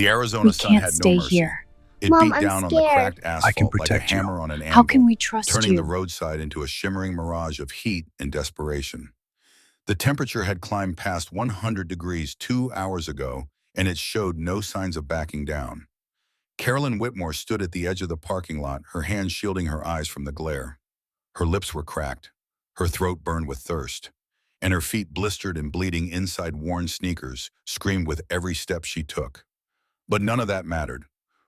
The Arizona We sun can't had no stay mercy. here. It Mom, beat I'm down on the scared. cracked I can asphalt like a protect you. hammer on an How can anvil, we trust turning the you? roadside into a shimmering mirage of heat and desperation. The temperature had climbed past 100 degrees 2 hours ago, and it showed no signs of backing down. Carolyn Whitmore stood at the edge of the parking lot, her hands shielding her eyes from the glare. Her lips were cracked, her throat burned with thirst, and her feet blistered and bleeding inside worn sneakers screamed with every step she took. But none of that mattered.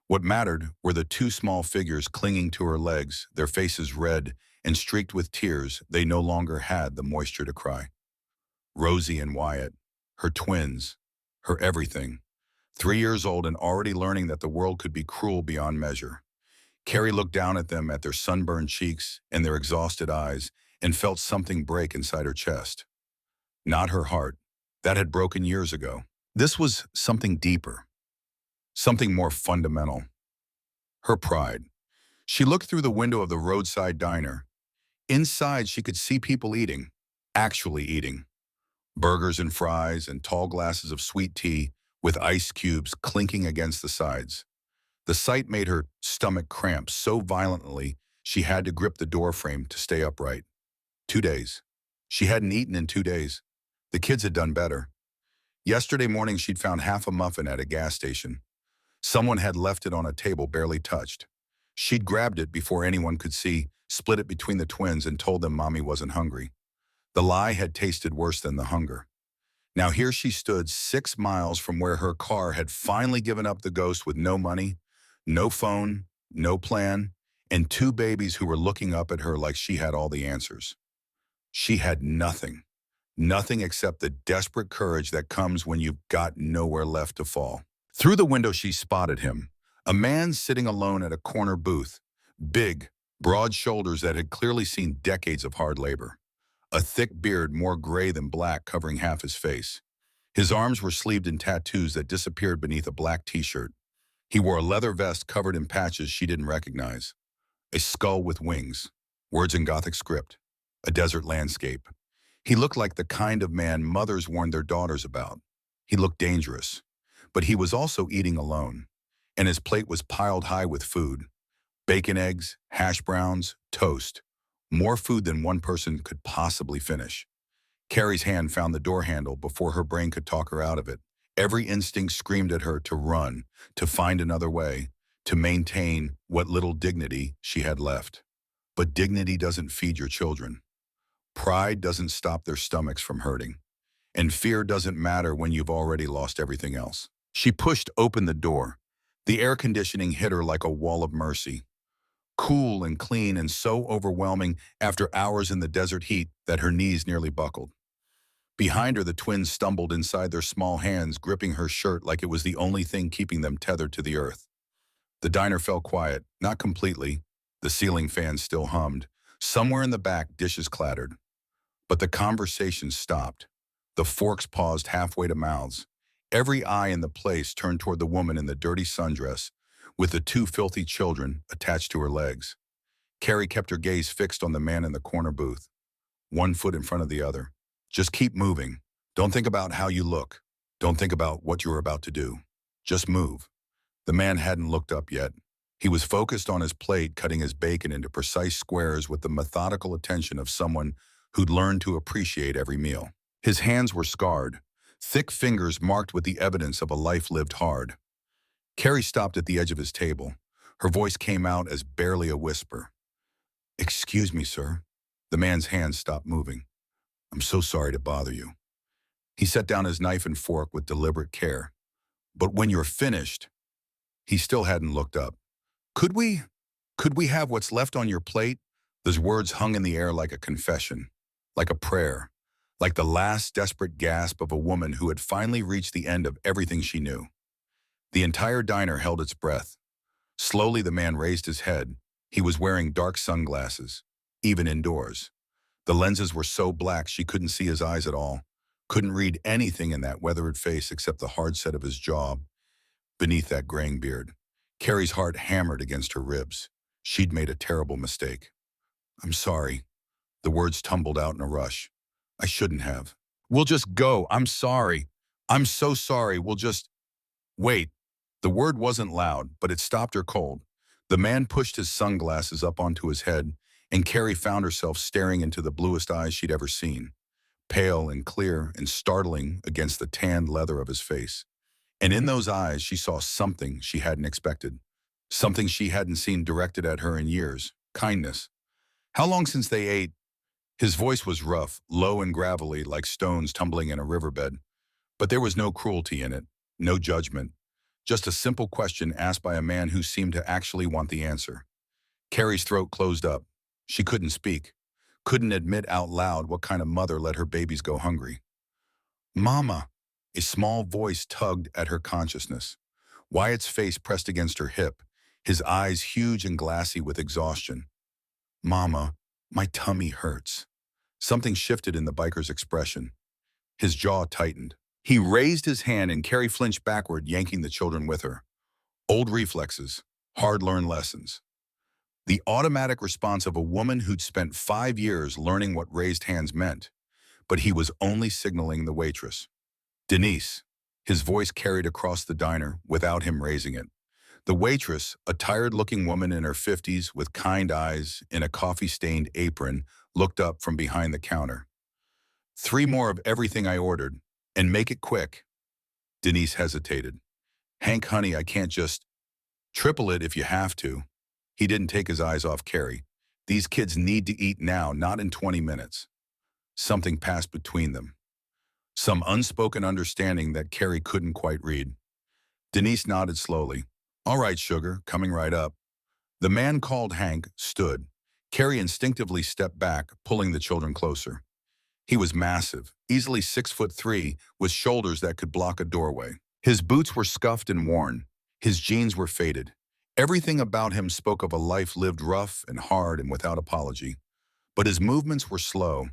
What mattered were the two small figures clinging to her legs, their faces red and streaked with tears. They no longer had the moisture to cry. Rosie and Wyatt, her twins, her everything. 3 years old and already learning that the world could be cruel beyond measure. Carrie looked down at them, at their sunburned cheeks and their exhausted eyes, and felt something break inside her chest. Not her heart. That had broken years ago. This was something deeper, something more fundamental. Her pride. She looked through the window of the roadside diner. Inside, she could see people eating, actually eating. Burgers and fries and tall glasses of sweet tea with ice cubes clinking against the sides. The sight made her stomach cramp so violently she had to grip the door frame to stay upright. 2 days. She hadn't eaten in 2 days. The kids had done better. Yesterday morning, she'd found half a muffin at a gas station. Someone had left it on a table barely touched. She'd grabbed it before anyone could see, split it between the twins, and told them Mommy wasn't hungry. The lie had tasted worse than the hunger. Now here she stood 6 miles from where her car had finally given up the ghost, with no money, no phone, no plan, and two babies who were looking up at her like she had all the answers. She had nothing. Nothing except the desperate courage that comes when you've got nowhere left to fall. Through the window she spotted him, a man sitting alone at a corner booth, big, broad shoulders that had clearly seen decades of hard labor. A thick beard, more gray than black, covering half his face. His arms were sleeved in tattoos that disappeared beneath a black t-shirt. He wore a leather vest covered in patches she didn't recognize. A skull with wings, words in Gothic script, a desert landscape. He looked like the kind of man mothers warned their daughters about. He looked dangerous, but he was also eating alone, and his plate was piled high with food. Bacon, eggs, hash browns, toast. More food than one person could possibly finish. Carrie's hand found the door handle before her brain could talk her out of it. Every instinct screamed at her to run, to find another way, to maintain what little dignity she had left. But dignity doesn't feed your children. Pride doesn't stop their stomachs from hurting. And fear doesn't matter when you've already lost everything else. She pushed open the door. The air conditioning hit her like a wall of mercy. Cool and clean, and so overwhelming after hours in the desert heat that her knees nearly buckled. Behind her, the twins stumbled inside their small hands, gripping her shirt like it was the only thing keeping them tethered to the earth. The diner fell quiet, not completely. The ceiling fan still hummed. Somewhere in the back, dishes clattered. But the conversation stopped. The forks paused halfway to mouths. Every eye in the place turned toward the woman in the dirty sundress, with the two filthy children attached to her legs. Carrie kept her gaze fixed on the man in the corner booth, one foot in front of the other. Just keep moving. Don't think about how you look. Don't think about what you're about to do. Just move. The man hadn't looked up yet. He was focused on his plate, cutting his bacon into precise squares with the methodical attention of someone who'd learned to appreciate every meal. His hands were scarred, thick fingers marked with the evidence of a life lived hard. Carrie stopped at the edge of his table. Her voice came out as barely a whisper. "Excuse me, sir." The man's hands stopped moving. "I'm so sorry to bother you." He set down his knife and fork with deliberate care. "But when you're finished," he still hadn't looked up. Could we have what's left on your plate?" Those words hung in the air like a confession, like a prayer, like the last desperate gasp of a woman who had finally reached the end of everything she knew. The entire diner held its breath. Slowly, the man raised his head. He was wearing dark sunglasses, even indoors. The lenses were so black she couldn't see his eyes at all, couldn't read anything in that weathered face except the hard set of his jaw beneath that graying beard. Carrie's heart hammered against her ribs. She'd made a terrible mistake. "I'm sorry." The words tumbled out in a rush. "I shouldn't have." "We'll just go. I'm sorry. I'm so sorry. We'll just..." "Wait." The word wasn't loud, but it stopped her cold. The man pushed his sunglasses up onto his head, and Carrie found herself staring into the bluest eyes she'd ever seen, pale and clear and startling against the tanned leather of his face. And in those eyes, she saw something she hadn't expected, something she hadn't seen directed at her in years: kindness. How long since they ate? His voice was rough, low and gravelly, like stones tumbling in a riverbed. But there was no cruelty in it, no judgment, just a simple question asked by a man who seemed to actually want the answer. Carrie's throat closed up. She couldn't speak, couldn't admit out loud what kind of mother let her babies go hungry. Mama! A small voice tugged at her consciousness. Wyatt's face pressed against her hip, his eyes huge and glassy with exhaustion. Mama, my tummy hurts. Something shifted in the biker's expression. His jaw tightened. He raised his hand and Carrie flinched backward, yanking the children with her. Old reflexes, hard-learned lessons. The automatic response of a woman who'd spent 5 years learning what raised hands meant, but he was only signaling the waitress. Denise. His voice carried across the diner without him raising it. The waitress, a tired-looking woman in her 50s with kind eyes in a coffee-stained apron, looked up from behind the counter. 3 more of everything I ordered, and make it quick. Denise hesitated. Hank, honey, I can't just... Triple it if you have to. He didn't take his eyes off Carrie. These kids need to eat now, not in 20 minutes. Something passed between them. Some unspoken understanding that Carrie couldn't quite read. Denise nodded slowly. All right, sugar, coming right up. The man called Hank stood. Carrie instinctively stepped back, pulling the children closer. He was massive, easily 6'3", with shoulders that could block a doorway. His boots were scuffed and worn. His jeans were faded. Everything about him spoke of a life lived rough and hard and without apology. But his movements were slow,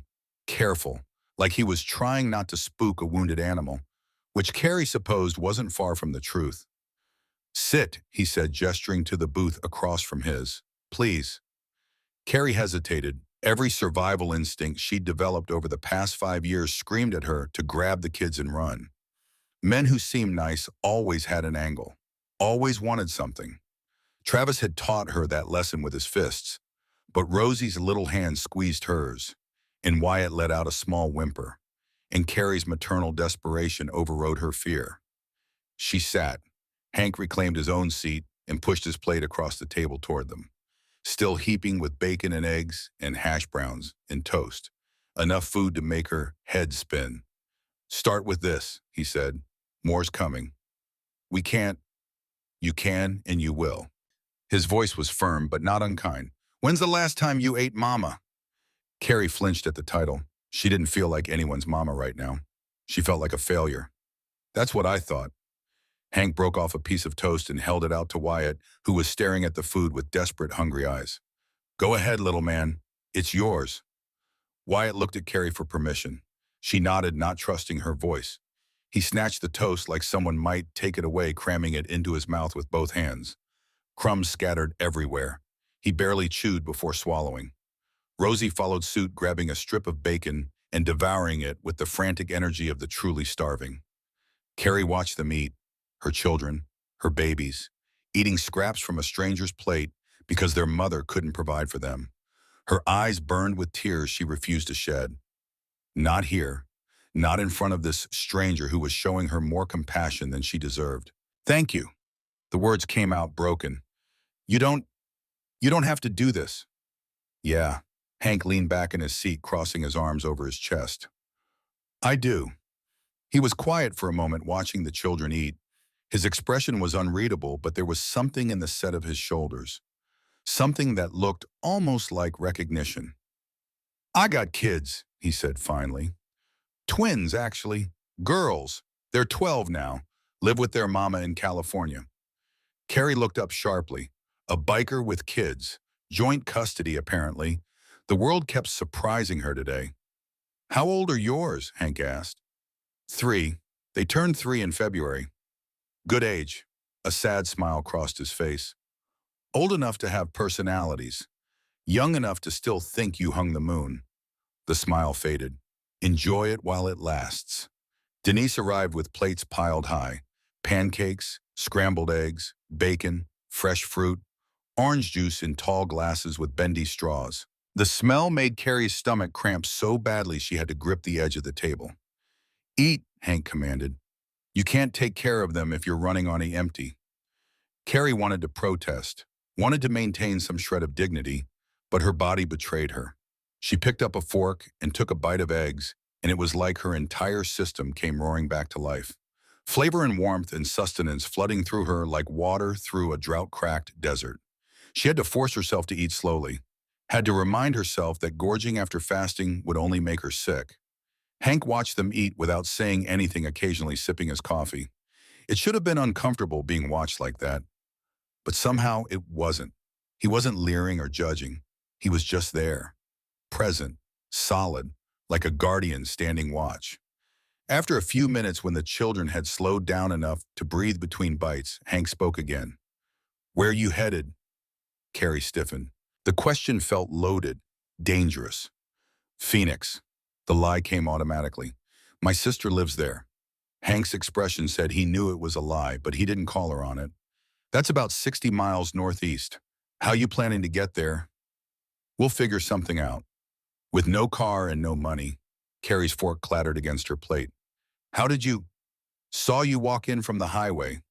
careful, like he was trying not to spook a wounded animal, which Carrie supposed wasn't far from the truth. Sit, he said, gesturing to the booth across from his. Please. Carrie hesitated. Every survival instinct she'd developed over the past 5 years screamed at her to grab the kids and run. Men who seemed nice always had an angle, always wanted something. Travis had taught her that lesson with his fists, but Rosie's little hand squeezed hers, and Wyatt let out a small whimper, and Carrie's maternal desperation overrode her fear. She sat. Hank reclaimed his own seat and pushed his plate across the table toward them, still heaping with bacon and eggs and hash browns and toast, enough food to make her head spin. Start with this, he said. More's coming. We can't. You can and you will. His voice was firm but not unkind. When's the last time you ate mama? Carrie flinched at the title. She didn't feel like anyone's mama right now. She felt like a failure. That's what I thought. Hank broke off a piece of toast and held it out to Wyatt, who was staring at the food with desperate, hungry eyes. Go ahead, little man. It's yours. Wyatt looked at Carrie for permission. She nodded, not trusting her voice. He snatched the toast like someone might take it away, cramming it into his mouth with both hands. Crumbs scattered everywhere. He barely chewed before swallowing. Rosie followed suit, grabbing a strip of bacon and devouring it with the frantic energy of the truly starving. Carrie watched them eat, her children, her babies, eating scraps from a stranger's plate because their mother couldn't provide for them. Her eyes burned with tears she refused to shed. Not here, not in front of this stranger who was showing her more compassion than she deserved. Thank you. The words came out broken. You don't have to do this. Yeah. Hank leaned back in his seat, crossing his arms over his chest. I do. He was quiet for a moment, watching the children eat. His expression was unreadable, but there was something in the set of his shoulders, something that looked almost like recognition. I got kids, he said finally. Twins, actually. Girls. They're 12 now. Live with their mama in California. Carrie looked up sharply. A biker with kids. Joint custody, apparently. The world kept surprising her today. How old are yours? Hank asked. 3. They turned 3 in February. Good age. A sad smile crossed his face. Old enough to have personalities. Young enough to still think you hung the moon. The smile faded. Enjoy it while it lasts. Denise arrived with plates piled high. Pancakes, scrambled eggs, bacon, fresh fruit, orange juice in tall glasses with bendy straws. The smell made Carrie's stomach cramp so badly she had to grip the edge of the table. Eat, Hank commanded. You can't take care of them if you're running on empty. Carrie wanted to protest, wanted to maintain some shred of dignity, but her body betrayed her. She picked up a fork and took a bite of eggs, and it was like her entire system came roaring back to life. Flavor and warmth and sustenance flooding through her like water through a drought-cracked desert. She had to force herself to eat slowly, had to remind herself that gorging after fasting would only make her sick. Hank watched them eat without saying anything, occasionally sipping his coffee. It should have been uncomfortable being watched like that, but somehow it wasn't. He wasn't leering or judging. He was just there, present, solid, like a guardian standing watch. After a few minutes, when the children had slowed down enough to breathe between bites, Hank spoke again. "Where are you headed?" Carrie stiffened. The question felt loaded, dangerous. "Phoenix." The lie came automatically. "My sister lives there." Hank's expression said he knew it was a lie, but he didn't call her on it. "That's about 60 miles northeast. How you planning to get there?" "We'll figure something out." With no car and no money, Carrie's fork clattered against her plate. "How did you—" "Saw you walk in from the highway."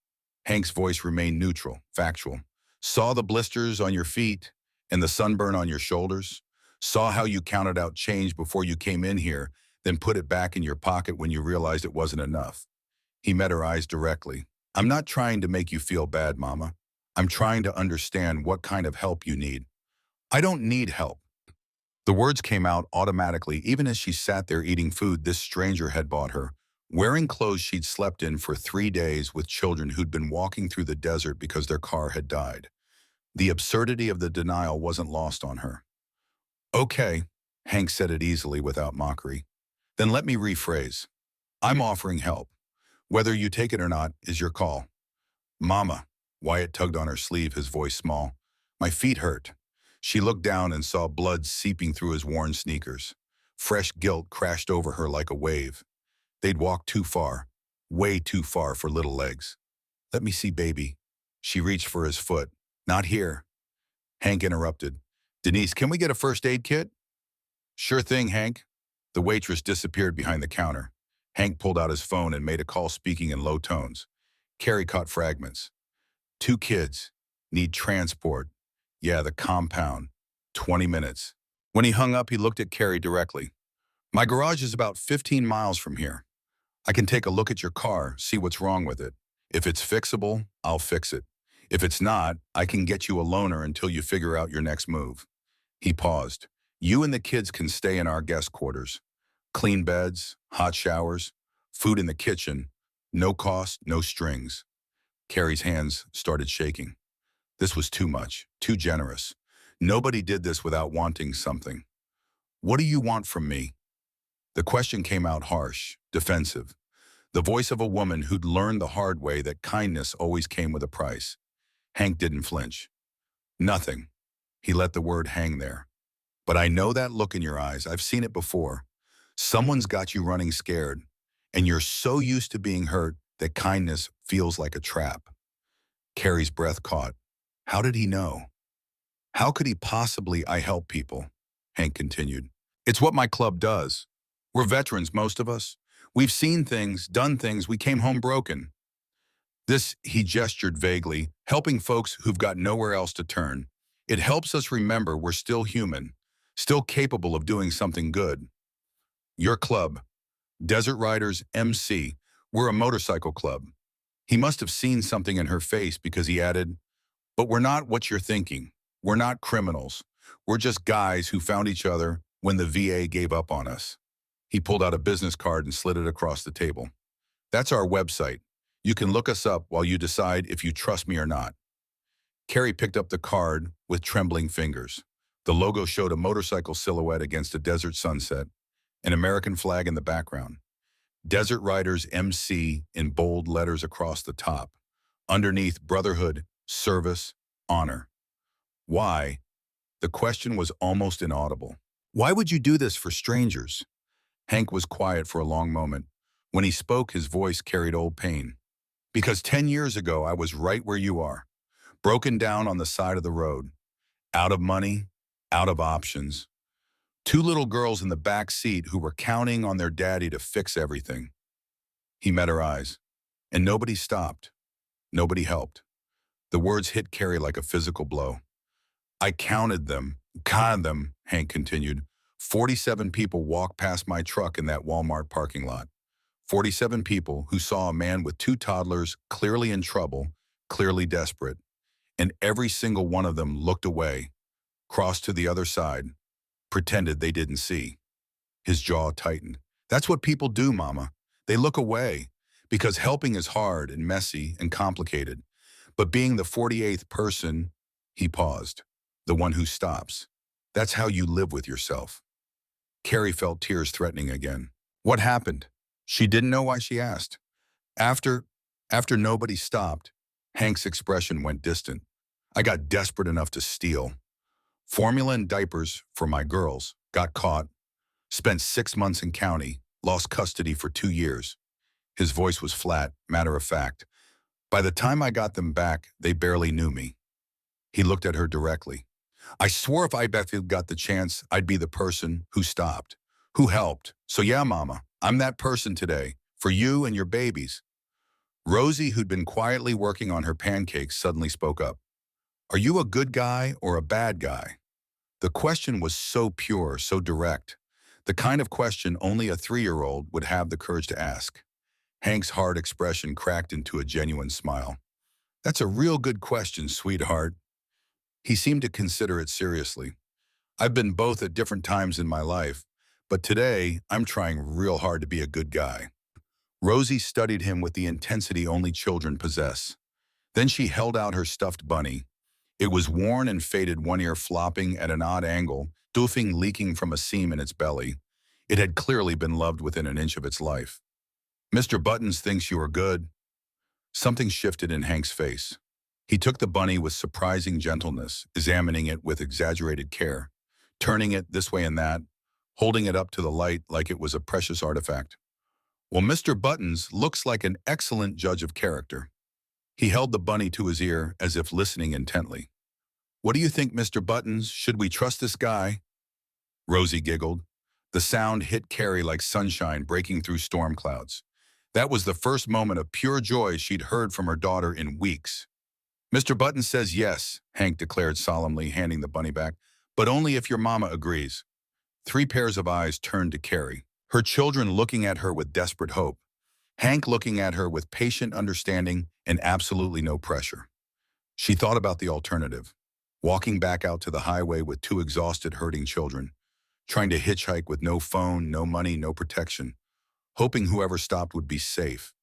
Hank's voice remained neutral, factual. "Saw the blisters on your feet and the sunburn on your shoulders. Saw how you counted out change before you came in here, then put it back in your pocket when you realized it wasn't enough." He met her eyes directly. "I'm not trying to make you feel bad, Mama. I'm trying to understand what kind of help you need." "I don't need help." The words came out automatically, even as she sat there eating food this stranger had bought her, wearing clothes she'd slept in for 3 days, with children who'd been walking through the desert because their car had died. The absurdity of the denial wasn't lost on her. "Okay," Hank said it easily without mockery. "Then let me rephrase. I'm offering help. Whether you take it or not is your call." "Mama," Wyatt tugged on her sleeve, his voice small. "My feet hurt." She looked down and saw blood seeping through his worn sneakers. Fresh guilt crashed over her like a wave. They'd walked too far, way too far for little legs. "Let me see, baby." She reached for his foot. "Not here." Hank interrupted. "Denise, can we get a first aid kit?" "Sure thing, Hank." The waitress disappeared behind the counter. Hank pulled out his phone and made a call, speaking in low tones. Carrie caught fragments. "2 kids. Need transport. Yeah, the compound. 20 minutes. When he hung up, he looked at Carrie directly. "My garage is about 15 miles from here. I can take a look at your car, see what's wrong with it. If it's fixable, I'll fix it. If it's not, I can get you a loaner until you figure out your next move." He paused. "You and the kids can stay in our guest quarters. Clean beds, hot showers, food in the kitchen. No cost, no strings." Carrie's hands started shaking. This was too much, too generous. Nobody did this without wanting something. "What do you want from me?" The question came out harsh, defensive. The voice of a woman who'd learned the hard way that kindness always came with a price. Hank didn't flinch. "Nothing." He let the word hang there. "But I know that look in your eyes. I've seen it before. Someone's got you running scared, and you're so used to being hurt that kindness feels like a trap." Carrie's breath caught. How did he know? "How could he possibly—" "I help people," Hank continued. "It's what my club does. We're veterans, most of us. We've seen things, done things, we came home broken. This," he gestured vaguely, "helping folks who've got nowhere else to turn. It helps us remember we're still human, still capable of doing something good. Your club, Desert Riders MC, we're a motorcycle club." He must have seen something in her face, because he added, "But we're not what you're thinking. We're not criminals. We're just guys who found each other when the VA gave up on us." He pulled out a business card and slid it across the table. "That's our website. You can look us up while you decide if you trust me or not." Carrie picked up the card with trembling fingers. The logo showed a motorcycle silhouette against a desert sunset, an American flag in the background. Desert Riders MC in bold letters across the top. Underneath, brotherhood, service, honor. Why? The question was almost inaudible. "Why would you do this for strangers?" Hank was quiet for a long moment. When he spoke, his voice carried old pain. Because 10 years ago, I was right where you are, broken down on the side of the road, out of money, out of options. Two little girls in the back seat who were counting on their daddy to fix everything. He met her eyes, and nobody stopped. Nobody helped. The words hit Carrie like a physical blow. I counted them, Hank continued. 47 people walked past my truck in that Walmart parking lot. 47 people who saw a man with two toddlers, clearly in trouble, clearly desperate. And every single one of them looked away, crossed to the other side, pretended they didn't see. His jaw tightened. That's what people do, Mama. They look away, because helping is hard and messy and complicated. But being the 48th person, he paused, the one who stops. That's how you live with yourself. Carrie felt tears threatening again. What happened? She didn't know why she asked. After, after nobody stopped, Hank's expression went distant. I got desperate enough to steal. Formula and diapers for my girls, got caught, spent 6 months in county, lost custody for 2 years. His voice was flat, matter of fact. By the time I got them back, they barely knew me. He looked at her directly. I swore if I got the chance, I'd be the person who stopped, who helped. So yeah, Mama, I'm that person today, for you and your babies. Rosie, who'd been quietly working on her pancakes, suddenly spoke up. Are you a good guy or a bad guy? The question was so pure, so direct. The kind of question only a 3-year-old would have the courage to ask. Hank's hard expression cracked into a genuine smile. That's a real good question, sweetheart. He seemed to consider it seriously. I've been both at different times in my life, but today I'm trying real hard to be a good guy. Rosie studied him with the intensity only children possess. Then she held out her stuffed bunny. It was worn and faded, one ear flopping at an odd angle, doofing leaking from a seam in its belly. It had clearly been loved within an inch of its life. Mr. Buttons thinks you are good. Something shifted in Hank's face. He took the bunny with surprising gentleness, examining it with exaggerated care, turning it this way and that, holding it up to the light like it was a precious artifact. Well, Mr. Buttons looks like an excellent judge of character. He held the bunny to his ear as if listening intently. What do you think, Mr. Buttons? Should we trust this guy? Rosie giggled. The sound hit Carrie like sunshine breaking through storm clouds. That was the first moment of pure joy she'd heard from her daughter in weeks. Mr. Buttons says yes, Hank declared solemnly, handing the bunny back, but only if your mama agrees. 3 pairs of eyes turned to Carrie, her children looking at her with desperate hope, Hank looking at her with patient understanding and absolutely no pressure. She thought about the alternative, walking back out to the highway with 2 exhausted, hurting children, trying to hitchhike with no phone, no money, no protection, hoping whoever stopped would be safe,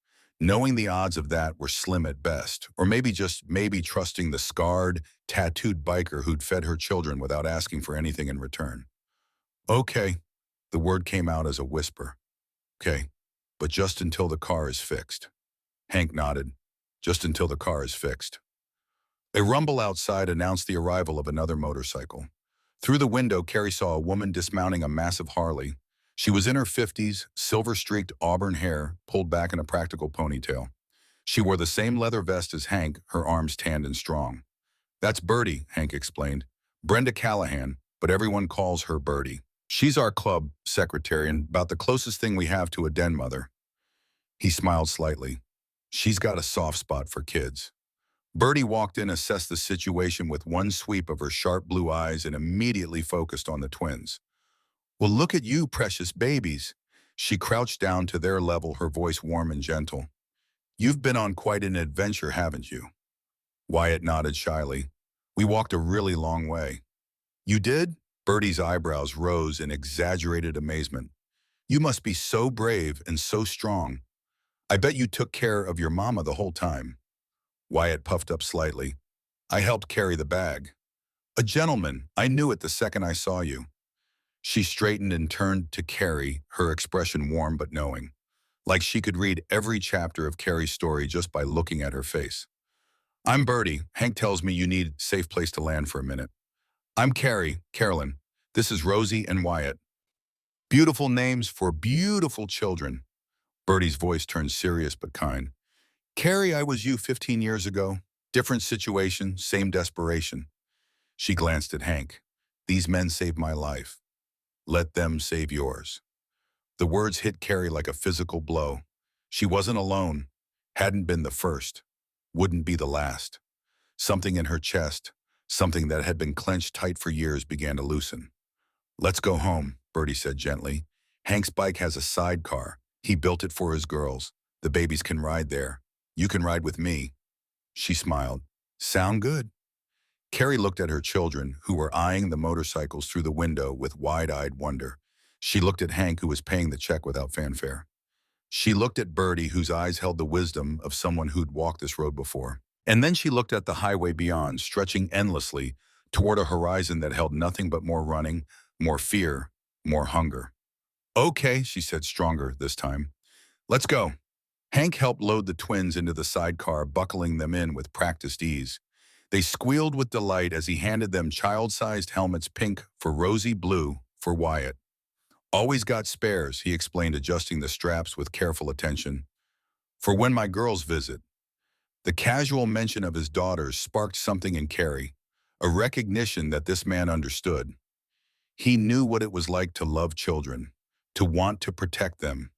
knowing the odds of that were slim at best, or maybe trusting the scarred, tattooed biker who'd fed her children without asking for anything in return. Okay, the word came out as a whisper. Okay, but just until the car is fixed. Hank nodded. Just until the car is fixed. A rumble outside announced the arrival of another motorcycle. Through the window, Carrie saw a woman dismounting a massive Harley. She was in her 50s, silver-streaked auburn hair pulled back in a practical ponytail. She wore the same leather vest as Hank, her arms tanned and strong. That's Bertie, Hank explained. Brenda Callahan, but everyone calls her Bertie. She's our club secretary and about the closest thing we have to a den mother. He smiled slightly. She's got a soft spot for kids. Bertie walked in, assessed the situation with one sweep of her sharp blue eyes and immediately focused on the twins. Well, look at you, precious babies. She crouched down to their level, her voice warm and gentle. You've been on quite an adventure, haven't you? Wyatt nodded shyly. We walked a really long way. You did? Bertie's eyebrows rose in exaggerated amazement. You must be so brave and so strong. I bet you took care of your mama the whole time. Wyatt puffed up slightly. I helped carry the bag. A gentleman, I knew it the second I saw you. She straightened and turned to Carrie, her expression warm but knowing, like she could read every chapter of Carrie's story just by looking at her face. I'm Bertie. Hank tells me you need a safe place to land for a minute. I'm Carolyn. This is Rosie and Wyatt. Beautiful names for beautiful children. Bertie's voice turned serious but kind. Carrie, I was you 15 years ago. Different situation, same desperation. She glanced at Hank. These men saved my life. Let them save yours. The words hit Carrie like a physical blow. She wasn't alone, hadn't been the first, wouldn't be the last. Something in her chest, something that had been clenched tight for years, began to loosen. Let's go home, Bertie said gently. Hank's bike has a sidecar. He built it for his girls. The babies can ride there. You can ride with me. She smiled. Sound good? Carrie looked at her children, who were eyeing the motorcycles through the window with wide-eyed wonder. She looked at Hank, who was paying the check without fanfare. She looked at Bertie, whose eyes held the wisdom of someone who'd walked this road before. And then she looked at the highway beyond, stretching endlessly toward a horizon that held nothing but more running, more fear, more hunger. Okay, she said, stronger this time. Let's go. Hank helped load the twins into the sidecar, buckling them in with practiced ease. They squealed with delight as he handed them child-sized helmets, pink for Rosie, blue for Wyatt. Always got spares, he explained, adjusting the straps with careful attention. For when my girls visit. The casual mention of his daughters sparked something in Carrie, a recognition that this man understood. He knew what it was like to love children, to want to protect them,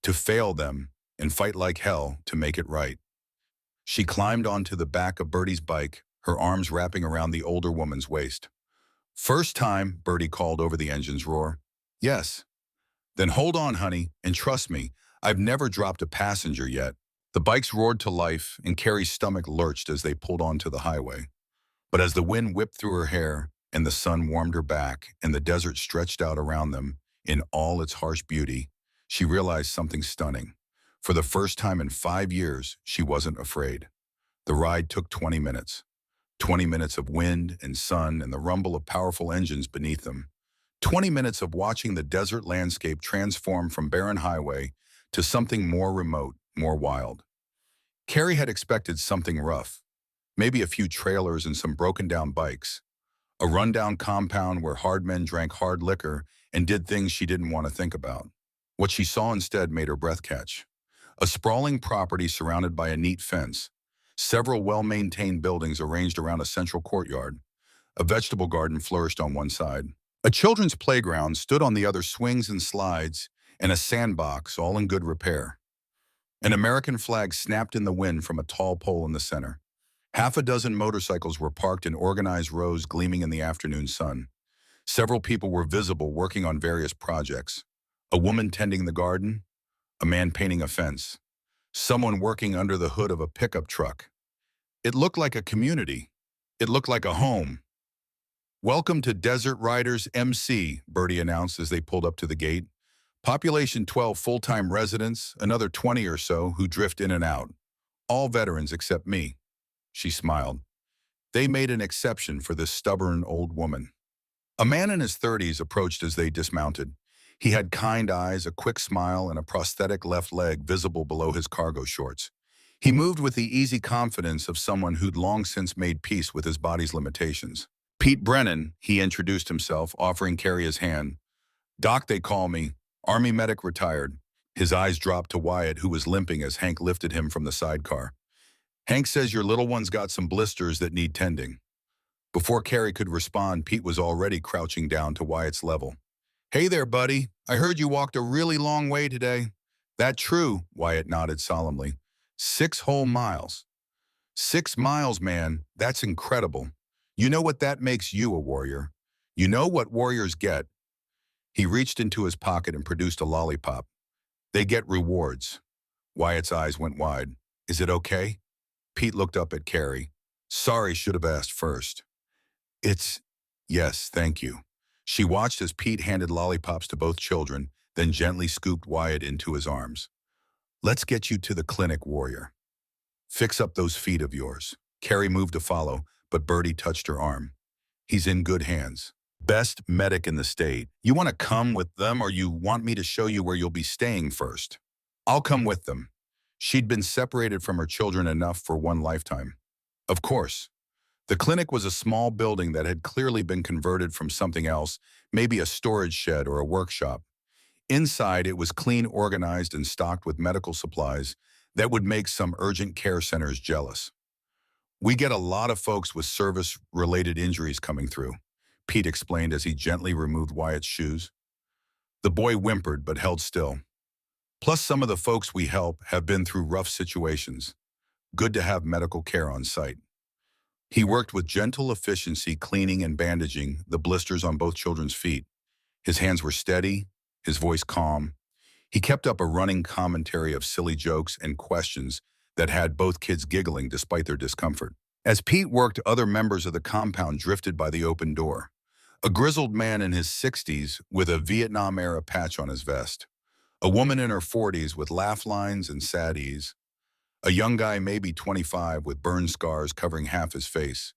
to fail them, and fight like hell to make it right. She climbed onto the back of Bertie's bike, her arms wrapping around the older woman's waist. First time, Bertie called over the engine's roar. Yes. Then hold on, honey, and trust me, I've never dropped a passenger yet. The bikes roared to life, and Carrie's stomach lurched as they pulled onto the highway. But as the wind whipped through her hair, and the sun warmed her back, and the desert stretched out around them in all its harsh beauty, she realized something stunning. For the first time in 5 years, she wasn't afraid. The ride took 20 minutes. 20 minutes of wind and sun and the rumble of powerful engines beneath them. 20 minutes of watching the desert landscape transform from barren highway to something more remote, more wild. Carrie had expected something rough, maybe a few trailers and some broken-down bikes, a rundown compound where hard men drank hard liquor and did things she didn't want to think about. What she saw instead made her breath catch. A sprawling property surrounded by a neat fence, several well-maintained buildings arranged around a central courtyard. A vegetable garden flourished on one side. A children's playground stood on the other, swings and slides, and a sandbox, all in good repair. An American flag snapped in the wind from a tall pole in the center. Half a dozen motorcycles were parked in organized rows, gleaming in the afternoon sun. Several people were visible, working on various projects. A woman tending the garden, a man painting a fence, someone working under the hood of a pickup truck. It looked like a community. It looked like a home. Welcome to Desert Riders MC, Bertie announced as they pulled up to the gate. Population 12 full-time residents, another 20 or so who drift in and out. All veterans except me. She smiled. They made an exception for this stubborn old woman. A man in his 30s approached as they dismounted. He had kind eyes, a quick smile, and a prosthetic left leg visible below his cargo shorts. He moved with the easy confidence of someone who'd long since made peace with his body's limitations. Pete Brennan, he introduced himself, offering Carrie his hand. Doc, they call me. Army medic, retired. His eyes dropped to Wyatt, who was limping as Hank lifted him from the sidecar. Hank says your little one's got some blisters that need tending. Before Carrie could respond, Pete was already crouching down to Wyatt's level. Hey there, buddy. I heard you walked a really long way today. That true, Wyatt nodded solemnly. 6 whole miles. 6 miles, man. That's incredible. You know what that makes you a warrior. You know what warriors get. He reached into his pocket and produced a lollipop. They get rewards. Wyatt's eyes went wide. Is it okay? Pete looked up at Carrie. Sorry, should have asked first. Yes, thank you. She watched as Pete handed lollipops to both children, then gently scooped Wyatt into his arms. Let's get you to the clinic, warrior. Fix up those feet of yours. Carrie moved to follow, but Bertie touched her arm. He's in good hands. Best medic in the state. You want to come with them, or you want me to show you where you'll be staying first? I'll come with them. She'd been separated from her children enough for one lifetime. Of course. The clinic was a small building that had clearly been converted from something else, maybe a storage shed or a workshop. Inside, it was clean, organized, and stocked with medical supplies, that would make some urgent care centers jealous. We get a lot of folks with service-related injuries coming through, Pete explained as he gently removed Wyatt's shoes. The boy whimpered but held still. Plus, some of the folks we help have been through rough situations. Good to have medical care on site. He worked with gentle efficiency, cleaning and bandaging the blisters on both children's feet. His hands were steady, his voice calm. He kept up a running commentary of silly jokes and questions that had both kids giggling despite their discomfort. As Pete worked, other members of the compound drifted by the open door. A grizzled man in his 60s with a Vietnam-era patch on his vest. A woman in her 40s with laugh lines and sad ease. A young guy, maybe 25, with burn scars covering half his face.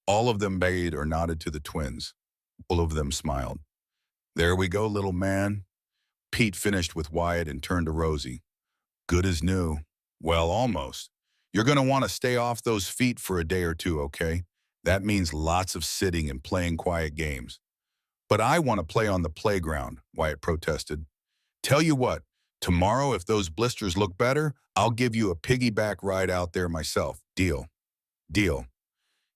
All of them bayed or nodded to the twins. All of them smiled. "There we go, little man." Pete finished with Wyatt and turned to Rosie. "Good as new." "Well, almost. You're going to want to stay off those feet for a day or two, okay? That means lots of sitting and playing quiet games." "But I want to play on the playground," Wyatt protested. "Tell you what, tomorrow if those blisters look better, I'll give you a piggyback ride out there myself. Deal?" "Deal."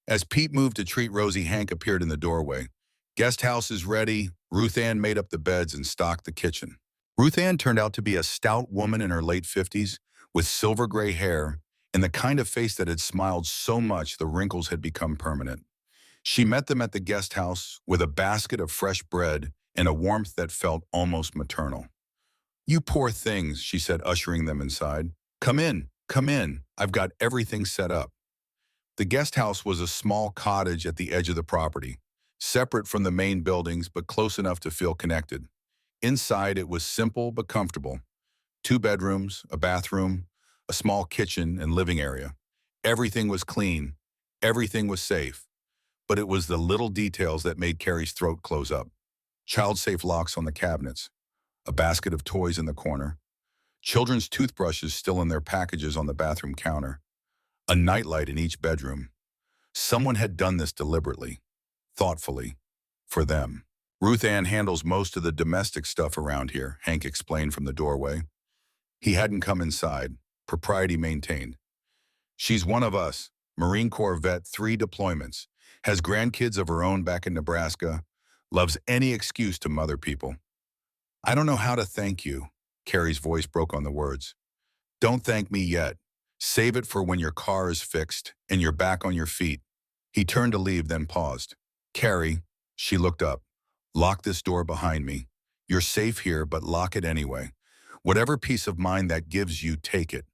As Pete moved to treat Rosie, Hank appeared in the doorway. "Guest house is ready." Ruth Ann made up the beds and stocked the kitchen. Ruth Ann turned out to be a stout woman in her late 50s with silver gray hair and the kind of face that had smiled so much the wrinkles had become permanent. She met them at the guest house with a basket of fresh bread and a warmth that felt almost maternal. "You poor things," she said, ushering them inside. Come in, come in. I've got everything set up." The guest house was a small cottage at the edge of the property, separate from the main buildings but close enough to feel connected. Inside, it was simple but comfortable. 2 bedrooms, a bathroom, a small kitchen and living area. Everything was clean. Everything was safe. But it was the little details that made Carrie's throat close up. Child-safe locks on the cabinets, a basket of toys in the corner, children's toothbrushes still in their packages on the bathroom counter, a nightlight in each bedroom. Someone had done this deliberately, thoughtfully, for them. "Ruth Ann handles most of the domestic stuff around here," Hank explained from the doorway. He hadn't come inside, propriety maintained. "She's one of us, Marine Corps vet, 3 deployments, has grandkids of her own back in Nebraska, loves any excuse to mother people." "I don't know how to thank you." Carrie's voice broke on the words. "Don't thank me yet. Save it for when your car is fixed and you're back on your feet." He turned to leave, then paused. "Carrie," she looked up, "lock this door behind me. You're safe here, but lock it anyway. Whatever peace of mind that gives you, take it."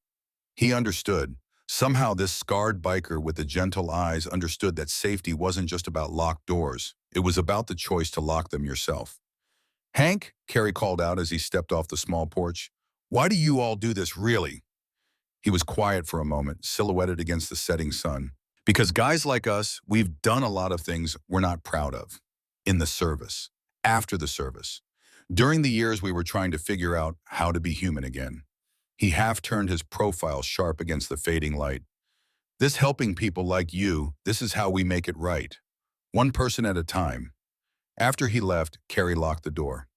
He understood. Somehow this scarred biker with the gentle eyes understood that safety wasn't just about locked doors. It was about the choice to lock them yourself. "Hank," Carrie called out as he stepped off the small porch, "why do you all do this, really?" He was quiet for a moment, silhouetted against the setting sun. "Because guys like us, we've done a lot of things we're not proud of. In the service. After the service. During the years we were trying to figure out how to be human again." He half turned his profile sharp against the fading light. "This helping people like you, this is how we make it right. One person at a time." After he left, Carrie locked the door.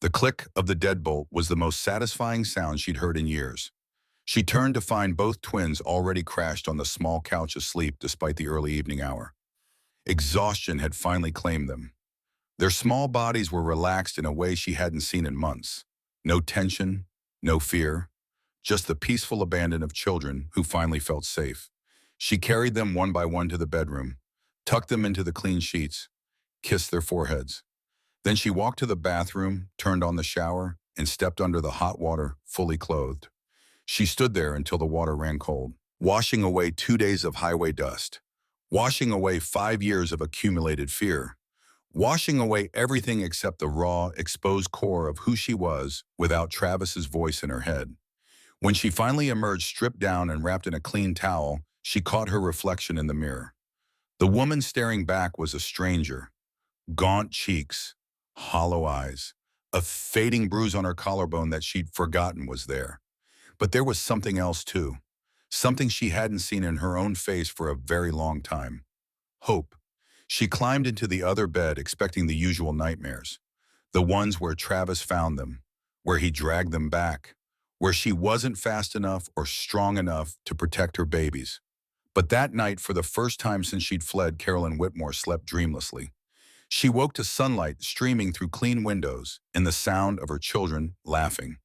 The click of the deadbolt was the most satisfying sound she'd heard in years. She turned to find both twins already crashed on the small couch asleep despite the early evening hour. Exhaustion had finally claimed them. Their small bodies were relaxed in a way she hadn't seen in months. No tension, no fear, just the peaceful abandon of children who finally felt safe. She carried them one by one to the bedroom, tucked them into the clean sheets, kissed their foreheads. Then she walked to the bathroom, turned on the shower, and stepped under the hot water, fully clothed. She stood there until the water ran cold, washing away 2 days of highway dust, washing away 5 years of accumulated fear, washing away everything except the raw, exposed core of who she was without Travis's voice in her head. When she finally emerged stripped down and wrapped in a clean towel, she caught her reflection in the mirror. The woman staring back was a stranger. Gaunt cheeks, hollow eyes, a fading bruise on her collarbone that she'd forgotten was there. But there was something else too, something she hadn't seen in her own face for a very long time. Hope. She climbed into the other bed expecting the usual nightmares, the ones where Travis found them, where he dragged them back, where she wasn't fast enough or strong enough to protect her babies. But that night, for the first time since she'd fled, Carolyn Whitmore slept dreamlessly. She woke to sunlight streaming through clean windows and the sound of her children laughing.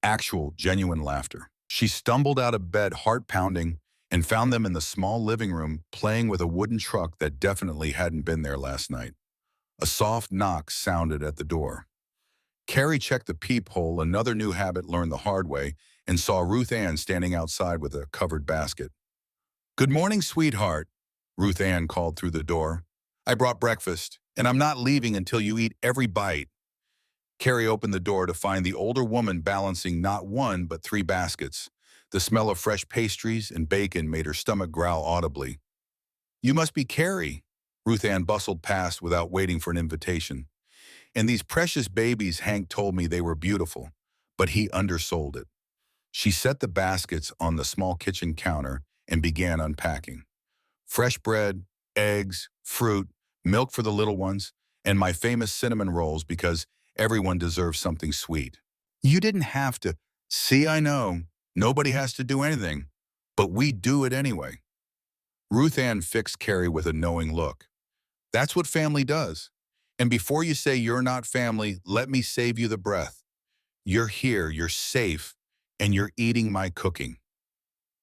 Actual, genuine laughter. She stumbled out of bed, heart pounding, and found them in the small living room playing with a wooden truck that definitely hadn't been there last night. A soft knock sounded at the door. Carrie checked the peephole, another new habit learned the hard way, and saw Ruth Ann standing outside with a covered basket. "Good morning, sweetheart," Ruth Ann called through the door. "I brought breakfast, and I'm not leaving until you eat every bite." Carrie opened the door to find the older woman balancing not one but three baskets. The smell of fresh pastries and bacon made her stomach growl audibly. "You must be Carrie." Ruth Ann bustled past without waiting for an invitation. "And these precious babies, Hank told me they were beautiful, but he undersold it." She set the baskets on the small kitchen counter and began unpacking. Fresh bread, eggs, fruit, milk for the little ones, and my famous cinnamon rolls because everyone deserves something sweet. "You didn't have to." "See, I know. Nobody has to do anything, but we do it anyway." Ruth Ann fixed Carrie with a knowing look. "That's what family does. And before you say you're not family, let me save you the breath. You're here, you're safe, and you're eating my cooking.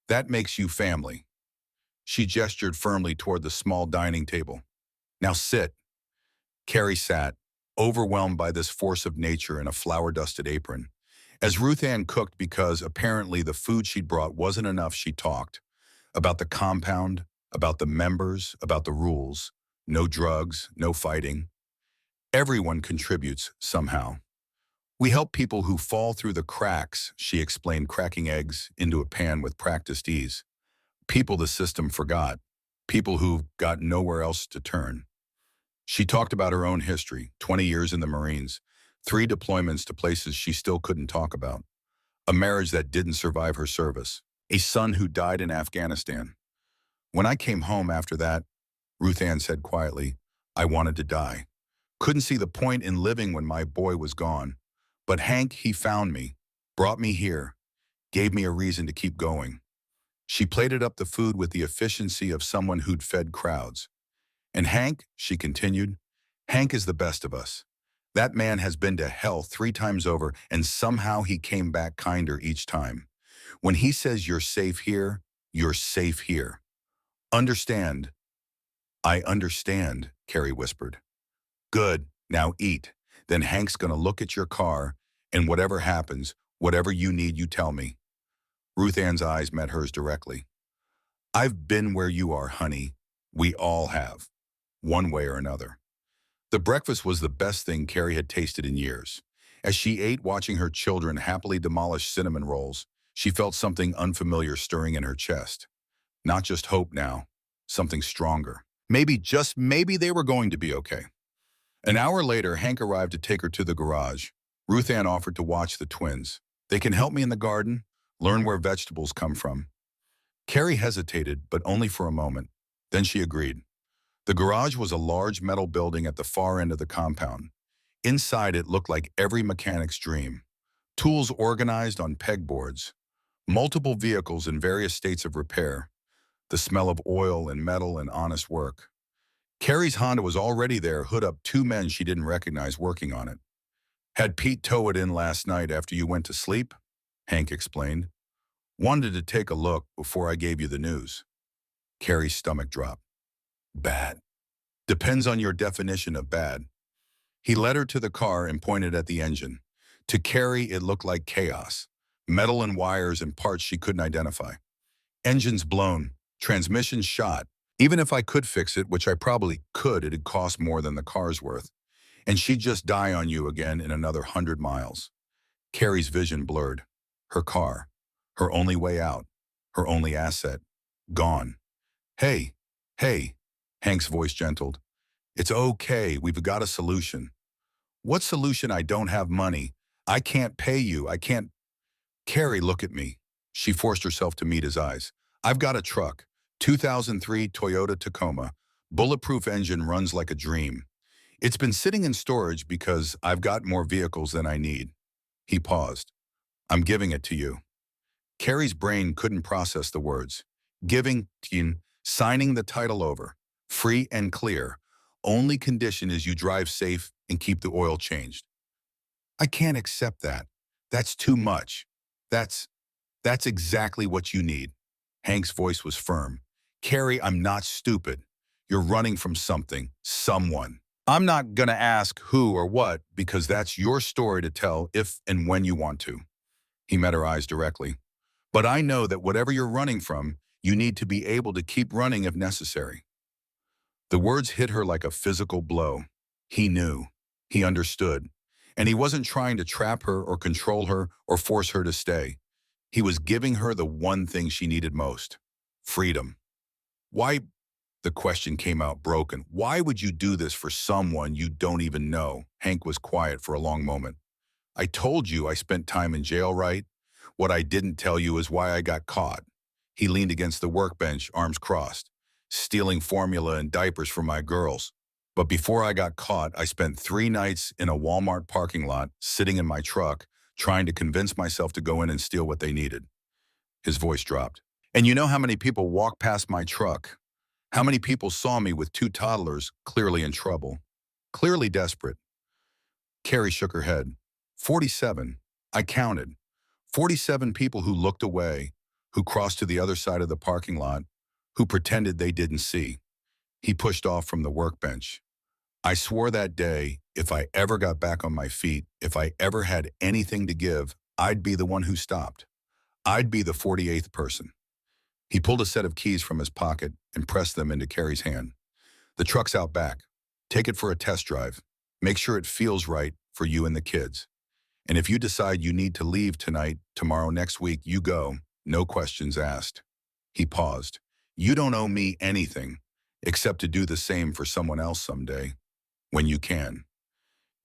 That makes you family." She gestured firmly toward the small dining table. "Now sit." Carrie sat, overwhelmed by this force of nature in a flour-dusted apron. As Ruth Ann cooked, because apparently the food she'd brought wasn't enough, she talked about the compound, about the members, about the rules. No drugs, no fighting. Everyone contributes somehow. "We help people who fall through the cracks," she explained, cracking eggs into a pan with practiced ease. "People the system forgot. People who've got nowhere else to turn." She talked about her own history, 20 years in the Marines, 3 deployments to places she still couldn't talk about, a marriage that didn't survive her service, a son who died in Afghanistan. "When I came home after that," Ruth Ann said quietly, "I wanted to die. Couldn't see the point in living when my boy was gone. But Hank, he found me, brought me here, gave me a reason to keep going." She plated up the food with the efficiency of someone who'd fed crowds. "And Hank," she continued, "Hank is the best of us. That man has been to hell 3 times over, and somehow he came back kinder each time. When he says you're safe here, you're safe here. Understand?" "I understand," Carrie whispered. "Good, now eat. Then Hank's gonna look at your car, and whatever happens, whatever you need, you tell me." Ruth Ann's eyes met hers directly. "I've been where you are, honey. We all have, one way or another." The breakfast was the best thing Carrie had tasted in years. As she ate, watching her children happily demolish cinnamon rolls, she felt something unfamiliar stirring in her chest. Not just hope now, something stronger. Maybe, just maybe, they were going to be okay. An hour later, Hank arrived to take her to the garage. Ruth Ann offered to watch the twins. "They can help me in the garden, learn where vegetables come from." Carrie hesitated, but only for a moment. Then she agreed. The garage was a large metal building at the far end of the compound. Inside, it looked like every mechanic's dream. Tools organized on pegboards. Multiple vehicles in various states of repair. The smell of oil and metal and honest work. Carrie's Honda was already there, hood up, 2 men she didn't recognize working on it. "Had Pete tow it in last night after you went to sleep," Hank explained. "Wanted to take a look before I gave you the news." Carrie's stomach dropped. "Bad." "Depends on your definition of bad." He led her to the car and pointed at the engine. To Carrie, it looked like chaos. Metal and wires and parts she couldn't identify. "Engine's blown. Transmission shot. Even if I could fix it, which I probably could, it'd cost more than the car's worth. And she'd just die on you again in another 100 miles. Carrie's vision blurred. Her car. Her only way out. Her only asset. Gone. "Hey, hey," Hank's voice gentled. "It's okay, we've got a solution." "What solution? I don't have money. I can't pay you, I can't." "Carrie, look at me." She forced herself to meet his eyes. "I've got a truck. 2003 Toyota Tacoma. Bulletproof engine, runs like a dream. It's been sitting in storage because I've got more vehicles than I need." He paused. I'm giving it to you. Carrie's brain couldn't process the words. Giving, signing the title over. Free and clear. Only condition is you drive safe and keep the oil changed. I can't accept that. That's too much. That's, that's exactly what you need. Hank's voice was firm. Carrie, I'm not stupid. You're running from something, someone. I'm not gonna ask who or what because that's your story to tell if and when you want to. He met her eyes directly. But I know that whatever you're running from, you need to be able to keep running if necessary. The words hit her like a physical blow. He knew. He understood. And he wasn't trying to trap her or control her or force her to stay. He was giving her the one thing she needed most. Freedom. Why? The question came out broken. Why would you do this for someone you don't even know? Hank was quiet for a long moment. I told you I spent time in jail, right? What I didn't tell you is why I got caught. He leaned against the workbench, arms crossed, stealing formula and diapers for my girls. But before I got caught, I spent 3 nights in a Walmart parking lot, sitting in my truck, trying to convince myself to go in and steal what they needed. His voice dropped. And you know how many people walked past my truck? How many people saw me with 2 toddlers, clearly in trouble, clearly desperate? Carrie shook her head. 47. I counted. 47 people who looked away, who crossed to the other side of the parking lot, who pretended they didn't see. He pushed off from the workbench. I swore that day, if I ever got back on my feet, if I ever had anything to give, I'd be the one who stopped. I'd be the 48th person. He pulled a set of keys from his pocket and pressed them into Carrie's hand. The truck's out back. Take it for a test drive. Make sure it feels right for you and the kids. And if you decide you need to leave tonight, tomorrow, next week, you go. No questions asked. He paused. You don't owe me anything, except to do the same for someone else someday, when you can.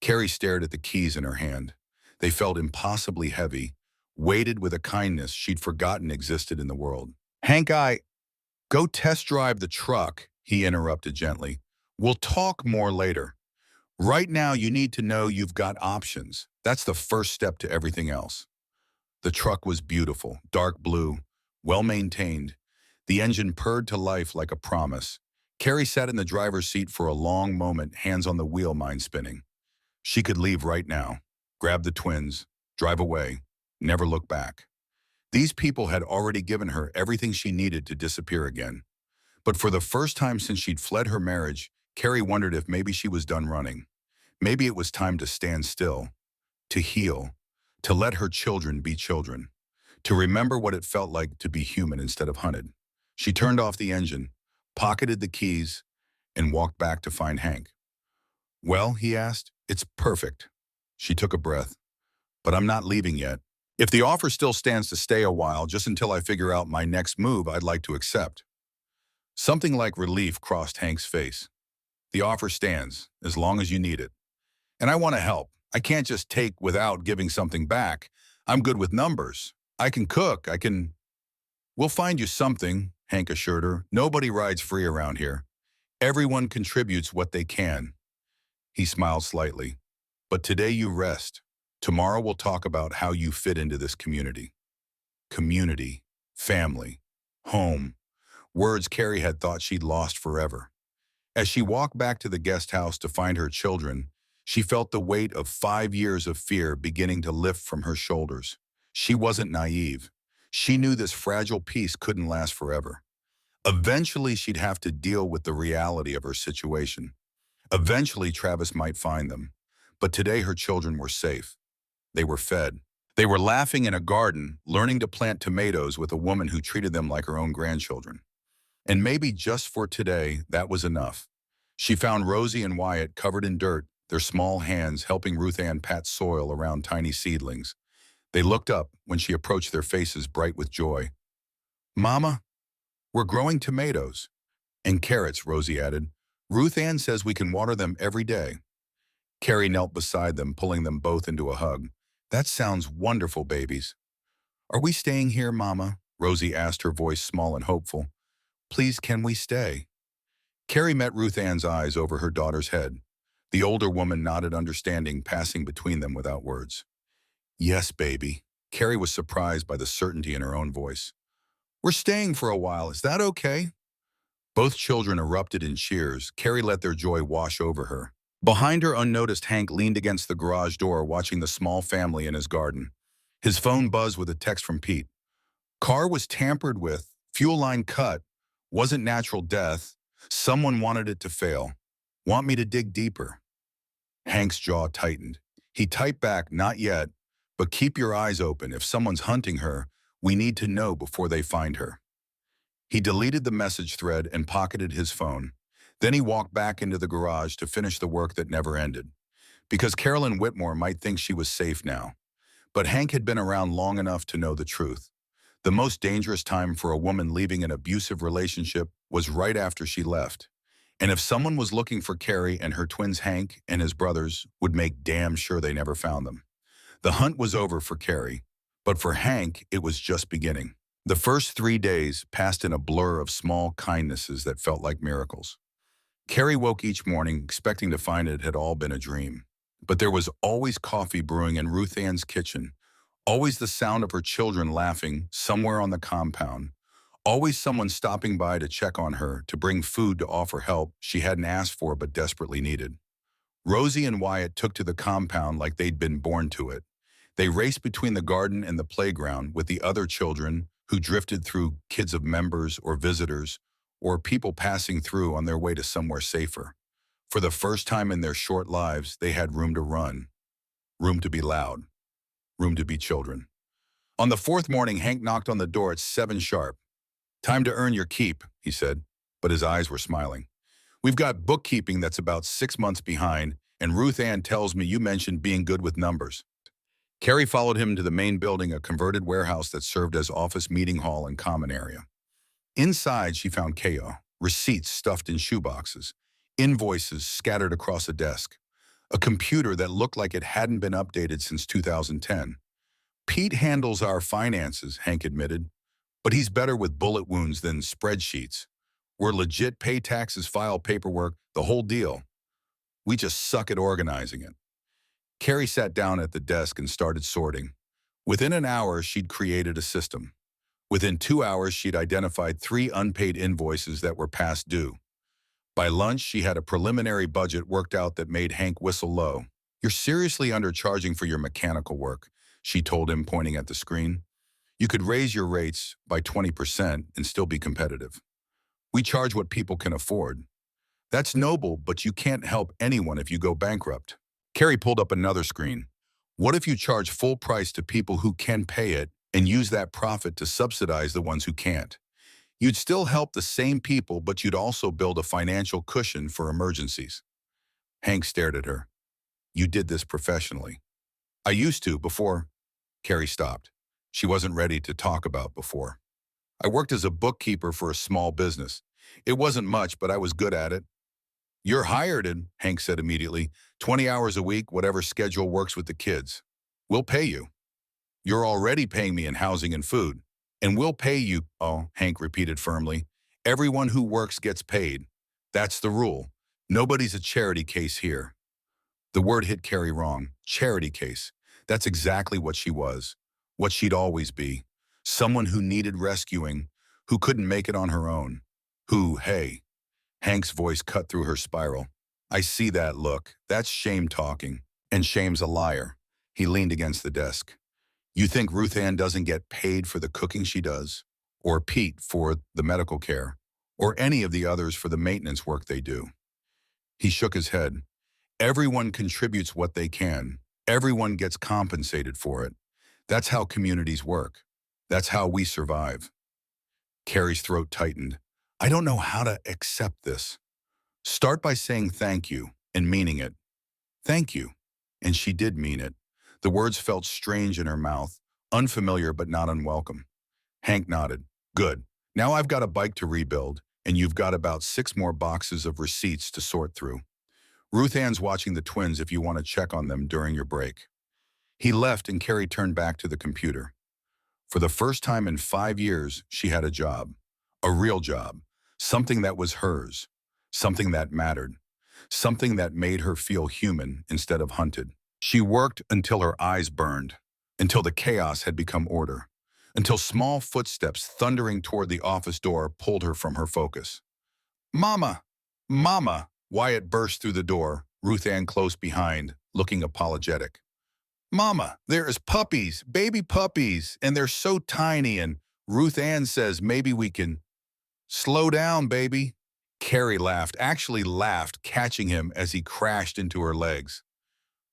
Carrie stared at the keys in her hand. They felt impossibly heavy, weighted with a kindness she'd forgotten existed in the world. Hank, go test drive the truck, he interrupted gently. We'll talk more later. Right now, you need to know you've got options. That's the first step to everything else. The truck was beautiful, dark blue, well-maintained. The engine purred to life like a promise. Carrie sat in the driver's seat for a long moment, hands on the wheel, mind spinning. She could leave right now, grab the twins, drive away, never look back. These people had already given her everything she needed to disappear again. But for the first time since she'd fled her marriage, Carrie wondered if maybe she was done running. Maybe it was time to stand still, to heal, to let her children be children, to remember what it felt like to be human instead of hunted. She turned off the engine, pocketed the keys, and walked back to find Hank. Well, he asked, it's perfect. She took a breath. But I'm not leaving yet. If the offer still stands to stay a while, just until I figure out my next move, I'd like to accept. Something like relief crossed Hank's face. The offer stands, as long as you need it. And I want to help. I can't just take without giving something back. I'm good with numbers. I can cook. We'll find you something, Hank assured her. Nobody rides free around here. Everyone contributes what they can. He smiled slightly. But today you rest. Tomorrow we'll talk about how you fit into this community. Community, family, home. Words Carrie had thought she'd lost forever. As she walked back to the guest house to find her children, she felt the weight of 5 years of fear beginning to lift from her shoulders. She wasn't naive. She knew this fragile peace couldn't last forever. Eventually, she'd have to deal with the reality of her situation. Eventually, Travis might find them. But today, her children were safe. They were fed. They were laughing in a garden, learning to plant tomatoes with a woman who treated them like her own grandchildren. And maybe just for today, that was enough. She found Rosie and Wyatt covered in dirt, their small hands helping Ruth Ann pat soil around tiny seedlings. They looked up when she approached, their faces bright with joy. Mama, we're growing tomatoes. And carrots, Rosie added. Ruth Ann says we can water them every day. Carrie knelt beside them, pulling them both into a hug. That sounds wonderful, babies. Are we staying here, Mama? Rosie asked, her voice small and hopeful. Please, can we stay? Carrie met Ruth Ann's eyes over her daughter's head. The older woman nodded understanding, passing between them without words. Yes, baby. Carrie was surprised by the certainty in her own voice. "We're staying for a while, is that okay?" Both children erupted in cheers. Carrie let their joy wash over her. Behind her, unnoticed, Hank leaned against the garage door watching the small family in his garden. His phone buzzed with a text from Pete. "Car was tampered with, fuel line cut, wasn't natural death, someone wanted it to fail. Want me to dig deeper?" Hank's jaw tightened. He typed back, "Not yet, but keep your eyes open. If someone's hunting her, we need to know before they find her." He deleted the message thread and pocketed his phone. Then he walked back into the garage to finish the work that never ended. Because Carolyn Whitmore might think she was safe now. But Hank had been around long enough to know the truth. The most dangerous time for a woman leaving an abusive relationship was right after she left. And if someone was looking for Carrie, and her twins Hank and his brothers would make damn sure they never found them. The hunt was over for Carrie, but for Hank, it was just beginning. The first 3 days passed in a blur of small kindnesses that felt like miracles. Carrie woke each morning expecting to find it had all been a dream. But there was always coffee brewing in Ruth Ann's kitchen, always the sound of her children laughing somewhere on the compound, always someone stopping by to check on her, to bring food, to offer help she hadn't asked for but desperately needed. Rosie and Wyatt took to the compound like they'd been born to it. They raced between the garden and the playground with the other children who drifted through, kids of members or visitors, or people passing through on their way to somewhere safer. For the first time in their short lives, they had room to run, room to be loud, room to be children. On the fourth morning, Hank knocked on the door at 7 sharp. "Time to earn your keep," he said, but his eyes were smiling. "We've got bookkeeping that's about 6 months behind, and Ruth Ann tells me you mentioned being good with numbers." Carrie followed him to the main building, a converted warehouse that served as office, meeting hall, and common area. Inside, she found chaos, receipts stuffed in shoeboxes, invoices scattered across a desk, a computer that looked like it hadn't been updated since 2010. "Pete handles our finances," Hank admitted, "but he's better with bullet wounds than spreadsheets. We're legit, pay taxes, file paperwork, the whole deal. We just suck at organizing it." Carrie sat down at the desk and started sorting. Within an hour, she'd created a system. Within 2 hours, she'd identified 3 unpaid invoices that were past due. By lunch, she had a preliminary budget worked out that made Hank whistle low. "You're seriously undercharging for your mechanical work," she told him, pointing at the screen. "You could raise your rates by 20% and still be competitive. We charge what people can afford. That's noble, but you can't help anyone if you go bankrupt." Carrie pulled up another screen. "What if you charge full price to people who can pay it and use that profit to subsidize the ones who can't? You'd still help the same people, but you'd also build a financial cushion for emergencies." Hank stared at her. "You did this professionally." "I used to, before." Carrie stopped. She wasn't ready to talk about before. "I worked as a bookkeeper for a small business. It wasn't much, but I was good at it." "You're hired in," Hank said immediately. 20 hours a week, whatever schedule works with the kids. We'll pay you." "You're already paying me in housing and food." "And we'll pay you." "Oh," Hank repeated firmly. "Everyone who works gets paid. That's the rule. Nobody's a charity case here." The word hit Carrie wrong. Charity case. That's exactly what she was. What she'd always be. Someone who needed rescuing, who couldn't make it on her own. Hey. Hank's voice cut through her spiral. "I see that look. That's shame talking. And shame's a liar." He leaned against the desk. "You think Ruth Ann doesn't get paid for the cooking she does? Or Pete for the medical care? Or any of the others for the maintenance work they do?" He shook his head. "Everyone contributes what they can. Everyone gets compensated for it. That's how communities work. That's how we survive." Carrie's throat tightened. "I don't know how to accept this." "Start by saying thank you and meaning it." "Thank you." And she did mean it. The words felt strange in her mouth, unfamiliar but not unwelcome. Hank nodded. "Good. Now I've got a bike to rebuild, and you've got about 6 more boxes of receipts to sort through. Ruth Ann's watching the twins if you want to check on them during your break." He left, and Carrie turned back to the computer. For the first time in 5 years, she had a job. A real job. Something that was hers. Something that mattered. Something that made her feel human instead of hunted. She worked until her eyes burned, until the chaos had become order, until small footsteps thundering toward the office door pulled her from her focus. Mama! Mama! Wyatt burst through the door, Ruth Ann close behind, looking apologetic. Mama, there's puppies, baby puppies, and they're so tiny, and Ruth Ann says maybe we can slow down, baby. Carrie laughed, actually laughed, catching him as he crashed into her legs.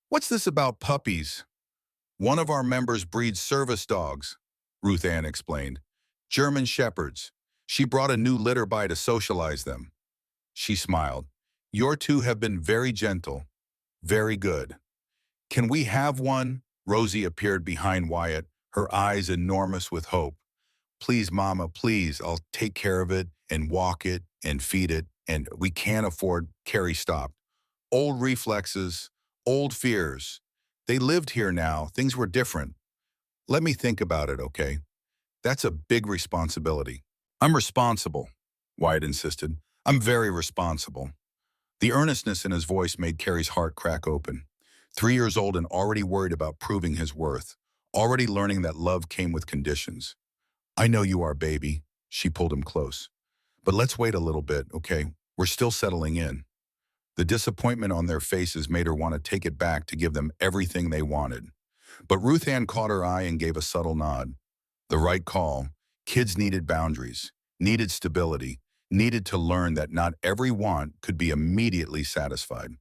What's this about puppies? One of our members breeds service dogs, Ruth Ann explained. German shepherds. She brought a new litter by to socialize them. She smiled. Your two have been very gentle. Very good. Can we have one? Rosie appeared behind Wyatt, her eyes enormous with hope. Please, Mama, please, I'll take care of it and walk it and feed it, and we can't afford. Carrie stopped. Old reflexes, old fears. They lived here now. Things were different. Let me think about it, okay? That's a big responsibility. I'm responsible, Wyatt insisted. I'm very responsible. The earnestness in his voice made Carrie's heart crack open. 3 years old and already worried about proving his worth, already learning that love came with conditions. I know you are, baby. She pulled him close. But let's wait a little bit, okay? We're still settling in. The disappointment on their faces made her want to take it back to give them everything they wanted. But Ruth Ann caught her eye and gave a subtle nod. The right call. Kids needed boundaries, needed stability, needed to learn that not every want could be immediately satisfied.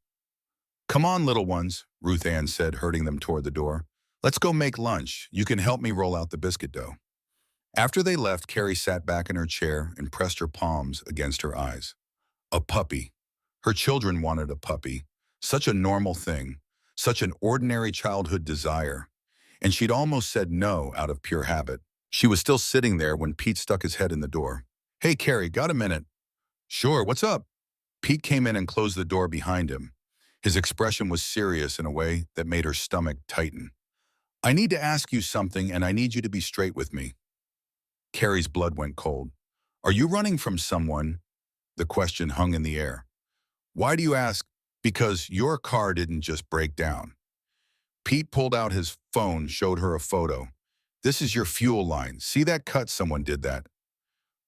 Come on, little ones, Ruth Ann said, herding them toward the door. Let's go make lunch. You can help me roll out the biscuit dough. After they left, Carrie sat back in her chair and pressed her palms against her eyes. A puppy. Her children wanted a puppy. Such a normal thing. Such an ordinary childhood desire. And she'd almost said no out of pure habit. She was still sitting there when Pete stuck his head in the door. Hey, Carrie, got a minute? Sure, what's up? Pete came in and closed the door behind him. His expression was serious in a way that made her stomach tighten. I need to ask you something, and I need you to be straight with me. Carrie's blood went cold. Are you running from someone? The question hung in the air. Why do you ask? Because your car didn't just break down. Pete pulled out his phone, showed her a photo. This is your fuel line. See that cut? Someone did that.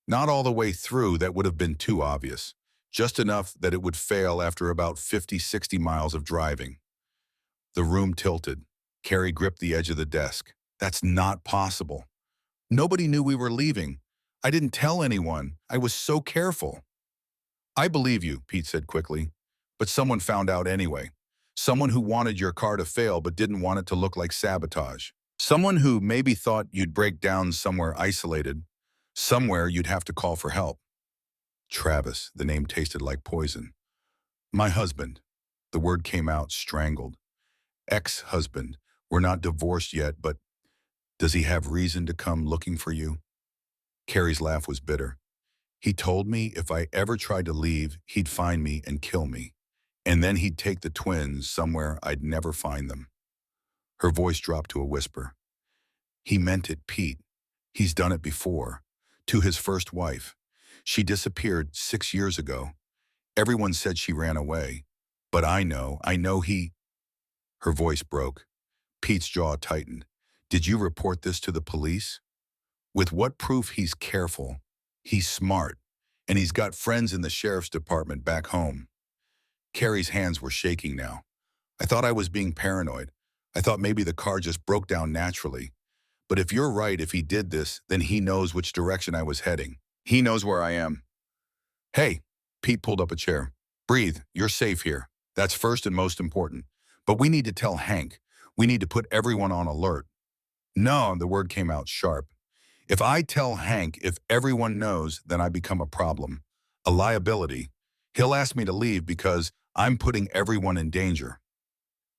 Not all the way through, that would have been too obvious. Just enough that it would fail after about 50, 60 miles of driving. The room tilted. Carrie gripped the edge of the desk. That's not possible. Nobody knew we were leaving. I didn't tell anyone. I was so careful. I believe you, Pete said quickly. But someone found out anyway. Someone who wanted your car to fail but didn't want it to look like sabotage. Someone who maybe thought you'd break down somewhere isolated. Somewhere you'd have to call for help. Travis, the name tasted like poison. My husband. The word came out strangled. Ex-husband. We're not divorced yet, but does he have reason to come looking for you? Carrie's laugh was bitter. He told me if I ever tried to leave, he'd find me and kill me. And then he'd take the twins somewhere I'd never find them. Her voice dropped to a whisper. He meant it, Pete. He's done it before. To his first wife. She disappeared 6 years ago. Everyone said she ran away. But I know he... Her voice broke. Pete's jaw tightened. Did you report this to the police? With what proof? He's careful. He's smart. And he's got friends in the sheriff's department back home. Carrie's hands were shaking now. I thought I was being paranoid. I thought maybe the car just broke down naturally. But if you're right, if he did this, then he knows which direction I was heading. He knows where I am. Hey, Pete pulled up a chair. Breathe, you're safe here. That's first and most important. But we need to tell Hank. We need to put everyone on alert. No, the word came out sharp. If I tell Hank, if everyone knows, then I become a problem. A liability. He'll ask me to leave because I'm putting everyone in danger.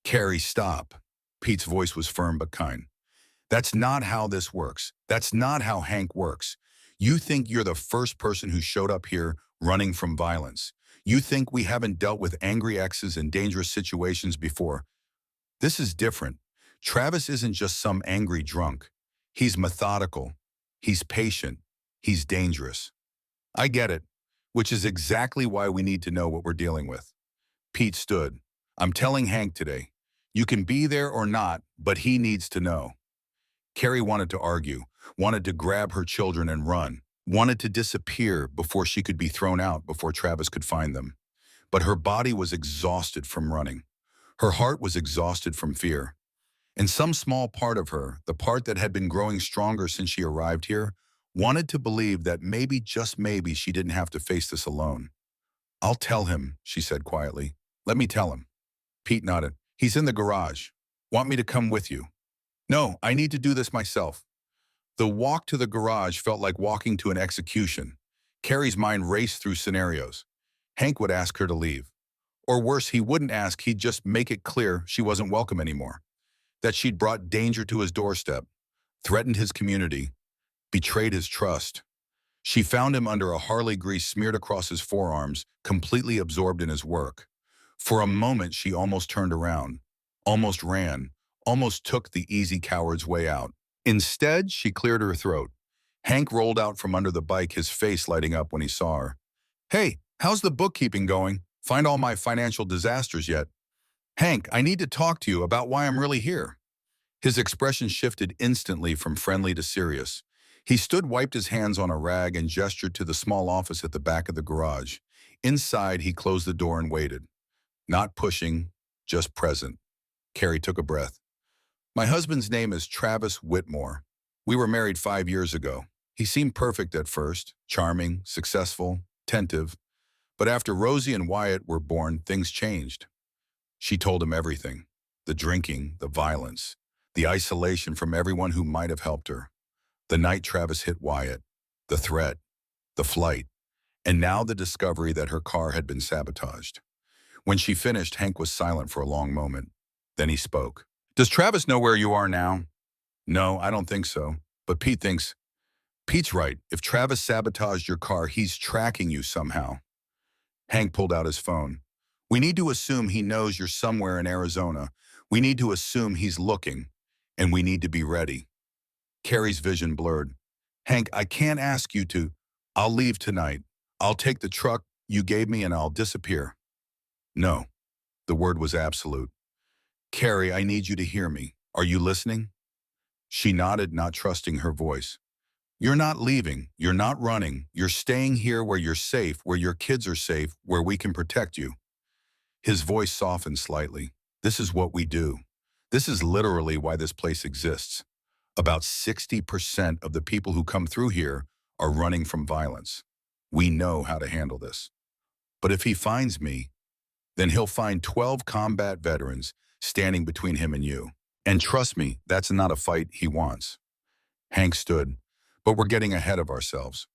Carrie, stop. Pete's voice was firm but kind. That's not how this works. That's not how Hank works. You think you're the first person who showed up here running from violence. You think we haven't dealt with angry exes in dangerous situations before. This is different. Travis isn't just some angry drunk. He's methodical. He's patient. He's dangerous. I get it, which is exactly why we need to know what we're dealing with. Pete stood. I'm telling Hank today. You can be there or not, but he needs to know. Carrie wanted to argue, wanted to grab her children and run, wanted to disappear before she could be thrown out before Travis could find them. But her body was exhausted from running. Her heart was exhausted from fear. And some small part of her, the part that had been growing stronger since she arrived here, wanted to believe that maybe, just maybe, she didn't have to face this alone. "I'll tell him," she said quietly. "Let me tell him." Pete nodded. "He's in the garage. Want me to come with you?" "No, I need to do this myself." The walk to the garage felt like walking to an execution. Carrie's mind raced through scenarios. Hank would ask her to leave. Or worse, he wouldn't ask, he'd just make it clear she wasn't welcome anymore. That she'd brought danger to his doorstep, threatened his community, betrayed his trust. She found him under a Harley grease smeared across his forearms, completely absorbed in his work. For a moment, she almost turned around, almost ran, almost took the easy coward's way out. Instead, she cleared her throat. Hank rolled out from under the bike, his face lighting up when he saw her. "Hey, how's the bookkeeping going? Find all my financial disasters yet?" "Hank, I need to talk to you about why I'm really here." His expression shifted instantly from friendly to serious. He stood, wiped his hands on a rag, and gestured to the small office at the back of the garage. Inside, he closed the door and waited. Not pushing, just present. Carrie took a breath. "My husband's name is Travis Whitmore. We were married 5 years ago. He seemed perfect at first, charming, successful, attentive. But after Rosie and Wyatt were born, things changed." She told him everything. The drinking, the violence, the isolation from everyone who might have helped her. The night Travis hit Wyatt, the threat, the flight, and now the discovery that her car had been sabotaged. When she finished, Hank was silent for a long moment. Then he spoke. "Does Travis know where you are now?" "No, I don't think so. But Pete thinks..." "Pete's right. If Travis sabotaged your car, he's tracking you somehow." Hank pulled out his phone. "We need to assume he knows you're somewhere in Arizona. We need to assume he's looking. And we need to be ready." Carrie's vision blurred. "Hank, I can't ask you to..." "I'll leave tonight. I'll take the truck you gave me and I'll disappear." "No." The word was absolute. "Carrie, I need you to hear me. Are you listening?" She nodded, not trusting her voice. "You're not leaving. You're not running. You're staying here where you're safe, where your kids are safe, where we can protect you." His voice softened slightly. "This is what we do. This is literally why this place exists. About 60% of the people who come through here are running from violence. We know how to handle this. But if he finds me, then he'll find 12 combat veterans standing between him and you. And trust me, that's not a fight he wants." Hank stood. "But we're getting ahead of ourselves.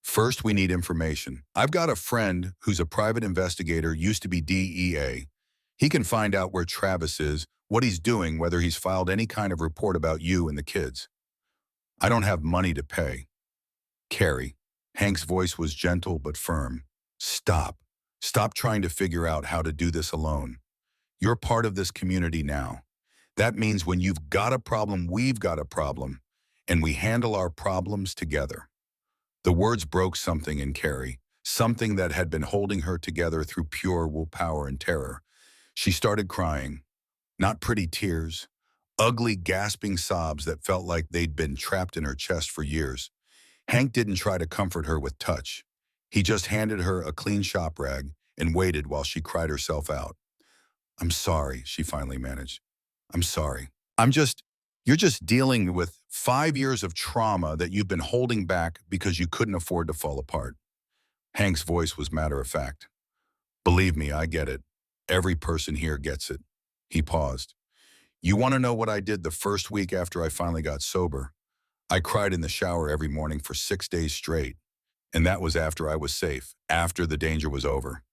First, we need information. I've got a friend who's a private investigator, used to be DEA. He can find out where Travis is, what he's doing, whether he's filed any kind of report about you and the kids." "I don't have money to pay." "Carrie." Hank's voice was gentle but firm. "Stop. Stop trying to figure out how to do this alone. You're part of this community now. That means when you've got a problem, we've got a problem, and we handle our problems together." The words broke something in Carrie, something that had been holding her together through pure willpower and terror. She started crying. Not pretty tears, ugly, gasping sobs that felt like they'd been trapped in her chest for years. Hank didn't try to comfort her with touch. He just handed her a clean shop rag and waited while she cried herself out. "I'm sorry," she finally managed. "I'm sorry. You're just dealing with 5 years of trauma that you've been holding back because you couldn't afford to fall apart." Hank's voice was matter of fact. "Believe me, I get it. Every person here gets it." He paused. "You want to know what I did the first week after I finally got sober? I cried in the shower every morning for 6 days straight. And that was after I was safe, after the danger was over."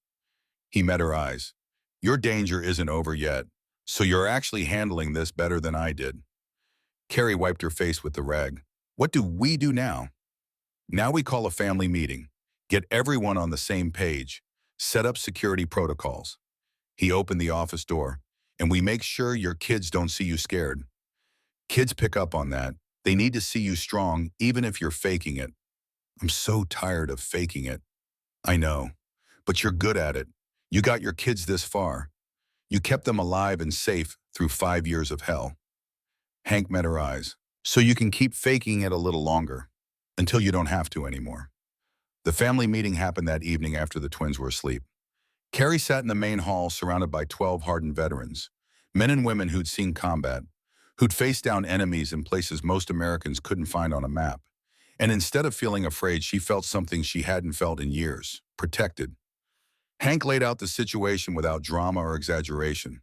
He met her eyes. "Your danger isn't over yet, so you're actually handling this better than I did." Carrie wiped her face with the rag. "What do we do now?" "Now we call a family meeting. Get everyone on the same page. Set up security protocols." He opened the office door. "And we make sure your kids don't see you scared. Kids pick up on that. They need to see you strong, even if you're faking it." "I'm so tired of faking it." "I know, but you're good at it. You got your kids this far. You kept them alive and safe through 5 years of hell." Hank met her eyes. so you can keep faking it a little longer, until you don't have to anymore. The family meeting happened that evening after the twins were asleep. Carrie sat in the main hall surrounded by 12 hardened veterans, men and women who'd seen combat, who'd faced down enemies in places most Americans couldn't find on a map. And instead of feeling afraid, she felt something she hadn't felt in years, protected. Hank laid out the situation without drama or exaggeration.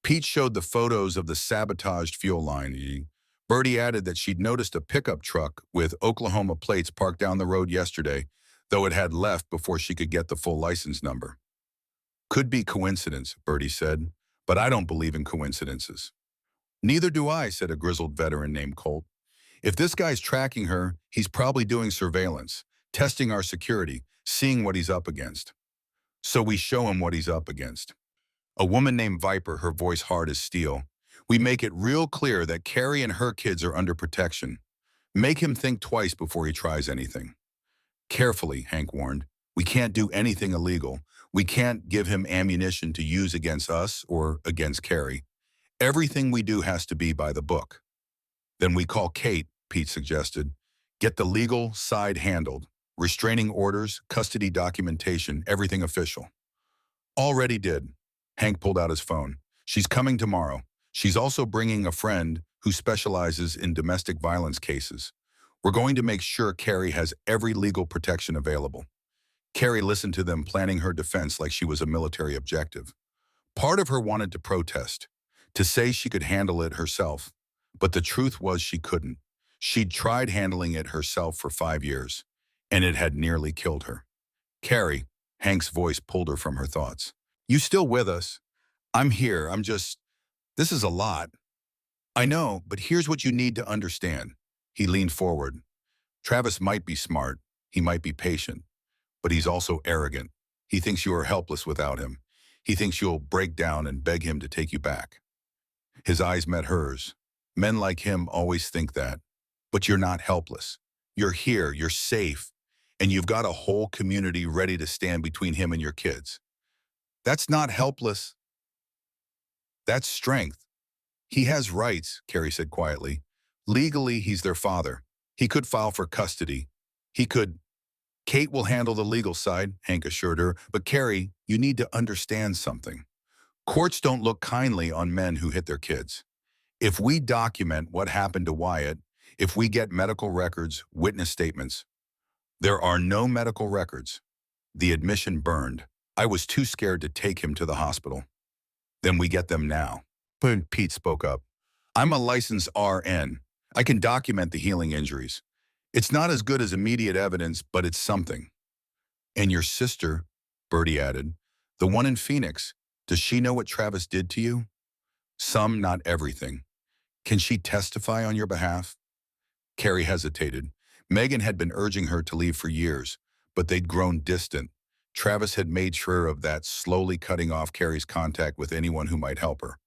Pete showed the photos of the sabotaged fuel line. Bertie added that she'd noticed a pickup truck with Oklahoma plates parked down the road yesterday, though it had left before she could get the full license number. Could be coincidence, Bertie said, but I don't believe in coincidences. Neither do I, said a grizzled veteran named Colt. If this guy's tracking her, he's probably doing surveillance, testing our security, seeing what he's up against. So we show him what he's up against. A woman named Viper, her voice hard as steel. We make it real clear that Carrie and her kids are under protection. Make him think twice before he tries anything. Carefully, Hank warned. We can't do anything illegal. We can't give him ammunition to use against us or against Carrie. Everything we do has to be by the book. Then we call Kate, Pete suggested. Get the legal side handled. Restraining orders, custody documentation, everything official. Already did. Hank pulled out his phone. She's coming tomorrow. She's also bringing a friend who specializes in domestic violence cases. We're going to make sure Carrie has every legal protection available. Carrie listened to them planning her defense like she was a military objective. Part of her wanted to protest, to say she could handle it herself, but the truth was she couldn't. She'd tried handling it herself for 5 years, and it had nearly killed her. Carrie, Hank's voice pulled her from her thoughts. You still with us? I'm here, this is a lot. I know, but here's what you need to understand. He leaned forward. Travis might be smart, he might be patient, but he's also arrogant. He thinks you are helpless without him. He thinks you'll break down and beg him to take you back. His eyes met hers. Men like him always think that. But you're not helpless. You're here, you're safe, and you've got a whole community ready to stand between him and your kids. That's not helpless. That's strength. He has rights, Carrie said quietly. Legally, he's their father. He could file for custody. He could. Kate will handle the legal side, Hank assured her, but Carrie, you need to understand something. Courts don't look kindly on men who hit their kids. If we document what happened to Wyatt, if we get medical records, witness statements, there are no medical records. The admission burned. I was too scared to take him to the hospital. Then we get them now. But Pete spoke up. I'm a licensed RN. I can document the healing injuries. It's not as good as immediate evidence, but it's something. And your sister, Bertie added, the one in Phoenix, does she know what Travis did to you? Some, not everything. Can she testify on your behalf? Carrie hesitated. Megan had been urging her to leave for years, but they'd grown distant. Travis had made sure of that, slowly cutting off Carrie's contact with anyone who might help her.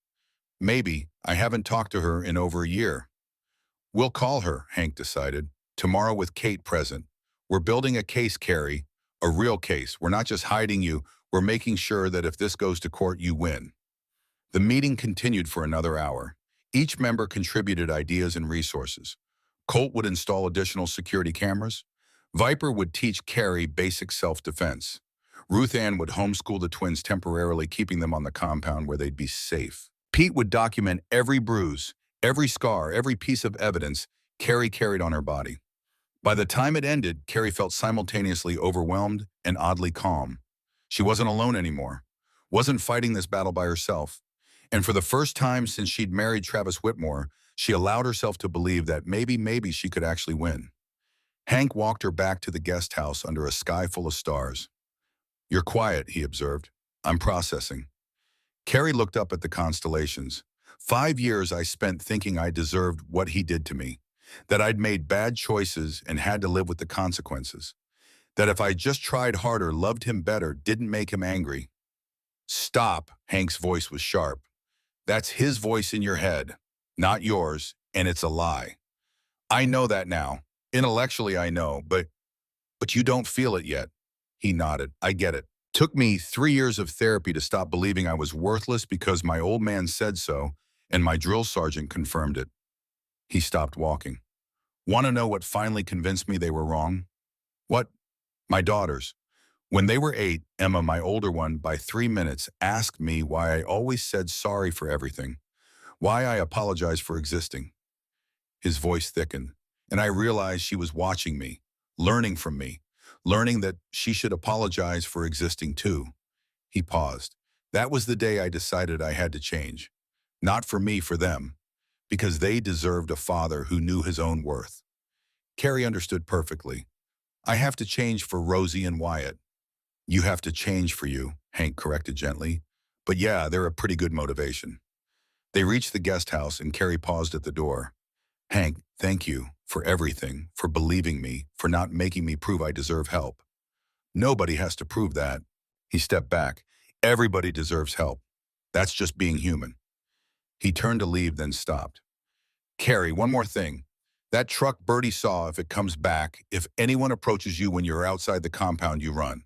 Maybe. I haven't talked to her in over a year. We'll call her, Hank decided. Tomorrow with Kate present. We're building a case, Carrie. A real case. We're not just hiding you. We're making sure that if this goes to court, you win. The meeting continued for another hour. Each member contributed ideas and resources. Colt would install additional security cameras. Viper would teach Carrie basic self-defense. Ruth Ann would homeschool the twins temporarily, keeping them on the compound where they'd be safe. Pete would document every bruise, every scar, every piece of evidence Carrie carried on her body. By the time it ended, Carrie felt simultaneously overwhelmed and oddly calm. She wasn't alone anymore, wasn't fighting this battle by herself. And for the first time since she'd married Travis Whitmore, she allowed herself to believe that maybe she could actually win. Hank walked her back to the guest house under a sky full of stars. You're quiet, he observed. I'm processing. Carrie looked up at the constellations. 5 years I spent thinking I deserved what he did to me, that I'd made bad choices and had to live with the consequences, that if I just tried harder, loved him better, didn't make him angry. Stop, Hank's voice was sharp. That's his voice in your head, not yours, and it's a lie. I know that now. Intellectually I know, but you don't feel it yet. He nodded. I get it. Took me 3 years of therapy to stop believing I was worthless because my old man said so, and my drill sergeant confirmed it. He stopped walking. Want to know what finally convinced me they were wrong? What? My daughters. When they were 8, Emma, my older one, by 3 minutes, asked me why I always said sorry for everything, why I apologized for existing. His voice thickened, and I realized she was watching me, learning from me, learning that she should apologize for existing too. He paused. That was the day I decided I had to change. Not for me, for them, because they deserved a father who knew his own worth. Carrie understood perfectly. I have to change for Rosie and Wyatt. You have to change for you, Hank corrected gently. But yeah, they're a pretty good motivation. They reached the guest house and Carrie paused at the door. Hank, thank you for everything, for believing me, for not making me prove I deserve help. Nobody has to prove that. He stepped back. Everybody deserves help. That's just being human. He turned to leave, then stopped. Carrie, one more thing. That truck Bertie saw, if it comes back, if anyone approaches you when you're outside the compound, you run.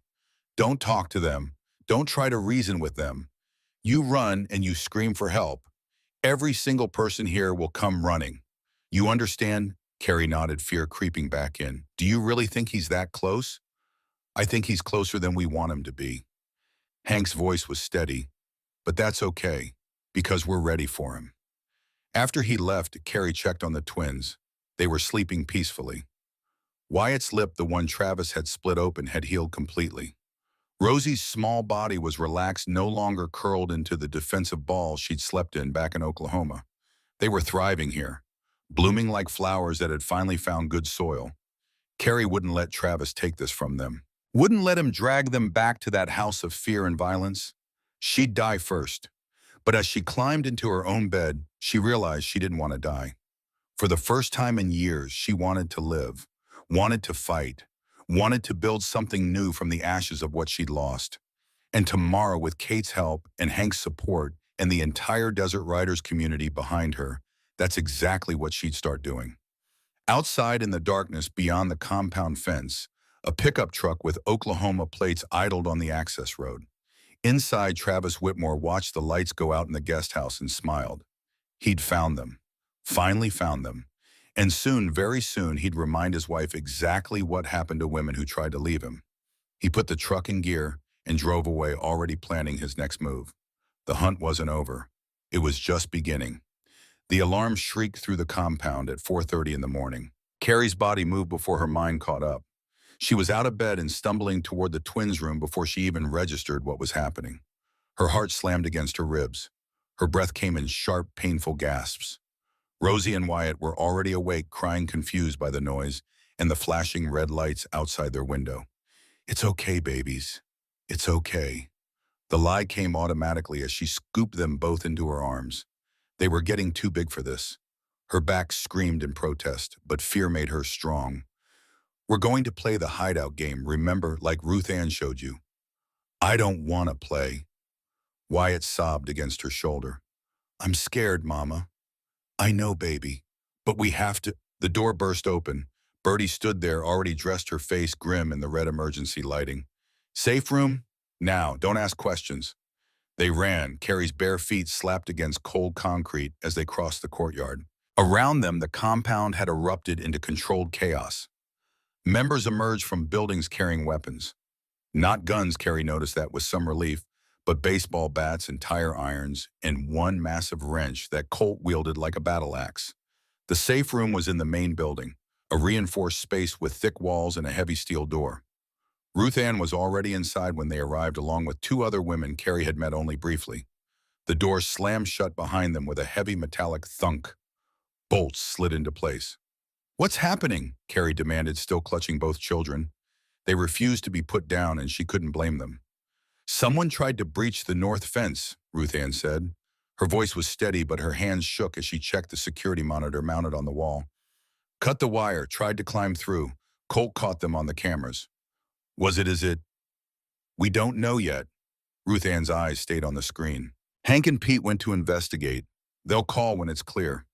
Don't talk to them. Don't try to reason with them. You run and you scream for help. Every single person here will come running. You understand? Carrie nodded, fear creeping back in. Do you really think he's that close? I think he's closer than we want him to be. Hank's voice was steady, but that's okay, because we're ready for him. After he left, Carrie checked on the twins. They were sleeping peacefully. Wyatt's lip, the one Travis had split open, had healed completely. Rosie's small body was relaxed, no longer curled into the defensive ball she'd slept in back in Oklahoma. They were thriving here, blooming like flowers that had finally found good soil. Carrie wouldn't let Travis take this from them. Wouldn't let him drag them back to that house of fear and violence. She'd die first. But as she climbed into her own bed, she realized she didn't want to die. For the first time in years, she wanted to live, wanted to fight, wanted to build something new from the ashes of what she'd lost. And tomorrow, with Kate's help and Hank's support and the entire Desert Riders community behind her, that's exactly what she'd start doing. Outside in the darkness beyond the compound fence, a pickup truck with Oklahoma plates idled on the access road. Inside, Travis Whitmore watched the lights go out in the guest house and smiled. He'd found them. Finally found them. And soon, very soon, he'd remind his wife exactly what happened to women who tried to leave him. He put the truck in gear and drove away, already planning his next move. The hunt wasn't over. It was just beginning. The alarm shrieked through the compound at 4:30 in the morning. Carrie's body moved before her mind caught up. She was out of bed and stumbling toward the twins' room before she even registered what was happening. Her heart slammed against her ribs. Her breath came in sharp, painful gasps. Rosie and Wyatt were already awake, crying, confused by the noise and the flashing red lights outside their window. It's okay, babies. It's okay. The lie came automatically as she scooped them both into her arms. They were getting too big for this. Her back screamed in protest, but fear made her strong. We're going to play the hideout game, remember, like Ruth Ann showed you. I don't want to play. Wyatt sobbed against her shoulder. I'm scared, Mama. I know, baby, but we have to. The door burst open. Bertie stood there, already dressed, her face grim in the red emergency lighting. Safe room? Now, don't ask questions. They ran, Carrie's bare feet slapped against cold concrete as they crossed the courtyard. Around them, the compound had erupted into controlled chaos. Members emerged from buildings carrying weapons. Not guns, Carrie noticed that with some relief, but baseball bats and tire irons and one massive wrench that Colt wielded like a battle axe. The safe room was in the main building, a reinforced space with thick walls and a heavy steel door. Ruth Ann was already inside when they arrived, along with two other women Carrie had met only briefly. The door slammed shut behind them with a heavy metallic thunk. Bolts slid into place. What's happening? Carrie demanded, still clutching both children. They refused to be put down, and she couldn't blame them. Someone tried to breach the north fence, Ruth Ann said. Her voice was steady, but her hands shook as she checked the security monitor mounted on the wall. Cut the wire, tried to climb through. Colt caught them on the cameras. Was it as it? We don't know yet. Ruth Ann's eyes stayed on the screen. Hank and Pete went to investigate. They'll call when it's clear.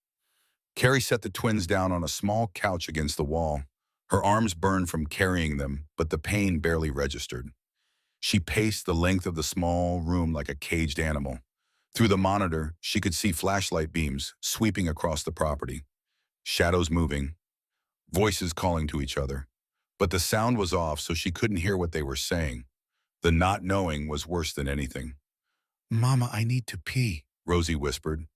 Carrie set the twins down on a small couch against the wall. Her arms burned from carrying them, but the pain barely registered. She paced the length of the small room like a caged animal. Through the monitor, she could see flashlight beams sweeping across the property. shadows moving, voices calling to each other. But the sound was off, so she couldn't hear what they were saying. The not knowing was worse than anything. "Mama, I need to pee," Rosie whispered.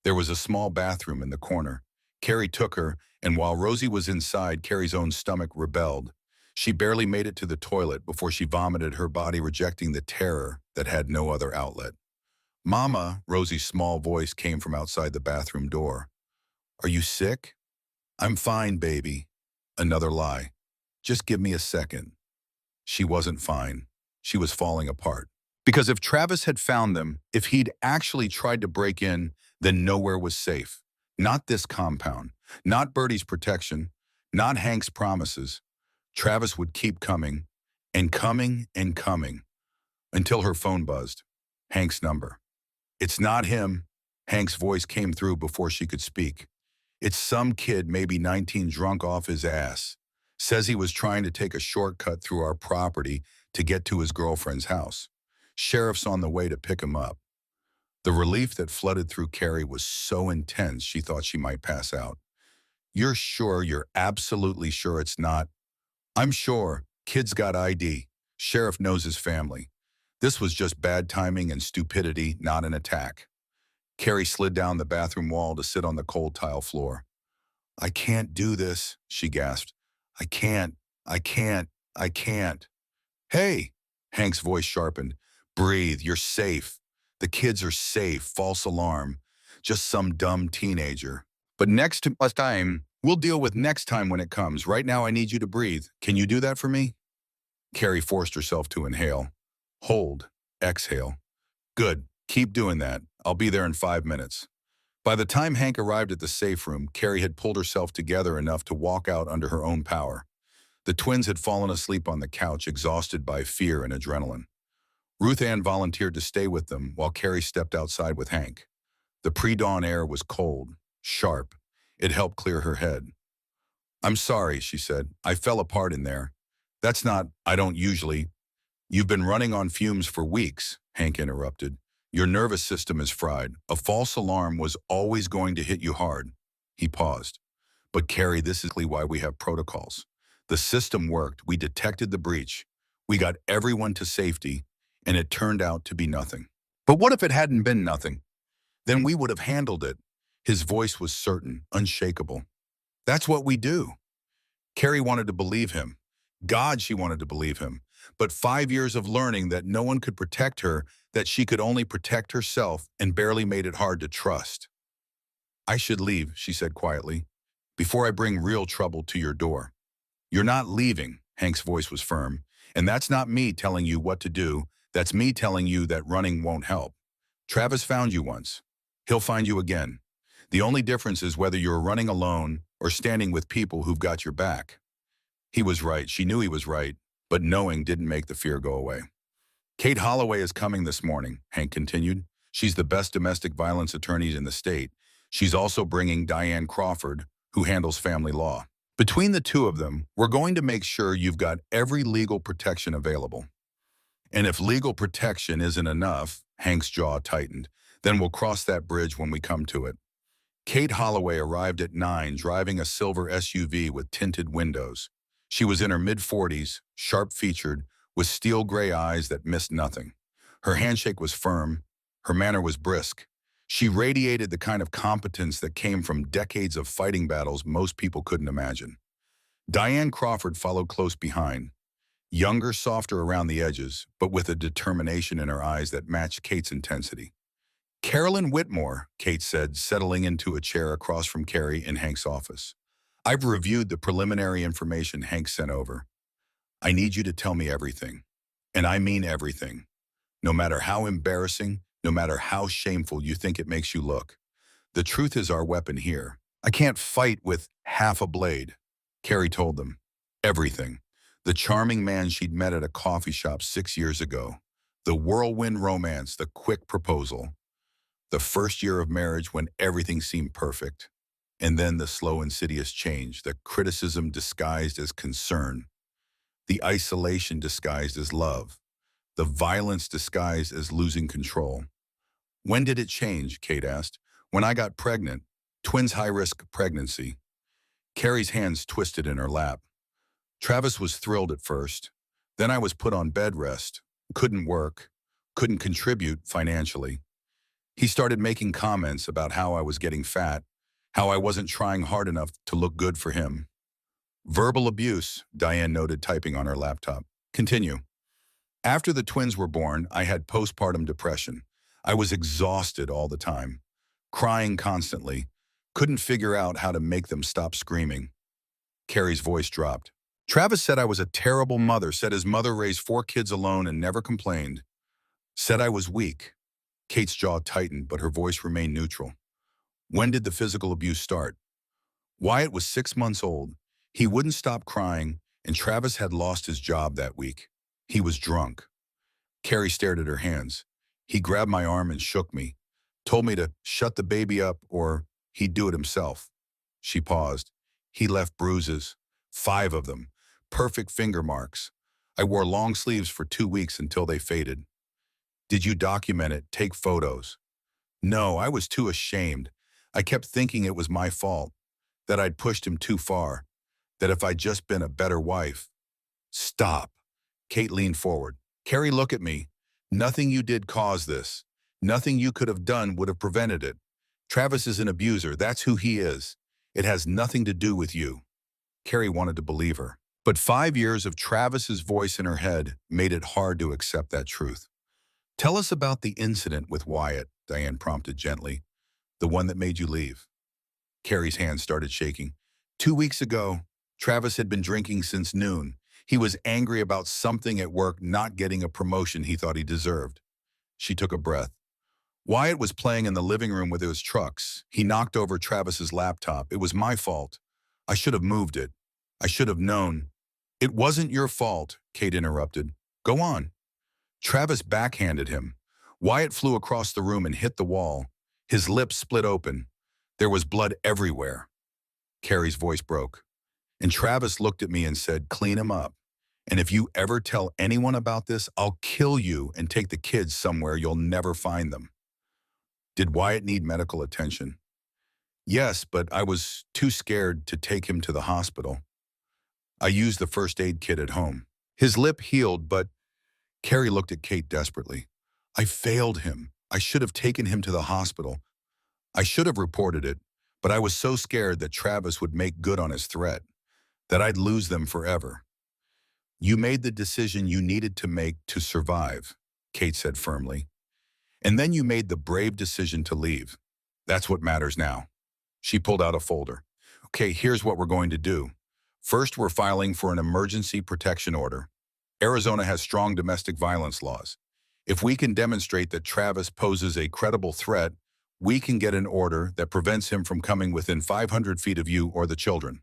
There was a small bathroom in the corner. Carrie took her, and while Rosie was inside, Carrie's own stomach rebelled. She barely made it to the toilet before she vomited, her body rejecting the terror that had no other outlet. "Mama," Rosie's small voice came from outside the bathroom door. "Are you sick?" "I'm fine, baby." Another lie. "Just give me a second." She wasn't fine. She was falling apart. Because if Travis had found them, if he'd actually tried to break in, then nowhere was safe. Not this compound, not Bertie's protection, not Hank's promises. Travis would keep coming, and coming, and coming, until her phone buzzed. Hank's number. "It's not him." Hank's voice came through before she could speak. "It's some kid, maybe 19, drunk off his ass. Says he was trying to take a shortcut through our property to get to his girlfriend's house. Sheriff's on the way to pick him up." The relief that flooded through Carrie was so intense she thought she might pass out. "You're sure, you're absolutely sure it's not?" "I'm sure. Kid's got ID. Sheriff knows his family. This was just bad timing and stupidity, not an attack." Carrie slid down the bathroom wall to sit on the cold tile floor. "I can't do this," she gasped. "I can't, I can't, I can't." "Hey," Hank's voice sharpened. "Breathe, you're safe. The kids are safe, false alarm. Just some dumb teenager. But next time, we'll deal with next time when it comes. Right now I need you to breathe. Can you do that for me?" Carrie forced herself to inhale. Hold. Exhale. "Good. Keep doing that. I'll be there in 5 minutes." By the time Hank arrived at the safe room, Carrie had pulled herself together enough to walk out under her own power. The twins had fallen asleep on the couch, exhausted by fear and adrenaline. Ruth Ann volunteered to stay with them while Carrie stepped outside with Hank. The pre-dawn air was cold, sharp. It helped clear her head. "I'm sorry," she said. "I fell apart in there. That's not, I don't usually—" "You've been running on fumes for weeks," Hank interrupted. "Your nervous system is fried. A false alarm was always going to hit you hard." He paused. "But Carrie, this is why we have protocols. The system worked. We detected the breach. We got everyone to safety, and it turned out to be nothing." "But what if it hadn't been nothing?" "Then we would have handled it." His voice was certain, unshakable. "That's what we do." Carrie wanted to believe him. God, she wanted to believe him. But 5 years of learning that no one could protect her, that she could only protect herself, and barely made it hard to trust. "I should leave," she said quietly, "before I bring real trouble to your door." "You're not leaving," Hank's voice was firm. "And that's not me telling you what to do. That's me telling you that running won't help. Travis found you once. He'll find you again. The only difference is whether you're running alone or standing with people who've got your back." He was right. She knew he was right, but knowing didn't make the fear go away. "Kate Holloway is coming this morning," Hank continued. "She's the best domestic violence attorney in the state. She's also bringing Diane Crawford, who handles family law. Between the two of them, we're going to make sure you've got every legal protection available. And if legal protection isn't enough," Hank's jaw tightened, "then we'll cross that bridge when we come to it." Kate Holloway arrived at 9, driving a silver SUV with tinted windows. She was in her mid-40s, sharp-featured, with steel gray eyes that missed nothing. Her handshake was firm. Her manner was brisk. She radiated the kind of competence that came from decades of fighting battles most people couldn't imagine. Diane Crawford followed close behind. Younger, softer around the edges, but with a determination in her eyes that matched Kate's intensity. "Carolyn Whitmore," Kate said, settling into a chair across from Carrie in Hank's office. "I've reviewed the preliminary information Hank sent over. I need you to tell me everything. And I mean everything. No matter how embarrassing, no matter how shameful you think it makes you look. The truth is our weapon here. I can't fight with half a blade." Carrie told them. Everything. The charming man she'd met at a coffee shop 6 years ago. The whirlwind romance, the quick proposal. The first year of marriage when everything seemed perfect. And then the slow, insidious change, the criticism disguised as concern, the isolation disguised as love, the violence disguised as losing control. "When did it change?" Kate asked. "When I got pregnant. Twins high-risk pregnancy. Carrie's hands twisted in her lap. Travis was thrilled at first. Then I was put on bed rest, couldn't work, couldn't contribute financially. He started making comments about how I was getting fat, how I wasn't trying hard enough to look good for him. Verbal abuse, Diane noted, typing on her laptop. Continue. After the twins were born, I had postpartum depression. I was exhausted all the time, crying constantly, couldn't figure out how to make them stop screaming. Carrie's voice dropped. Travis said I was a terrible mother, said his mother raised 4 kids alone and never complained. Said I was weak. Kate's jaw tightened, but her voice remained neutral. When did the physical abuse start? Wyatt was 6 months old. He wouldn't stop crying, and Travis had lost his job that week. He was drunk. Carrie stared at her hands. He grabbed my arm and shook me, told me to shut the baby up or he'd do it himself. She paused. He left bruises, 5 of them, perfect finger marks. I wore long sleeves for 2 weeks until they faded. Did you document it, take photos? No, I was too ashamed. I kept thinking it was my fault, that I'd pushed him too far, that if I'd just been a better wife. Stop. Kate leaned forward. Carrie, look at me. Nothing you did caused this. Nothing you could have done would have prevented it. Travis is an abuser. That's who he is. It has nothing to do with you. Carrie wanted to believe her. But 5 years of Travis's voice in her head made it hard to accept that truth. Tell us about the incident with Wyatt, Diane prompted gently. The one that made you leave. Carrie's hands started shaking. 2 weeks ago, Travis had been drinking since noon. He was angry about something at work not getting a promotion he thought he deserved. She took a breath. Wyatt was playing in the living room with his trucks. He knocked over Travis's laptop. It was my fault. I should have moved it. I should have known. It wasn't your fault, Kate interrupted. Go on. Travis backhanded him. Wyatt flew across the room and hit the wall. His lips split open. There was blood everywhere. Carrie's voice broke. And Travis looked at me and said, clean him up. And if you ever tell anyone about this, I'll kill you and take the kids somewhere you'll never find them. Did Wyatt need medical attention? Yes, but I was too scared to take him to the hospital. I used the first aid kit at home. His lip healed, but Carrie looked at Kate desperately. I failed him. I should have taken him to the hospital. I should have reported it, but I was so scared that Travis would make good on his threat, that I'd lose them forever. You made the decision you needed to make to survive, Kate said firmly. And then you made the brave decision to leave. That's what matters now. She pulled out a folder. Okay, here's what we're going to do. First, we're filing for an emergency protection order. Arizona has strong domestic violence laws. If we can demonstrate that Travis poses a credible threat, we can get an order that prevents him from coming within 500 feet of you or the children.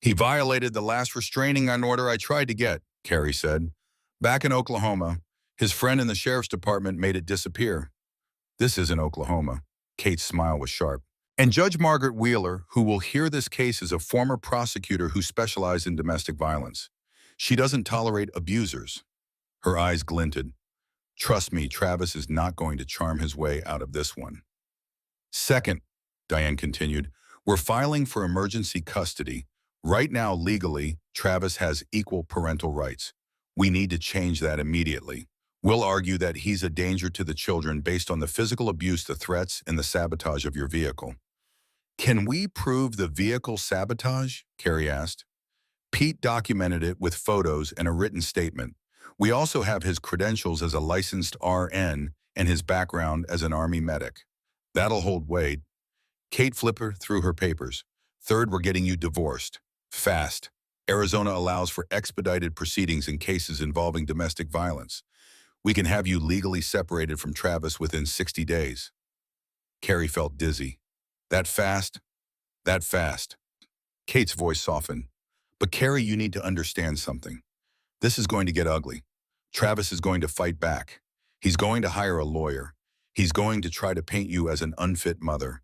He violated the last restraining order I tried to get, Carrie said. Back in Oklahoma, his friend in the sheriff's department made it disappear. This isn't Oklahoma. Kate's smile was sharp. And Judge Margaret Wheeler, who will hear this case, is a former prosecutor who specialized in domestic violence. She doesn't tolerate abusers. Her eyes glinted. Trust me, Travis is not going to charm his way out of this one. Second, Diane continued, we're filing for emergency custody. Right now, legally, Travis has equal parental rights. We need to change that immediately. We'll argue that he's a danger to the children based on the physical abuse, the threats, and the sabotage of your vehicle. Can we prove the vehicle sabotage? Carrie asked. Pete documented it with photos and a written statement. We also have his credentials as a licensed RN and his background as an Army medic. That'll hold weight. Kate flipped through her papers. Third, we're getting you divorced. Fast. Arizona allows for expedited proceedings in cases involving domestic violence. We can have you legally separated from Travis within 60 days. Carrie felt dizzy. That fast? That fast. Kate's voice softened. But Carrie, you need to understand something. This is going to get ugly. Travis is going to fight back. He's going to hire a lawyer. He's going to try to paint you as an unfit mother.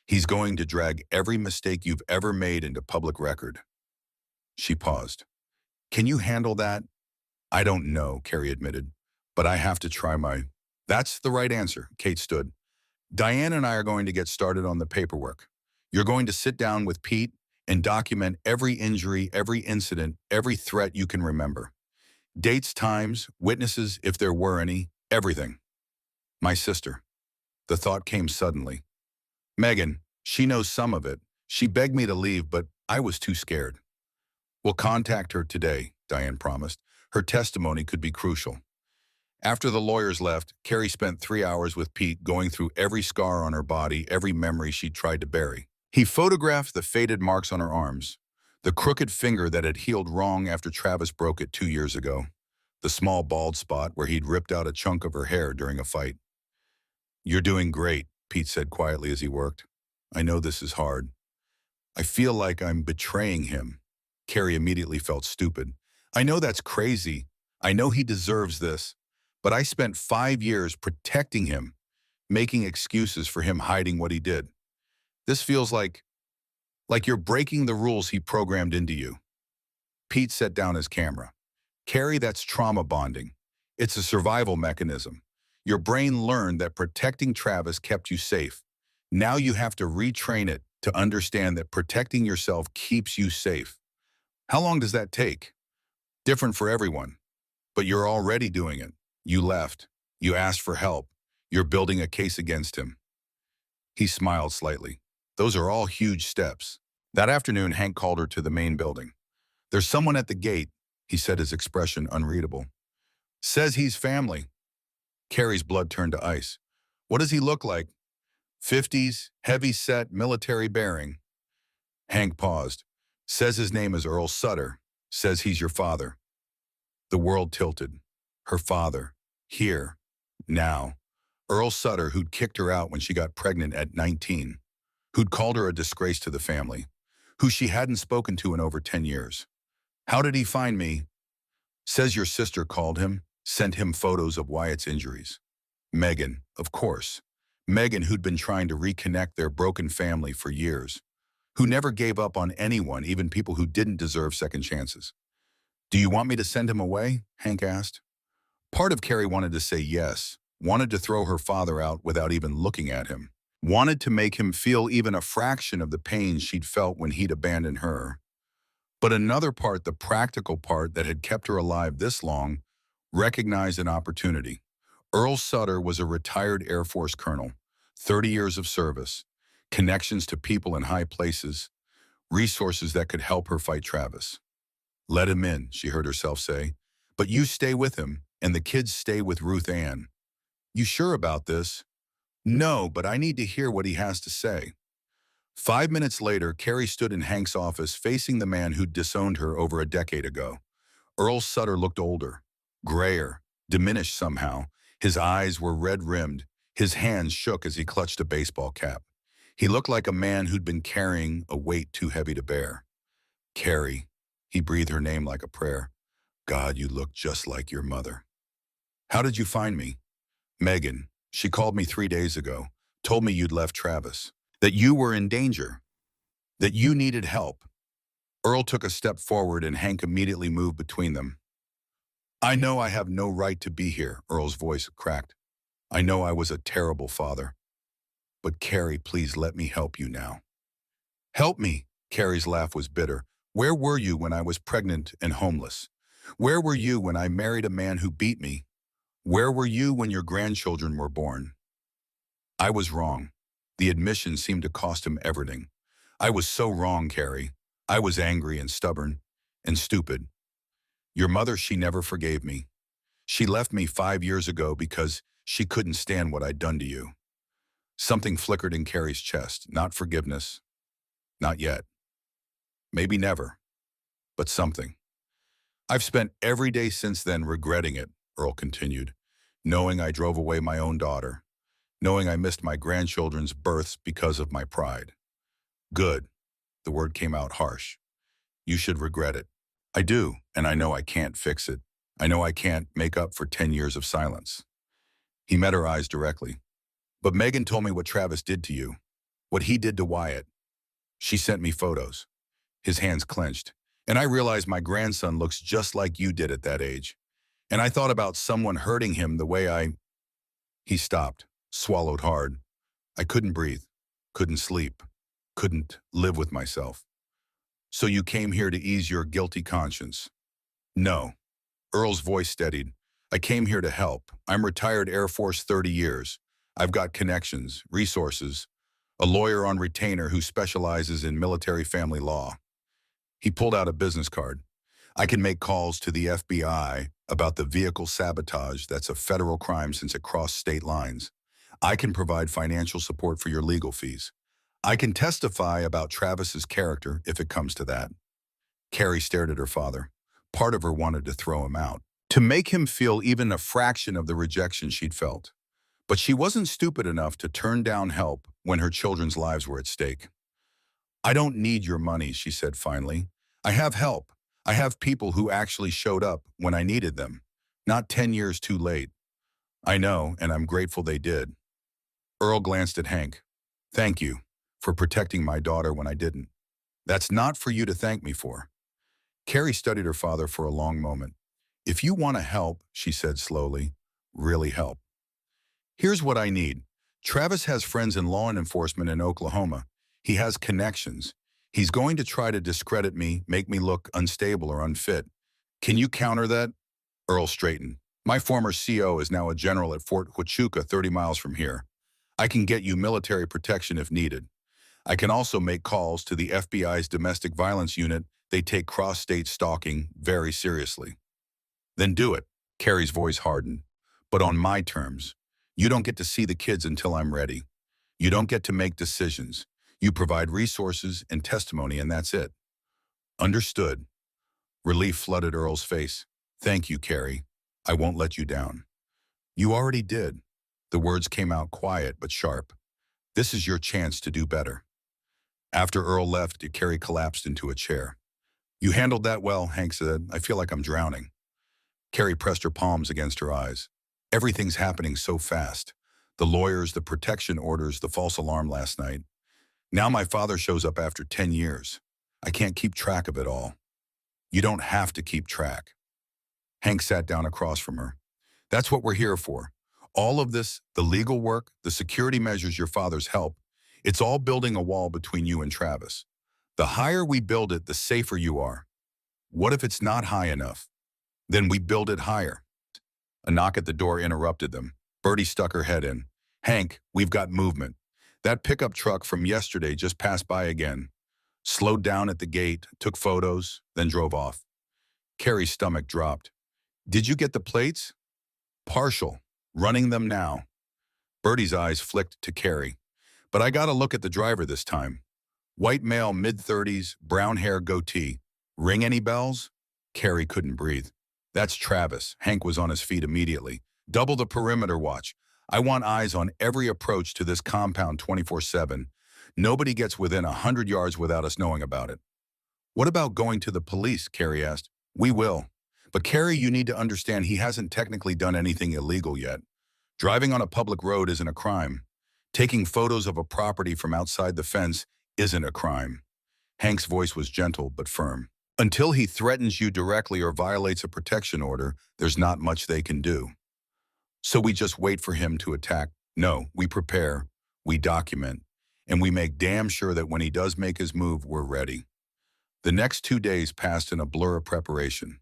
He's going to drag every mistake you've ever made into public record. She paused. Can you handle that? I don't know, Carrie admitted, but I have to try my... That's the right answer, Kate stood. Diane and I are going to get started on the paperwork. You're going to sit down with Pete and document every injury, every incident, every threat you can remember. Dates, times, witnesses, if there were any, everything. My sister. The thought came suddenly. Megan, she knows some of it. She begged me to leave, but I was too scared. We'll contact her today, Diane promised. Her testimony could be crucial. After the lawyers left, Carrie spent 3 hours with Pete going through every scar on her body, every memory she'd tried to bury. He photographed the faded marks on her arms, the crooked finger that had healed wrong after Travis broke it 2 years ago, the small bald spot where he'd ripped out a chunk of her hair during a fight. You're doing great, Pete said quietly as he worked. I know this is hard. I feel like I'm betraying him. Carrie immediately felt stupid. I know that's crazy. I know he deserves this. But I spent 5 years protecting him, making excuses for him hiding what he did. This feels like you're breaking the rules he programmed into you. Pete set down his camera. Carrie, that's trauma bonding. It's a survival mechanism. Your brain learned that protecting Travis kept you safe. Now you have to retrain it to understand that protecting yourself keeps you safe. How long does that take? Different for everyone. But you're already doing it. You left. You asked for help. You're building a case against him. He smiled slightly. Those are all huge steps. That afternoon, Hank called her to the main building. There's someone at the gate, he said, his expression unreadable. Says he's family. Carrie's blood turned to ice. What does he look like? 50s, heavy-set, military bearing. Hank paused. Says his name is Earl Sutter. Says he's your father. The world tilted. Her father. Here. Now. Earl Sutter, who'd kicked her out when she got pregnant at 19. Who'd called her a disgrace to the family. Who she hadn't spoken to in over 10 years. How did he find me? Says your sister called him, sent him photos of Wyatt's injuries. Megan, of course. Megan, who'd been trying to reconnect their broken family for years. Who never gave up on anyone, even people who didn't deserve second chances. Do you want me to send him away? Hank asked. Part of Carrie wanted to say yes, wanted to throw her father out without even looking at him, wanted to make him feel even a fraction of the pain she'd felt when he'd abandoned her. But another part, the practical part that had kept her alive this long, recognized an opportunity. Earl Sutter was a retired Air Force colonel, 30 years of service, connections to people in high places, resources that could help her fight Travis. Let him in, she heard herself say. But you stay with him, and the kids stay with Ruth Ann. You sure about this? No, but I need to hear what he has to say. 5 minutes later, Carrie stood in Hank's office facing the man who'd disowned her over a decade ago. Earl Sutter looked older, grayer, diminished somehow. His eyes were red-rimmed. His hands shook as he clutched a baseball cap. He looked like a man who'd been carrying a weight too heavy to bear. Carrie. He breathed her name like a prayer. God, you look just like your mother. How did you find me? Megan. She called me 3 days ago, told me you'd left Travis, that you were in danger, that you needed help. Earl took a step forward and Hank immediately moved between them. I know I have no right to be here, Earl's voice cracked. I know I was a terrible father. But Carrie, please let me help you now. Help me, Carrie's laugh was bitter. Where were you when I was pregnant and homeless? Where were you when I married a man who beat me? Where were you when your grandchildren were born? I was wrong. The admission seemed to cost him everything. I was so wrong, Carrie. I was angry and stubborn and stupid. Your mother, she never forgave me. She left me 5 years ago because she couldn't stand what I'd done to you. Something flickered in Carrie's chest. Not forgiveness. Not yet. Maybe never. But something. I've spent every day since then regretting it, Earl continued, knowing I drove away my own daughter, knowing I missed my grandchildren's births because of my pride. Good. The word came out harsh. You should regret it. I do, and I know I can't fix it. I know I can't make up for 10 years of silence. He met her eyes directly. But Megan told me what Travis did to you, what he did to Wyatt. She sent me photos. His hands clenched. And I realized my grandson looks just like you did at that age. And I thought about someone hurting him the way I... He stopped, swallowed hard. I couldn't breathe, couldn't sleep, couldn't live with myself. So you came here to ease your guilty conscience? No. Earl's voice steadied. I came here to help. I'm retired Air Force 30 years. I've got connections, resources, a lawyer on retainer who specializes in military family law. He pulled out a business card. I can make calls to the FBI about the vehicle sabotage that's a federal crime since it crossed state lines. I can provide financial support for your legal fees. I can testify about Travis's character if it comes to that. Carrie stared at her father. Part of her wanted to throw him out, to make him feel even a fraction of the rejection she'd felt. But she wasn't stupid enough to turn down help when her children's lives were at stake. I don't need your money, she said finally. I have help. I have people who actually showed up when I needed them, not 10 years too late. I know, and I'm grateful they did. Earl glanced at Hank. Thank you for protecting my daughter when I didn't. That's not for you to thank me for. Carrie studied her father for a long moment. If you want to help, she said slowly, really help. Here's what I need. Travis has friends in law enforcement in Oklahoma. He has connections. He's going to try to discredit me, make me look unstable or unfit. Can you counter that? Earl straightened. My former CO is now a general at Fort Huachuca, 30 miles from here. I can get you military protection if needed. I can also make calls to the FBI's domestic violence unit. They take cross-state stalking very seriously. Then do it. Carrie's voice hardened. But on my terms. You don't get to see the kids until I'm ready. You don't get to make decisions. You provide resources and testimony, and that's it. Understood. Relief flooded Earl's face. Thank you, Carrie. I won't let you down. You already did. The words came out quiet but sharp. This is your chance to do better. After Earl left, Carrie collapsed into a chair. You handled that well, Hank said. I feel like I'm drowning. Carrie pressed her palms against her eyes. Everything's happening so fast. The lawyers, the protection orders, the false alarm last night. Now my father shows up after 10 years. I can't keep track of it all. You don't have to keep track. Hank sat down across from her. That's what we're here for. All of this, the legal work, the security measures your father's help, it's all building a wall between you and Travis. The higher we build it, the safer you are. What if it's not high enough? Then we build it higher. A knock at the door interrupted them. Bertie stuck her head in. Hank, we've got movement. That pickup truck from yesterday just passed by again. Slowed down at the gate, took photos, then drove off. Carrie's stomach dropped. Did you get the plates? Partial. Running them now. Bertie's eyes flicked to Carrie. But I got a look at the driver this time. White male, mid-30s, brown hair, goatee. Ring any bells? Carrie couldn't breathe. That's Travis. Hank was on his feet immediately. Double the perimeter watch. I want eyes on every approach to this compound 24/7. Nobody gets within 100 yards without us knowing about it. What about going to the police? Carrie asked. We will. But Carrie, you need to understand he hasn't technically done anything illegal yet. Driving on a public road isn't a crime. Taking photos of a property from outside the fence isn't a crime. Hank's voice was gentle but firm. Until he threatens you directly or violates a protection order, there's not much they can do. So we just wait for him to attack. No, we prepare, we document, and we make damn sure that when he does make his move, we're ready. The next 2 days passed in a blur of preparation.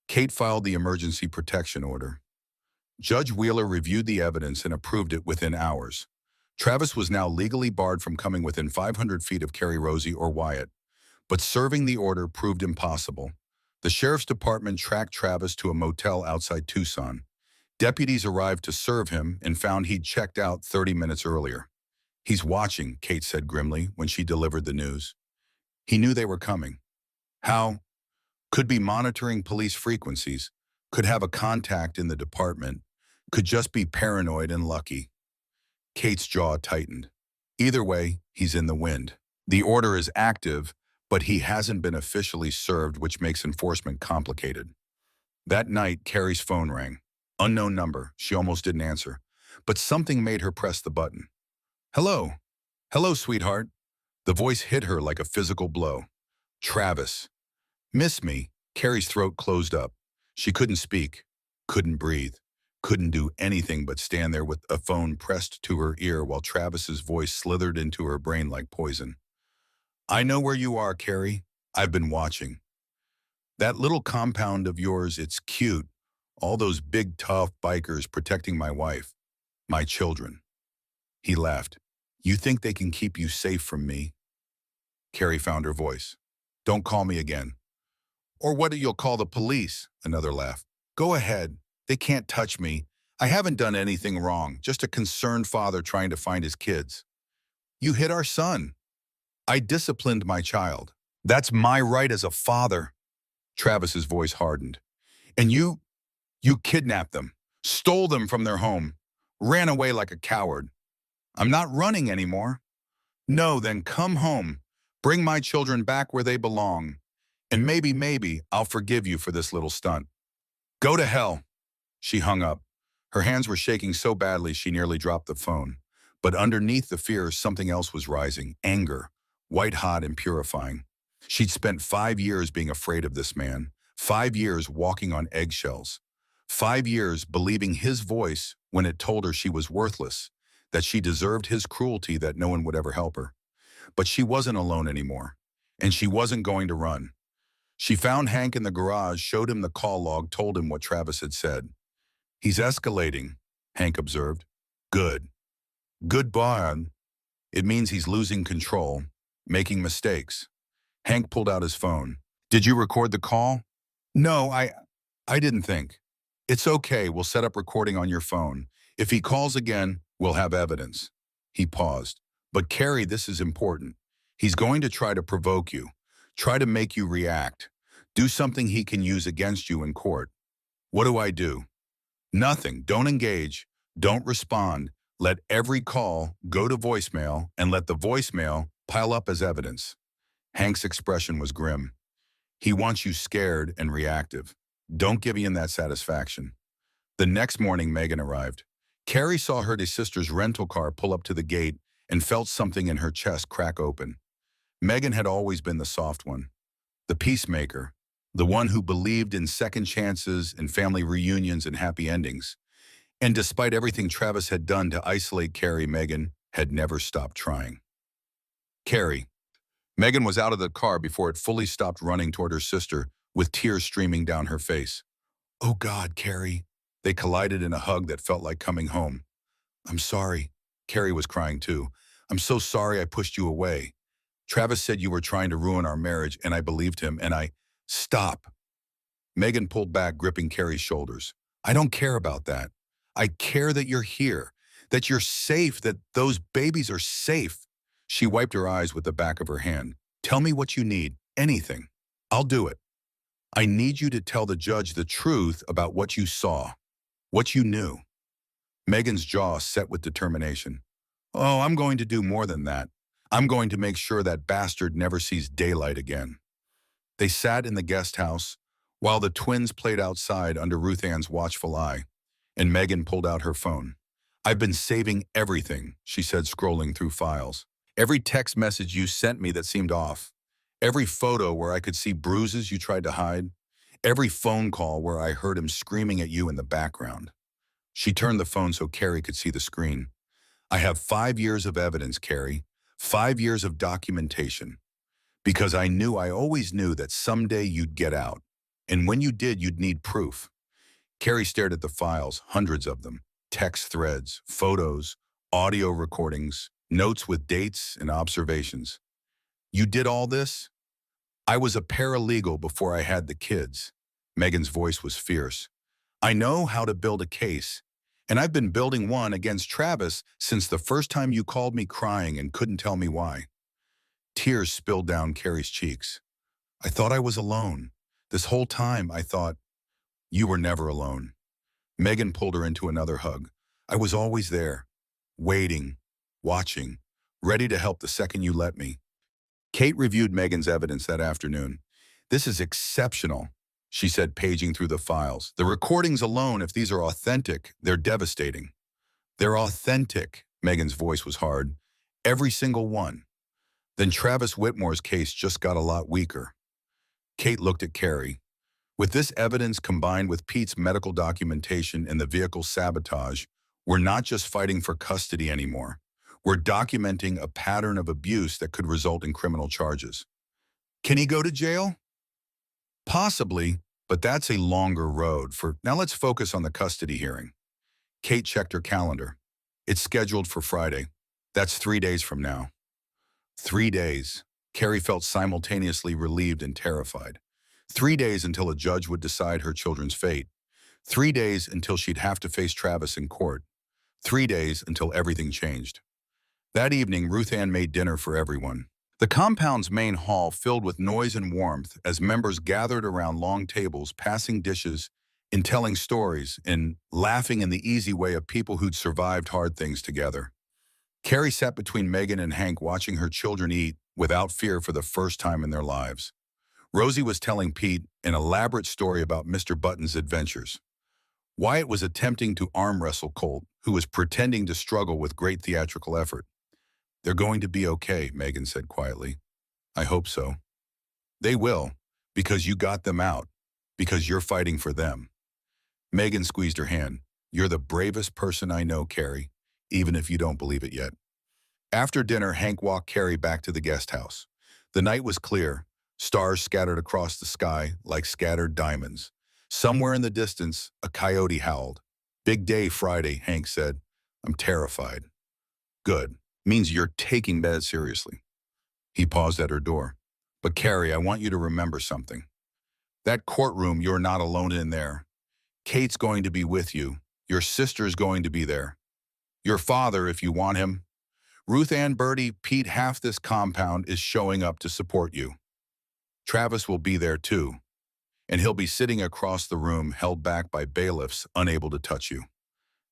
Kate filed the emergency protection order. Judge Wheeler reviewed the evidence and approved it within hours. Travis was now legally barred from coming within 500 feet of Carrie Rosie or Wyatt. But serving the order proved impossible. The sheriff's department tracked Travis to a motel outside Tucson. Deputies arrived to serve him and found he'd checked out 30 minutes earlier. He's watching, Kate said grimly when she delivered the news. He knew they were coming. How? Could be monitoring police frequencies, could have a contact in the department, could just be paranoid and lucky. Kate's jaw tightened. Either way, he's in the wind. The order is active, but he hasn't been officially served, which makes enforcement complicated. That night, Carrie's phone rang. Unknown number. She almost didn't answer. But something made her press the button. Hello. Hello, sweetheart. The voice hit her like a physical blow. Travis. Miss me. Carrie's throat closed up. She couldn't speak, couldn't breathe, couldn't do anything but stand there with a phone pressed to her ear while Travis's voice slithered into her brain like poison. I know where you are, Carrie. I've been watching. That little compound of yours, it's cute. All those big, tough bikers protecting my wife, my children. He laughed. You think they can keep you safe from me? Carrie found her voice. Don't call me again. Or what do you'll call the police? Another laugh. Go ahead. They can't touch me. I haven't done anything wrong, just a concerned father trying to find his kids. You hit our son. I disciplined my child. That's my right as a father. Travis's voice hardened. And you kidnapped them, stole them from their home, ran away like a coward. I'm not running anymore. No, then come home. Bring my children back where they belong. And maybe, I'll forgive you for this little stunt. Go to hell. She hung up. Her hands were shaking so badly she nearly dropped the phone. But underneath the fear, something else was rising, anger, white-hot and purifying. She'd spent 5 years being afraid of this man, 5 years walking on eggshells, 5 years believing his voice when it told her she was worthless, that she deserved his cruelty, that no one would ever help her. But she wasn't alone anymore, and she wasn't going to run. She found Hank in the garage, showed him the call log, told him what Travis had said. He's escalating, Hank observed. Good. Good bond. It means he's losing control, making mistakes. Hank pulled out his phone. Did you record the call? No, I didn't think. It's okay, we'll set up recording on your phone. If he calls again, we'll have evidence. He paused. But Carrie, this is important. He's going to try to provoke you, try to make you react, do something he can use against you in court. What do I do? Nothing. Don't engage. Don't respond. Let every call go to voicemail and let the voicemail pile up as evidence. Hank's expression was grim. He wants you scared and reactive. Don't give Ian that satisfaction. The next morning, Megan arrived. Carrie saw her sister's rental car pull up to the gate and felt something in her chest crack open. Megan had always been the soft one, the peacemaker, the one who believed in second chances and family reunions and happy endings. And despite everything Travis had done to isolate Carrie, Megan had never stopped trying. Carrie. Megan was out of the car before it fully stopped running toward her sister, with tears streaming down her face. Oh God, Carrie. They collided in a hug that felt like coming home. I'm sorry. Carrie was crying too. I'm so sorry I pushed you away. Travis said you were trying to ruin our marriage, and I believed him, and I... Stop. Megan pulled back, gripping Carrie's shoulders. I don't care about that. I care that you're here, that you're safe, that those babies are safe. She wiped her eyes with the back of her hand. Tell me what you need, anything. I'll do it. I need you to tell the judge the truth about what you saw, what you knew. Megan's jaw set with determination. Oh, I'm going to do more than that. I'm going to make sure that bastard never sees daylight again. They sat in the guest house while the twins played outside under Ruth Ann's watchful eye, and Megan pulled out her phone. I've been saving everything, she said, scrolling through files. Every text message you sent me that seemed off. Every photo where I could see bruises you tried to hide. Every phone call where I heard him screaming at you in the background. She turned the phone so Carrie could see the screen. I have 5 years of evidence, Carrie. 5 years of documentation. Because I always knew that someday you'd get out. And when you did, you'd need proof. Carrie stared at the files, hundreds of them. Text threads, photos, audio recordings, notes with dates and observations. You did all this? I was a paralegal before I had the kids. Megan's voice was fierce. I know how to build a case, and I've been building one against Travis since the first time you called me crying and couldn't tell me why. Tears spilled down Carrie's cheeks. I thought I was alone. This whole time I thought, you were never alone. Megan pulled her into another hug. I was always there, waiting, watching, ready to help the second you let me. Kate reviewed Megan's evidence that afternoon. This is exceptional, she said, paging through the files. The recordings alone, if these are authentic, they're devastating. They're authentic, Megan's voice was hard. Every single one. Then Travis Whitmore's case just got a lot weaker. Kate looked at Carrie. With this evidence combined with Pete's medical documentation and the vehicle's sabotage, we're not just fighting for custody anymore. We're documenting a pattern of abuse that could result in criminal charges. Can he go to jail? Possibly, but that's a longer road. Now let's focus on the custody hearing. Kate checked her calendar. It's scheduled for Friday. That's 3 days from now. 3 days. Carrie felt simultaneously relieved and terrified. 3 days until a judge would decide her children's fate. 3 days until she'd have to face Travis in court. 3 days until everything changed. That evening, Ruth Ann made dinner for everyone. The compound's main hall filled with noise and warmth as members gathered around long tables, passing dishes and telling stories and laughing in the easy way of people who'd survived hard things together. Carrie sat between Megan and Hank watching her children eat without fear for the first time in their lives. Rosie was telling Pete an elaborate story about Mr. Button's adventures. Wyatt was attempting to arm wrestle Colt, who was pretending to struggle with great theatrical effort. "They're going to be okay," Megan said quietly. "I hope so." "They will, because you got them out, because you're fighting for them." Megan squeezed her hand. "You're the bravest person I know, Carrie, even if you don't believe it yet." After dinner, Hank walked Carrie back to the guest house. The night was clear, stars scattered across the sky like scattered diamonds. Somewhere in the distance, a coyote howled. "Big day Friday," Hank said. "I'm terrified." "Good. Means you're taking that seriously." He paused at her door. "But Carrie, I want you to remember something. That courtroom, you're not alone in there. Kate's going to be with you. Your sister's going to be there. Your father, if you want him. Ruth Ann, Bertie, Pete, half this compound is showing up to support you. Travis will be there too. And he'll be sitting across the room, held back by bailiffs, unable to touch you."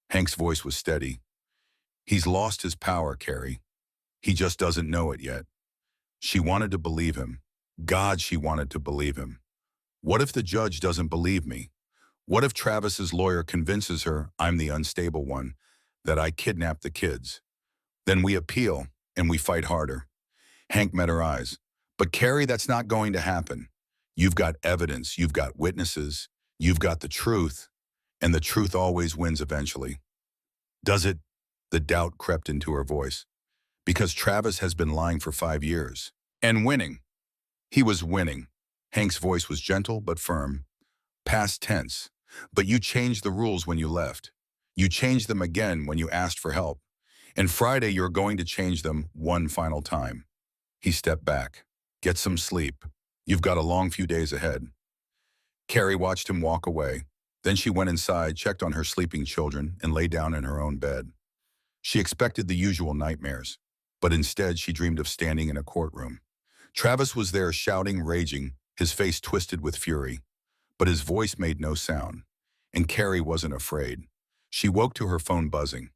Hank's voice was steady. "He's lost his power, Carrie. He just doesn't know it yet." She wanted to believe him. God, she wanted to believe him. What if the judge doesn't believe me? What if Travis's lawyer convinces her I'm the unstable one, that I kidnapped the kids? Then we appeal, and we fight harder. Hank met her eyes. "But Carrie, that's not going to happen. You've got evidence, you've got witnesses, you've got the truth, and the truth always wins eventually." "Does it?" The doubt crept into her voice. "Because Travis has been lying for 5 years. And winning." "He was winning." Hank's voice was gentle but firm. "Past tense. But you changed the rules when you left. You changed them again when you asked for help. And Friday you're going to change them one final time." He stepped back. "Get some sleep. You've got a long few days ahead." Carrie watched him walk away. Then she went inside, checked on her sleeping children, and lay down in her own bed. She expected the usual nightmares, but instead she dreamed of standing in a courtroom. Travis was there shouting, raging, his face twisted with fury, but his voice made no sound, and Carrie wasn't afraid. She woke to her phone buzzing.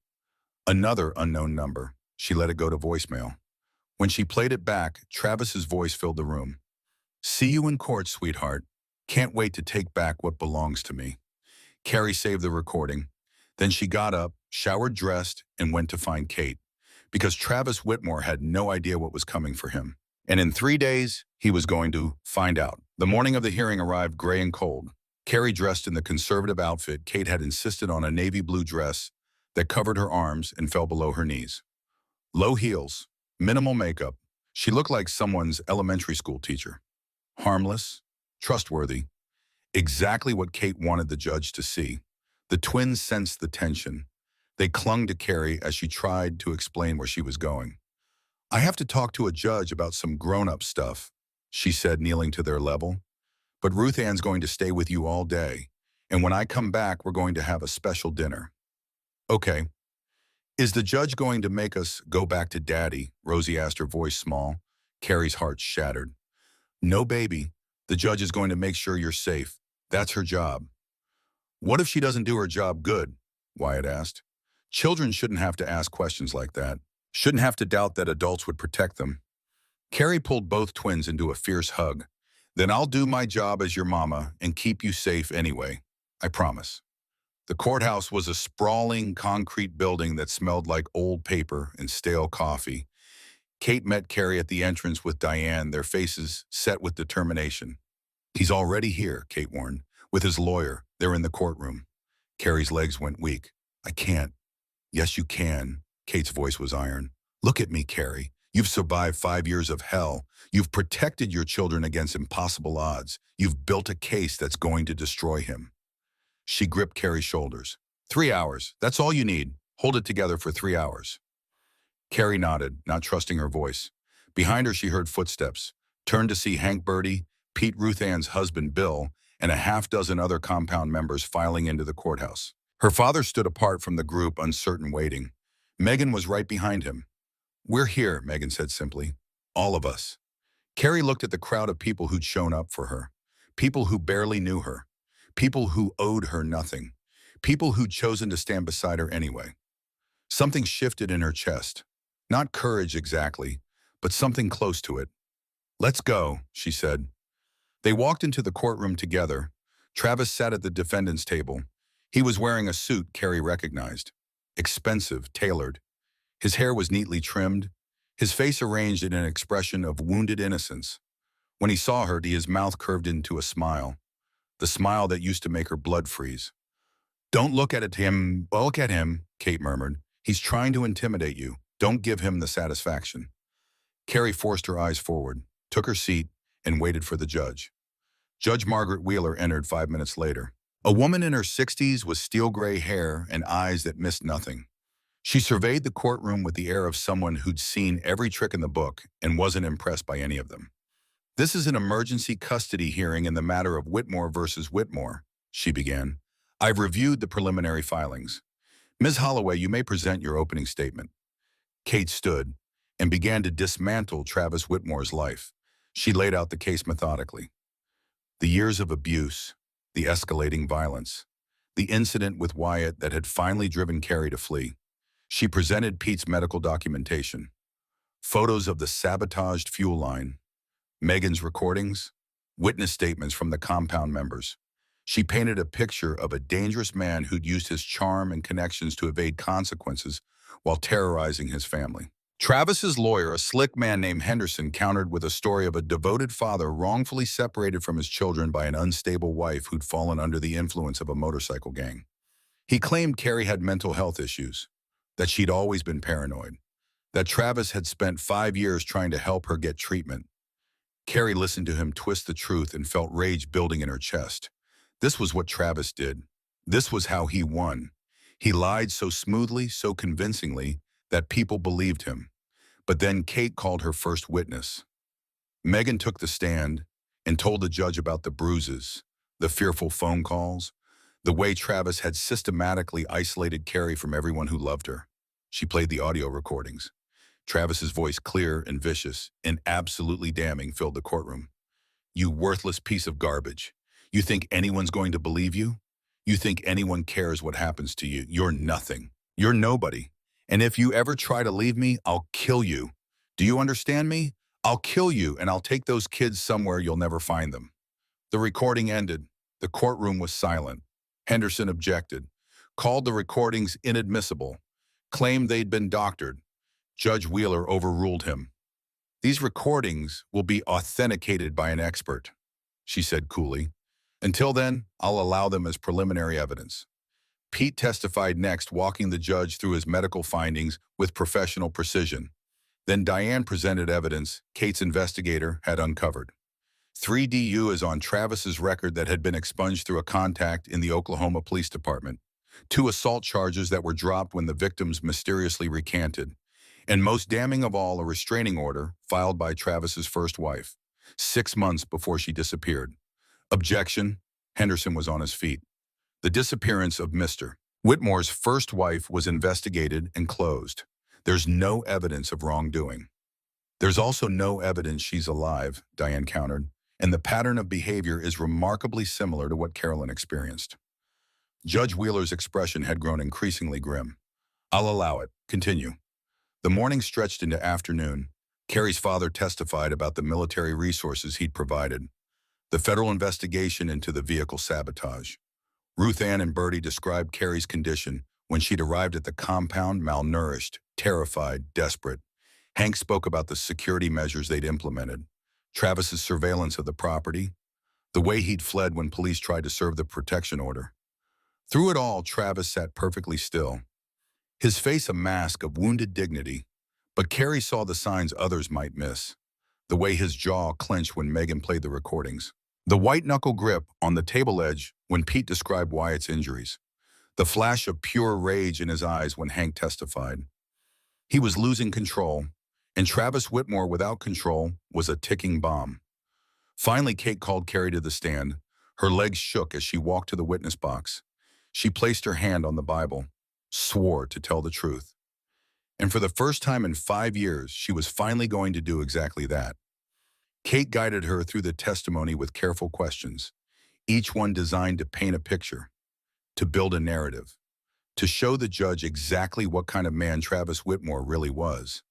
Another unknown number. She let it go to voicemail. When she played it back, Travis's voice filled the room. "See you in court, sweetheart. Can't wait to take back what belongs to me." Carrie saved the recording. Then she got up, showered, dressed, and went to find Kate, because Travis Whitmore had no idea what was coming for him. And in 3 days, he was going to find out. The morning of the hearing arrived gray and cold. Carrie dressed in the conservative outfit Kate had insisted on, a navy blue dress that covered her arms and fell below her knees. Low heels, minimal makeup. She looked like someone's elementary school teacher. Harmless, trustworthy, exactly what Kate wanted the judge to see. The twins sensed the tension. They clung to Carrie as she tried to explain where she was going. "I have to talk to a judge about some grown-up stuff," she said, kneeling to their level. "But Ruth Ann's going to stay with you all day, and when I come back, we're going to have a special dinner." "Okay. Is the judge going to make us go back to Daddy?" Rosie asked, her voice small. Carrie's heart shattered. "No, baby. The judge is going to make sure you're safe. That's her job." "What if she doesn't do her job good?" Wyatt asked. "Children shouldn't have to ask questions like that. Shouldn't have to doubt that adults would protect them." Carrie pulled both twins into a fierce hug. "Then I'll do my job as your mama and keep you safe anyway. I promise." The courthouse was a sprawling concrete building that smelled like old paper and stale coffee. Kate met Carrie at the entrance with Diane, their faces set with determination. "He's already here," Kate warned. "With his lawyer. They're in the courtroom." Carrie's legs went weak. "I can't." "Yes, you can." Kate's voice was iron. "Look at me, Carrie. You've survived 5 years of hell. You've protected your children against impossible odds. You've built a case that's going to destroy him. She gripped Carrie's shoulders. 3 hours. That's all you need. Hold it together for 3 hours. Carrie nodded, not trusting her voice. Behind her, she heard footsteps, turned to see Hank Birdie, Pete Ruth Ann's husband Bill, and a half-dozen other compound members filing into the courthouse. Her father stood apart from the group, uncertain, waiting. Megan was right behind him. "We're here," Megan said simply. "All of us." Carrie looked at the crowd of people who'd shown up for her. People who barely knew her. People who owed her nothing. People who'd chosen to stand beside her anyway. Something shifted in her chest. Not courage exactly, but something close to it. "Let's go," she said. They walked into the courtroom together. Travis sat at the defendant's table. He was wearing a suit Carrie recognized. Expensive, tailored. His hair was neatly trimmed, his face arranged in an expression of wounded innocence. When he saw her, his mouth curved into a smile, the smile that used to make her blood freeze. "Don't look at him. Look at him," Kate murmured. "He's trying to intimidate you. Don't give him the satisfaction." Carrie forced her eyes forward, took her seat, and waited for the judge. Judge Margaret Wheeler entered 5 minutes later. A woman in her 60s with steel-gray hair and eyes that missed nothing. She surveyed the courtroom with the air of someone who'd seen every trick in the book and wasn't impressed by any of them. "This is an emergency custody hearing in the matter of Whitmore versus Whitmore," she began. "I've reviewed the preliminary filings. Ms. Holloway, you may present your opening statement." Kate stood and began to dismantle Travis Whitmore's life. She laid out the case methodically. The years of abuse, the escalating violence, the incident with Wyatt that had finally driven Carrie to flee. She presented Pete's medical documentation, photos of the sabotaged fuel line, Megan's recordings, witness statements from the compound members. She painted a picture of a dangerous man who'd used his charm and connections to evade consequences while terrorizing his family. Travis's lawyer, a slick man named Henderson, countered with a story of a devoted father wrongfully separated from his children by an unstable wife who'd fallen under the influence of a motorcycle gang. He claimed Carrie had mental health issues, that she'd always been paranoid, that Travis had spent 5 years trying to help her get treatment. Carrie listened to him twist the truth and felt rage building in her chest. This was what Travis did. This was how he won. He lied so smoothly, so convincingly, that people believed him. But then Kate called her first witness. Megan took the stand and told the judge about the bruises, the fearful phone calls, the way Travis had systematically isolated Carrie from everyone who loved her. She played the audio recordings. Travis's voice, clear and vicious and absolutely damning, filled the courtroom. "You worthless piece of garbage. You think anyone's going to believe you? You think anyone cares what happens to you? You're nothing. You're nobody. And if you ever try to leave me, I'll kill you. Do you understand me? I'll kill you, and I'll take those kids somewhere you'll never find them." The recording ended. The courtroom was silent. Henderson objected, called the recordings inadmissible, claimed they'd been doctored. Judge Wheeler overruled him. "These recordings will be authenticated by an expert," she said coolly. "Until then, I'll allow them as preliminary evidence." Pete testified next, walking the judge through his medical findings with professional precision. Then Diane presented evidence Kate's investigator had uncovered. 3DU is on Travis's record that had been expunged through a contact in the Oklahoma Police Department, 2 assault charges that were dropped when the victims mysteriously recanted, and most damning of all, a restraining order filed by Travis's first wife, 6 months before she disappeared. Objection. Henderson was on his feet. The disappearance of Mr. Whitmore's first wife was investigated and closed. There's no evidence of wrongdoing. There's also no evidence she's alive, Diane countered, and the pattern of behavior is remarkably similar to what Carolyn experienced. Judge Wheeler's expression had grown increasingly grim. "I'll allow it. Continue." The morning stretched into afternoon. Carrie's father testified about the military resources he'd provided, the federal investigation into the vehicle sabotage. Ruth Ann and Bertie described Carrie's condition when she'd arrived at the compound, malnourished, terrified, desperate. Hank spoke about the security measures they'd implemented, Travis's surveillance of the property, the way he'd fled when police tried to serve the protection order. Through it all, Travis sat perfectly still, his face a mask of wounded dignity, But Carrie saw the signs others might miss. The way his jaw clenched when Megan played the recordings. The white-knuckle grip on the table edge when Pete described Wyatt's injuries. The flash of pure rage in his eyes when Hank testified. He was losing control, and Travis Whitmore without control was a ticking bomb. Finally, Kate called Carrie to the stand. Her legs shook as she walked to the witness box. She placed her hand on the Bible, swore to tell the truth. And for the first time in 5 years, she was finally going to do exactly that. Kate guided her through the testimony with careful questions, each one designed to paint a picture, to build a narrative, to show the judge exactly what kind of man Travis Whitmore really was.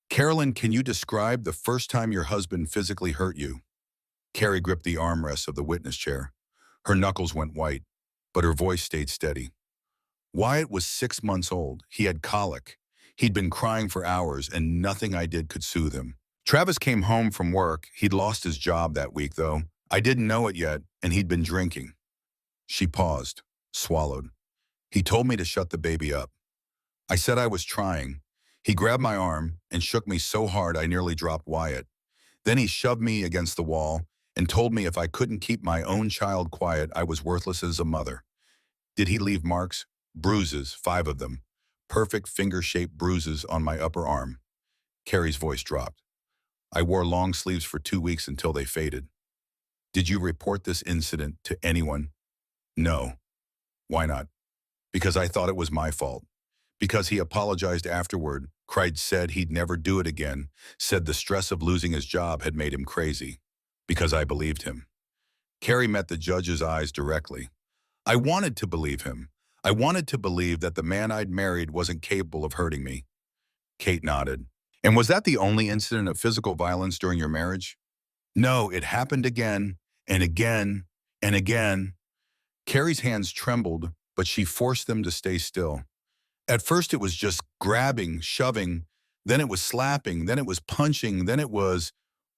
Carolyn, can you describe the first time your husband physically hurt you? Carrie gripped the armrests of the witness chair. Her knuckles went white, but her voice stayed steady. Wyatt was 6 months old. He had colic. He'd been crying for hours, and nothing I did could soothe him. Travis came home from work. He'd lost his job that week, though. I didn't know it yet, and he'd been drinking. She paused, swallowed. He told me to shut the baby up. I said I was trying. He grabbed my arm and shook me so hard I nearly dropped Wyatt. Then he shoved me against the wall and told me if I couldn't keep my own child quiet, I was worthless as a mother. Did he leave marks? Bruises, 5 of them. Perfect finger-shaped bruises on my upper arm. Carrie's voice dropped. I wore long sleeves for 2 weeks until they faded. Did you report this incident to anyone? No. Why not? Because I thought it was my fault. Because he apologized afterward, said he'd never do it again, said the stress of losing his job had made him crazy. Because I believed him. Carrie met the judge's eyes directly. I wanted to believe him. I wanted to believe that the man I'd married wasn't capable of hurting me. Kate nodded. And was that the only incident of physical violence during your marriage? No, it happened again, and again, and again. Carrie's hands trembled, but she forced them to stay still. At first it was just grabbing, shoving, then it was slapping, then it was punching, then it was...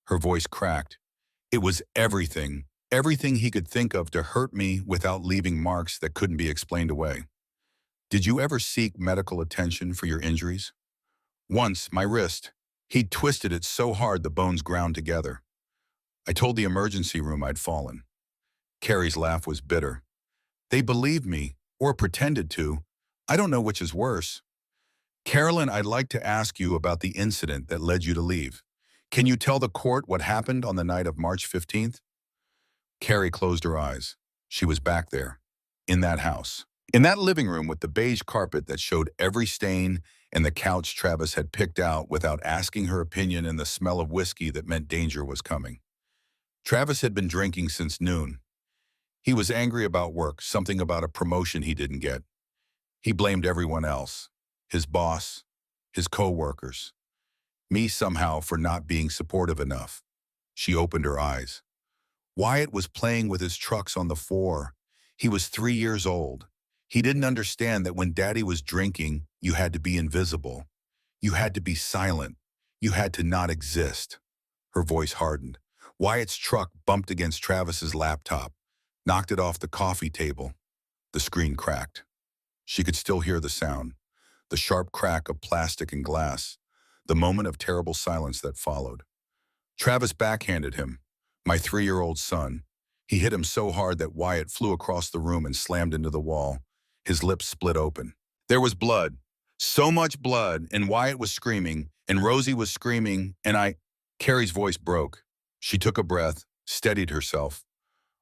Her voice cracked. It was everything, everything he could think of to hurt me without leaving marks that couldn't be explained away. Did you ever seek medical attention for your injuries? Once, my wrist. He'd twisted it so hard the bones ground together. I told the emergency room I'd fallen. Carrie's laugh was bitter. They believed me, or pretended to. I don't know which is worse. Carolyn, I'd like to ask you about the incident that led you to leave. Can you tell the court what happened on the night of March 15th? Carrie closed her eyes. She was back there, in that house. In that living room with the beige carpet that showed every stain and the couch Travis had picked out without asking her opinion and the smell of whiskey that meant danger was coming. Travis had been drinking since noon. He was angry about work, something about a promotion he didn't get. He blamed everyone else, his boss, his co-workers, me somehow for not being supportive enough. She opened her eyes. Wyatt was playing with his trucks on the floor. He was 3 years old. He didn't understand that when Daddy was drinking, you had to be invisible. You had to be silent. You had to not exist. Her voice hardened. Wyatt's truck bumped against Travis's laptop, knocked it off the coffee table. The screen cracked. She could still hear the sound, the sharp crack of plastic and glass, the moment of terrible silence that followed. Travis backhanded him, my 3-year-old son. He hit him so hard that Wyatt flew across the room and slammed into the wall. His lips split open. There was blood, so much blood, and Wyatt was screaming, and Rosie was screaming, and Carrie's voice broke. She took a breath, steadied herself.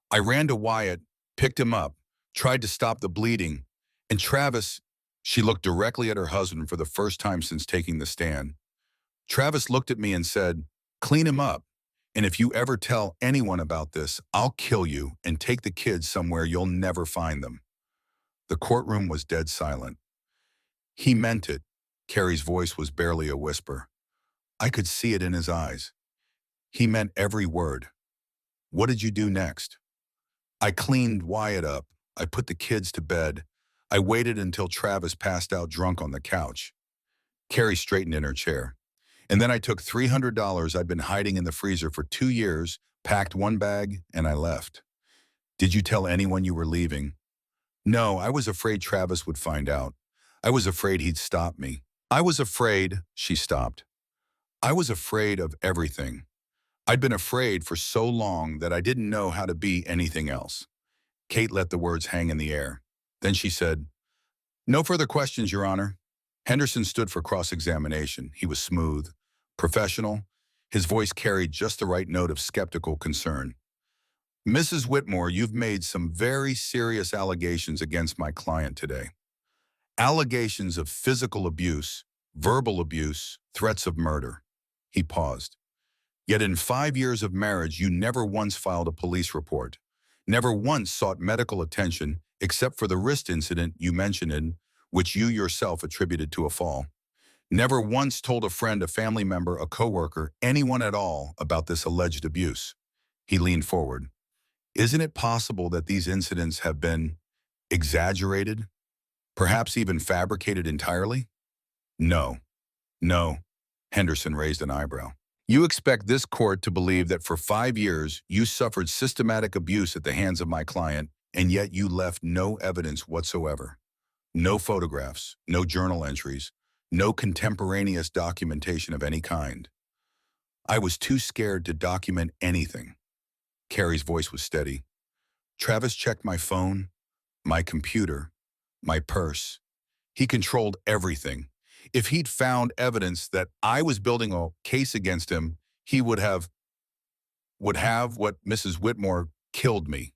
I ran to Wyatt, picked him up, tried to stop the bleeding, and Travis... She looked directly at her husband for the first time since taking the stand. Travis looked at me and said, clean him up, and if you ever tell anyone about this, I'll kill you and take the kids somewhere you'll never find them. The courtroom was dead silent. He meant it. Carrie's voice was barely a whisper. I could see it in his eyes. He meant every word. What did you do next? I cleaned Wyatt up. I put the kids to bed. I waited until Travis passed out drunk on the couch. Carrie straightened in her chair. And then I took $300 I'd been hiding in the freezer for 2 years, packed one bag, and I left. Did you tell anyone you were leaving? No, I was afraid Travis would find out. I was afraid he'd stop me. I was afraid, she stopped. I was afraid of everything. I'd been afraid for so long that I didn't know how to be anything else. Kate let the words hang in the air. Then she said, "No further questions, Your Honor." Henderson stood for cross-examination. He was smooth, professional. His voice carried just the right note of skeptical concern. "Mrs. Whitmore, you've made some very serious allegations against my client today. Allegations of physical abuse, verbal abuse, threats of murder." He paused. "Yet in 5 years of marriage, you never once filed a police report, never once sought medical attention except for the wrist incident you mentioned in which you yourself attributed to a fall. Never once told a friend, a family member, a coworker, anyone at all about this alleged abuse." He leaned forward. "Isn't it possible that these incidents have been exaggerated, perhaps even fabricated entirely?" "No, no." Henderson raised an eyebrow. "You expect this court to believe that for 5 years you suffered systematic abuse at the hands of my client, and yet you left no evidence whatsoever. No photographs, no journal entries, no contemporaneous documentation of any kind." "I was too scared to document anything." Carrie's voice was steady. "Travis checked my phone, my computer, my purse. He controlled everything. If he'd found evidence that I was building a case against him, he would have what Mrs. Whitmore killed me."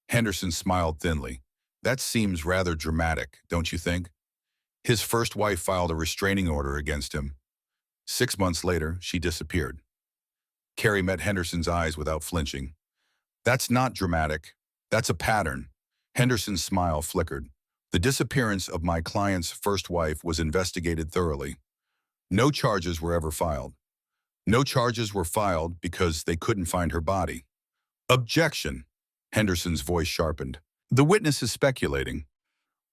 Henderson smiled thinly. "That seems rather dramatic, don't you think? His first wife filed a restraining order against him. 6 months later, she disappeared." Carrie met Henderson's eyes without flinching. "That's not dramatic. That's a pattern." Henderson's smile flickered. "The disappearance of my client's first wife was investigated thoroughly. No charges were ever filed. No charges were filed because they couldn't find her body." "Objection!" Henderson's voice sharpened. "The witness is speculating."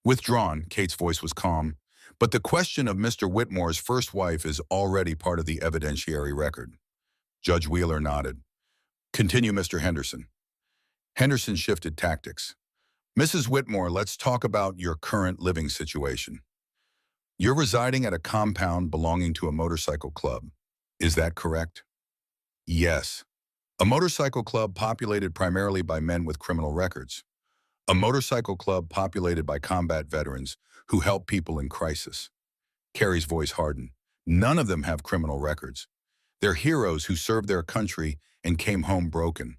"Withdrawn," Kate's voice was calm. "But the question of Mr. Whitmore's first wife is already part of the evidentiary record." Judge Wheeler nodded. "Continue, Mr. Henderson." Henderson shifted tactics. "Mrs. Whitmore, let's talk about your current living situation. You're residing at a compound belonging to a motorcycle club. Is that correct?" "Yes. A motorcycle club populated primarily by men with criminal records. A motorcycle club populated by combat veterans who help people in crisis." Carrie's voice hardened. "None of them have criminal records. They're heroes who served their country and came home broken.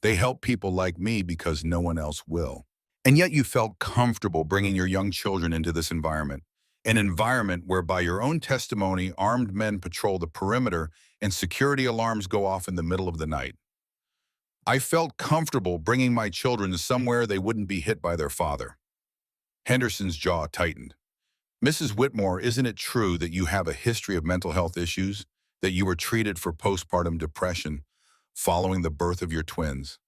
They help people like me because no one else will. And yet you felt comfortable bringing your young children into this environment, an environment where, by your own testimony, armed men patrol the perimeter and security alarms go off in the middle of the night. I felt comfortable bringing my children somewhere they wouldn't be hit by their father." Henderson's jaw tightened. "Mrs. Whitmore, isn't it true that you have a history of mental health issues, that you were treated for postpartum depression following the birth of your twins?"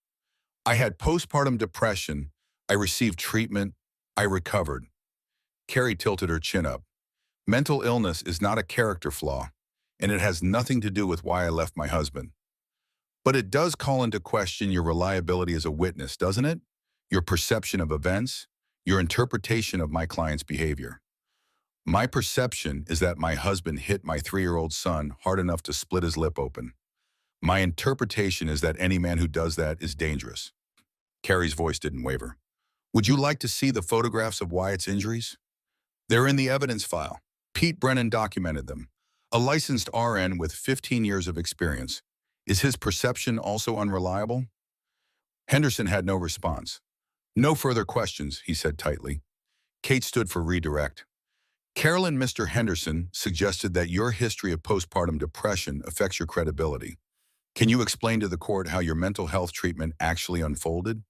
"I had postpartum depression. I received treatment. I recovered." Carrie tilted her chin up. "Mental illness is not a character flaw, and it has nothing to do with why I left my husband. But it does call into question your reliability as a witness, doesn't it? Your perception of events, your interpretation of my client's behavior." "My perception is that my husband hit my 3-year-old son hard enough to split his lip open. My interpretation is that any man who does that is dangerous." Carrie's voice didn't waver. "Would you like to see the photographs of Wyatt's injuries? They're in the evidence file. Pete Brennan documented them. A licensed RN with 15 years of experience. Is his perception also unreliable?" Henderson had no response. "No further questions," he said tightly. Kate stood for redirect. "Carolyn, Mr. Henderson suggested that your history of postpartum depression affects your credibility. Can you explain to the court how your mental health treatment actually unfolded?"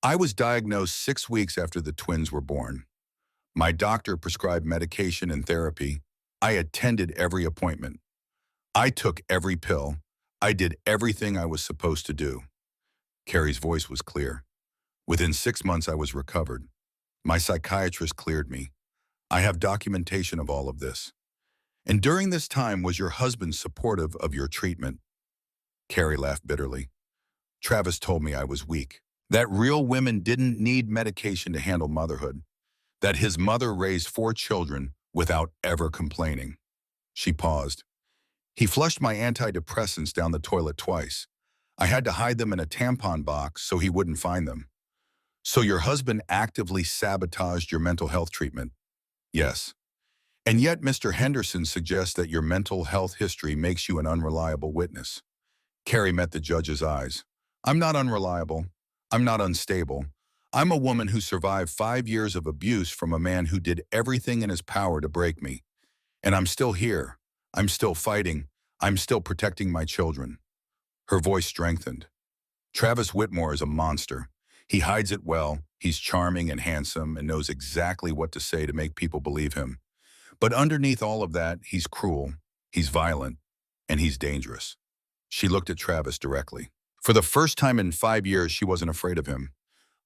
"I was diagnosed 6 weeks after the twins were born. My doctor prescribed medication and therapy. I attended every appointment. I took every pill. I did everything I was supposed to do." Carrie's voice was clear. "Within 6 months, I was recovered. My psychiatrist cleared me. I have documentation of all of this. And during this time, was your husband supportive of your treatment?" Carrie laughed bitterly. "Travis told me I was weak, that real women didn't need medication to handle motherhood, that his mother raised 4 children without ever complaining. She paused. He flushed my antidepressants down the toilet twice. I had to hide them in a tampon box so he wouldn't find them. So your husband actively sabotaged your mental health treatment? Yes. And yet Mr. Henderson suggests that your mental health history makes you an unreliable witness. Carrie met the judge's eyes. I'm not unreliable. I'm not unstable. I'm a woman who survived 5 years of abuse from a man who did everything in his power to break me. And I'm still here. I'm still fighting. I'm still protecting my children. Her voice strengthened. Travis Whitmore is a monster. He hides it well. He's charming and handsome and knows exactly what to say to make people believe him. But underneath all of that, he's cruel, he's violent, and he's dangerous. She looked at Travis directly. For the first time in 5 years, she wasn't afraid of him.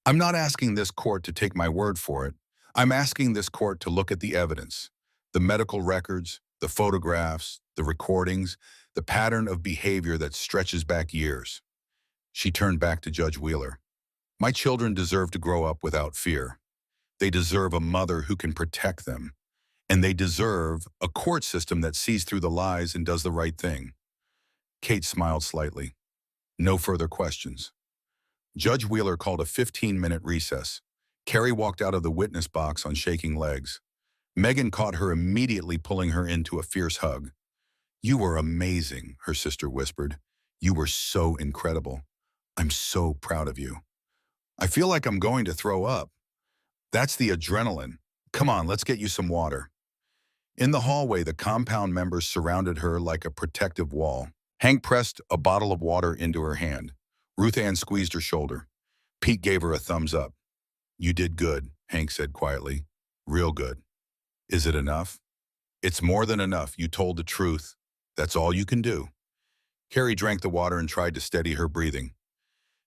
I'm not asking this court to take my word for it. I'm asking this court to look at the evidence, the medical records, the photographs, the recordings, the pattern of behavior that stretches back years. She turned back to Judge Wheeler. My children deserve to grow up without fear. They deserve a mother who can protect them. And they deserve a court system that sees through the lies and does the right thing. Kate smiled slightly. No further questions. Judge Wheeler called a 15-minute recess. Carrie walked out of the witness box on shaking legs. Megan caught her immediately, pulling her into a fierce hug. You were amazing, her sister whispered. You were so incredible. I'm so proud of you. I feel like I'm going to throw up. That's the adrenaline. Come on, let's get you some water. In the hallway, the compound members surrounded her like a protective wall. Hank pressed a bottle of water into her hand. Ruth Ann squeezed her shoulder. Pete gave her a thumbs up. You did good, Hank said quietly. Real good. Is it enough? It's more than enough. You told the truth. That's all you can do. Carrie drank the water and tried to steady her breathing.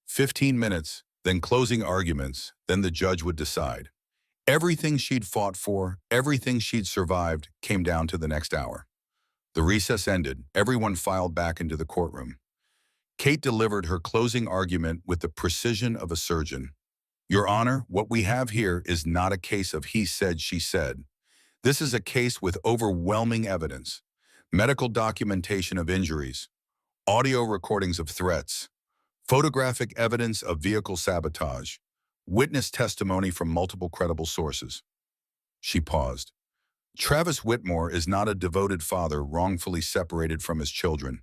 15 minutes, then closing arguments, then the judge would decide. Everything she'd fought for, everything she'd survived, came down to the next hour. The recess ended. Everyone filed back into the courtroom. Kate delivered her closing argument with the precision of a surgeon. Your Honor, what we have here is not a case of he said, she said. This is a case with overwhelming evidence, medical documentation of injuries, audio recordings of threats, photographic evidence of vehicle sabotage, witness testimony from multiple credible sources. She paused. Travis Whitmore is not a devoted father wrongfully separated from his children.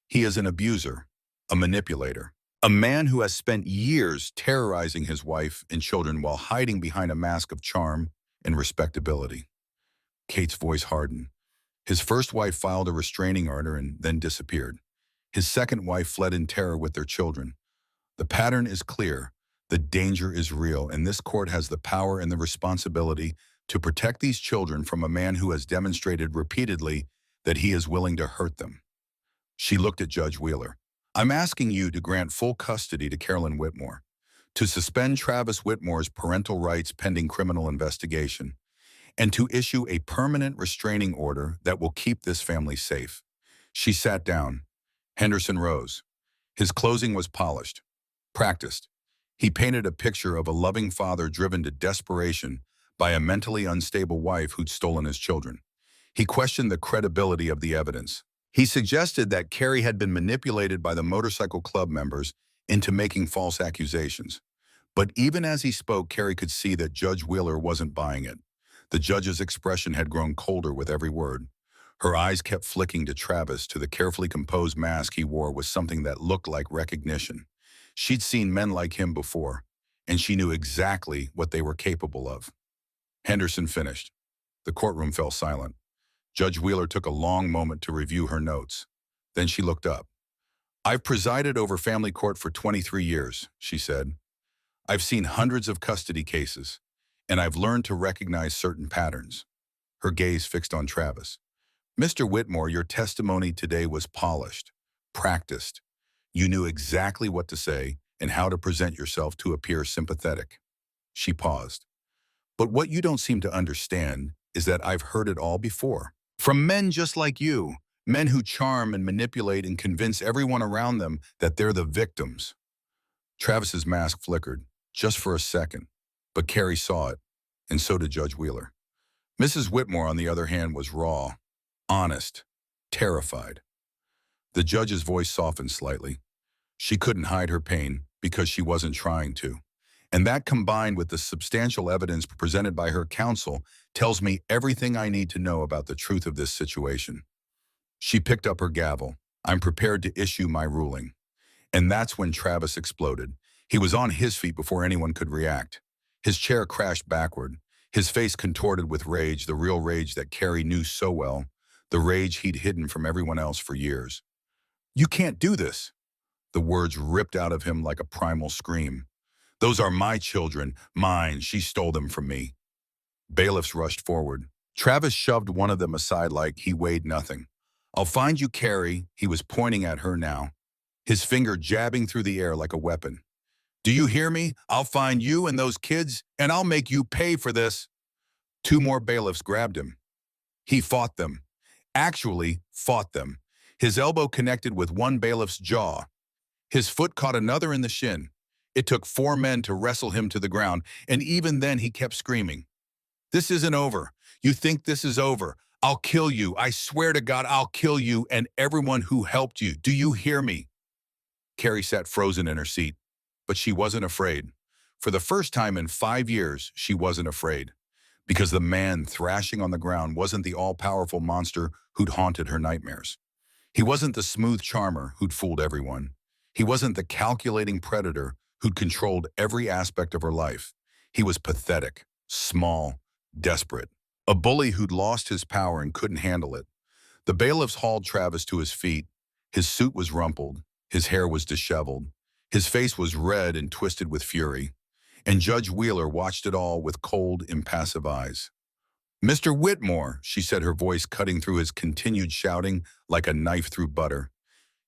He is an abuser, a manipulator, a man who has spent years terrorizing his wife and children while hiding behind a mask of charm and respectability. Kate's voice hardened. His first wife filed a restraining order and then disappeared. His second wife fled in terror with their children. The pattern is clear. The danger is real, and this court has the power and the responsibility to protect these children from a man who has demonstrated repeatedly that he is willing to hurt them. She looked at Judge Wheeler. I'm asking you to grant full custody to Carolyn Whitmore, to suspend Travis Whitmore's parental rights pending criminal investigation, and to issue a permanent restraining order that will keep this family safe. She sat down. Henderson rose. His closing was polished, practiced. He painted a picture of a loving father driven to desperation by a mentally unstable wife who'd stolen his children. He questioned the credibility of the evidence. He suggested that Carrie had been manipulated by the motorcycle club members into making false accusations. But even as he spoke, Carrie could see that Judge Wheeler wasn't buying it. The judge's expression had grown colder with every word. Her eyes kept flicking to Travis, to the carefully composed mask he wore with something that looked like recognition. She'd seen men like him before, and she knew exactly what they were capable of. Henderson finished. The courtroom fell silent. Judge Wheeler took a long moment to review her notes. Then she looked up. I've presided over family court for 23 years, she said. I've seen hundreds of custody cases, and I've learned to recognize certain patterns. Her gaze fixed on Travis. Mr. Whitmore, your testimony today was polished, practiced. You knew exactly what to say and how to present yourself to appear sympathetic. She paused. But what you don't seem to understand is that I've heard it all before. From men just like you, men who charm and manipulate and convince everyone around them that they're the victims. Travis's mask flickered, just for a second, but Carrie saw it, and so did Judge Wheeler. Mrs. Whitmore, on the other hand, was raw, honest, terrified. The judge's voice softened slightly. She couldn't hide her pain because she wasn't trying to. And that, combined with the substantial evidence presented by her counsel, tells me everything I need to know about the truth of this situation. She picked up her gavel. I'm prepared to issue my ruling. And that's when Travis exploded. He was on his feet before anyone could react. His chair crashed backward, his face contorted with rage, the real rage that Carrie knew so well, the rage he'd hidden from everyone else for years. "You can't do this." The words ripped out of him like a primal scream. "Those are my children, mine. She stole them from me." Bailiffs rushed forward. Travis shoved one of them aside like he weighed nothing. "I'll find you, Carrie." He was pointing at her now, his finger jabbing through the air like a weapon. "Do you hear me? I'll find you and those kids, and I'll make you pay for this." Two more bailiffs grabbed him. He fought them. Actually fought them. His elbow connected with one bailiff's jaw. His foot caught another in the shin. It took four men to wrestle him to the ground, and even then he kept screaming. "This isn't over. You think this is over? I'll kill you. I swear to God, I'll kill you and everyone who helped you. Do you hear me?" Carrie sat frozen in her seat, but she wasn't afraid. For the first time in 5 years, she wasn't afraid. Because the man thrashing on the ground wasn't the all-powerful monster who'd haunted her nightmares. He wasn't the smooth charmer who'd fooled everyone. He wasn't the calculating predator who'd controlled every aspect of her life. He was pathetic, small, desperate. A bully who'd lost his power and couldn't handle it. The bailiffs hauled Travis to his feet. His suit was rumpled. His hair was disheveled. His face was red and twisted with fury. And Judge Wheeler watched it all with cold, impassive eyes. "Mr. Whitmore," she said, her voice cutting through his continued shouting like a knife through butter,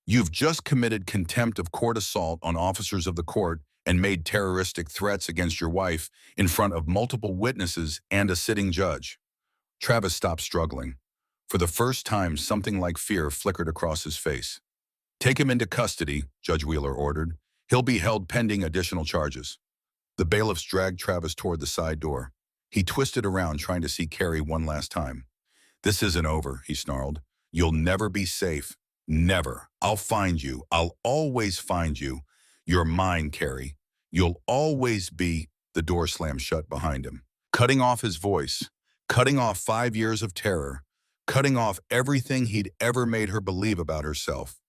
"you've just committed contempt of court assault on officers of the court and made terroristic threats against your wife in front of multiple witnesses and a sitting judge." Travis stopped struggling. For the first time, something like fear flickered across his face. "Take him into custody," Judge Wheeler ordered. "He'll be held pending additional charges." The bailiffs dragged Travis toward the side door. He twisted around, trying to see Carrie one last time. "This isn't over," he snarled. "You'll never be safe. Never. I'll find you. I'll always find you. You're mine, Carrie. You'll always be—" The door slammed shut behind him, cutting off his voice, cutting off 5 years of terror, cutting off everything he'd ever made her believe about herself.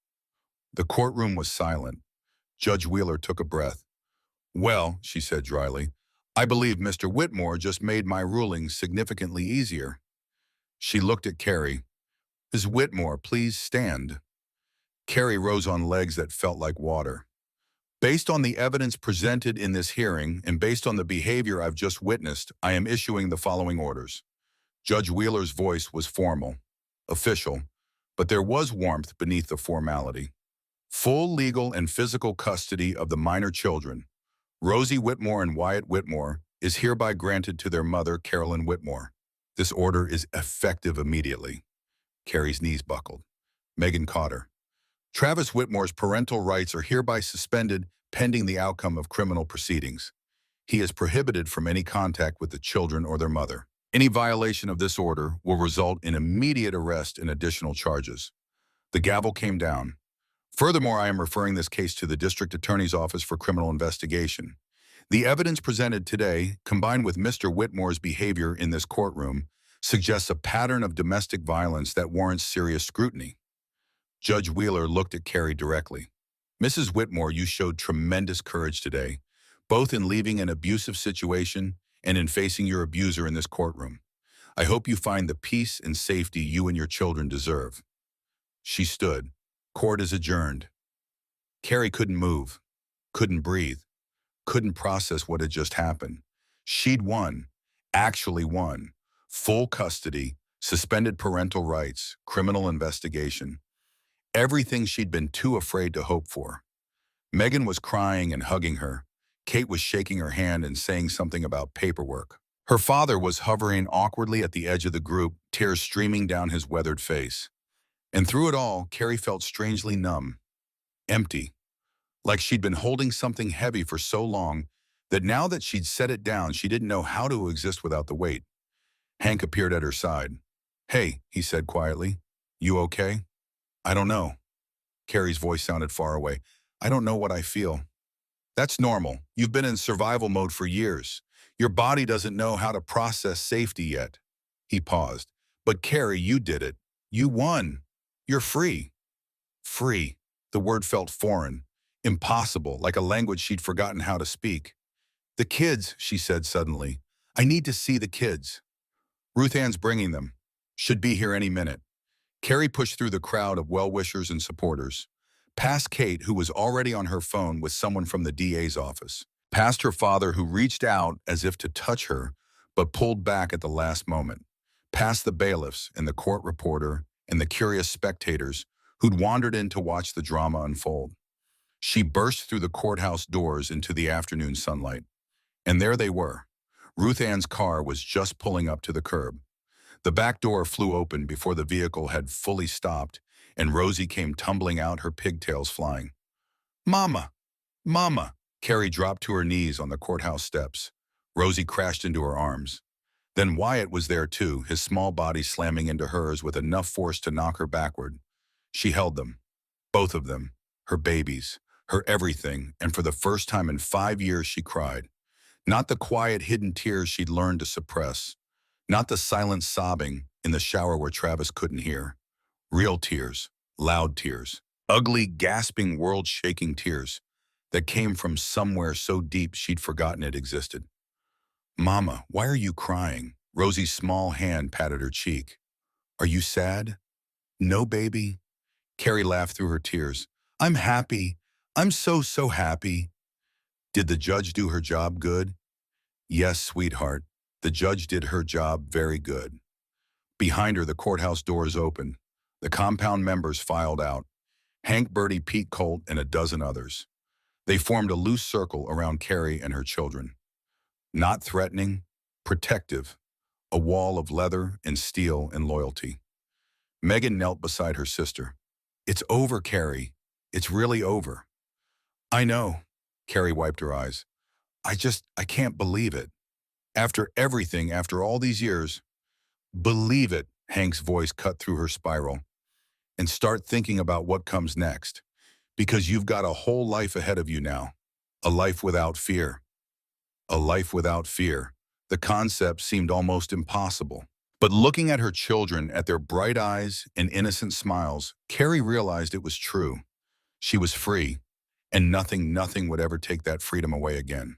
The courtroom was silent. Judge Wheeler took a breath. "Well," she said dryly, "I believe Mr. Whitmore just made my ruling significantly easier." She looked at Carrie. "Ms. Whitmore, please stand." Carrie rose on legs that felt like water. "Based on the evidence presented in this hearing and based on the behavior I've just witnessed, I am issuing the following orders." Judge Wheeler's voice was formal, official, but there was warmth beneath the formality. "Full legal and physical custody of the minor children, Rosie Whitmore and Wyatt Whitmore, is hereby granted to their mother, Carolyn Whitmore. This order is effective immediately." Carrie's knees buckled. Megan caught her. "Travis Whitmore's parental rights are hereby suspended pending the outcome of criminal proceedings. He is prohibited from any contact with the children or their mother. Any violation of this order will result in immediate arrest and additional charges." The gavel came down. "Furthermore, I am referring this case to the District Attorney's Office for criminal investigation. The evidence presented today, combined with Mr. Whitmore's behavior in this courtroom, suggests a pattern of domestic violence that warrants serious scrutiny." Judge Wheeler looked at Carrie directly. "Mrs. Whitmore, you showed tremendous courage today, both in leaving an abusive situation and in facing your abuser in this courtroom. I hope you find the peace and safety you and your children deserve." She stood. "Court is adjourned." Carrie couldn't move, couldn't breathe, couldn't process what had just happened. She'd won, actually won. Full custody, suspended parental rights, criminal investigation. Everything she'd been too afraid to hope for. Megan was crying and hugging her. Kate was shaking her hand and saying something about paperwork. Her father was hovering awkwardly at the edge of the group, tears streaming down his weathered face. And through it all, Carrie felt strangely numb, empty, like she'd been holding something heavy for so long that now that she'd set it down, she didn't know how to exist without the weight. Hank appeared at her side. "Hey," he said quietly. "You okay?" "I don't know." Carrie's voice sounded far away. "I don't know what I feel." "That's normal. You've been in survival mode for years. Your body doesn't know how to process safety yet." He paused. "But Carrie, you did it. You won. You're free." Free. The word felt foreign, impossible, like a language she'd forgotten how to speak. "The kids," she said suddenly. "I need to see the kids." "Ruth Ann's bringing them. Should be here any minute." Carrie pushed through the crowd of well-wishers and supporters, past Kate, who was already on her phone with someone from the DA's office, past her father, who reached out as if to touch her, but pulled back at the last moment, past the bailiffs and the court reporter and the curious spectators who'd wandered in to watch the drama unfold. She burst through the courthouse doors into the afternoon sunlight. And there they were. Ruth Ann's car was just pulling up to the curb. The back door flew open before the vehicle had fully stopped, and Rosie came tumbling out, her pigtails flying. "Mama! Mama!" Carrie dropped to her knees on the courthouse steps. Rosie crashed into her arms. Then Wyatt was there too, his small body slamming into hers with enough force to knock her backward. She held them, both of them, her babies, her everything, and for the first time in 5 years she cried. Not the quiet, hidden tears she'd learned to suppress. Not the silent sobbing in the shower where Travis couldn't hear. Real tears, loud tears, ugly, gasping, world-shaking tears that came from somewhere so deep she'd forgotten it existed. "Mama, why are you crying?" Rosie's small hand patted her cheek. "Are you sad?" "No, baby." Carrie laughed through her tears. "I'm happy. I'm so happy." "Did the judge do her job good?" "Yes, sweetheart. The judge did her job very good." Behind her, the courthouse doors opened. The compound members filed out. Hank, Bertie, Pete, Colt, and a dozen others. They formed a loose circle around Carrie and her children. Not threatening, protective, a wall of leather and steel and loyalty. Megan knelt beside her sister. "It's over, Carrie. It's really over." "I know." Carrie wiped her eyes. I can't believe it. After everything, after all these years." "Believe it," Hank's voice cut through her spiral. "And start thinking about what comes next. Because you've got a whole life ahead of you now. A life without fear." A life without fear. The concept seemed almost impossible. But looking at her children, at their bright eyes and innocent smiles, Carrie realized it was true. She was free, and nothing would ever take that freedom away again.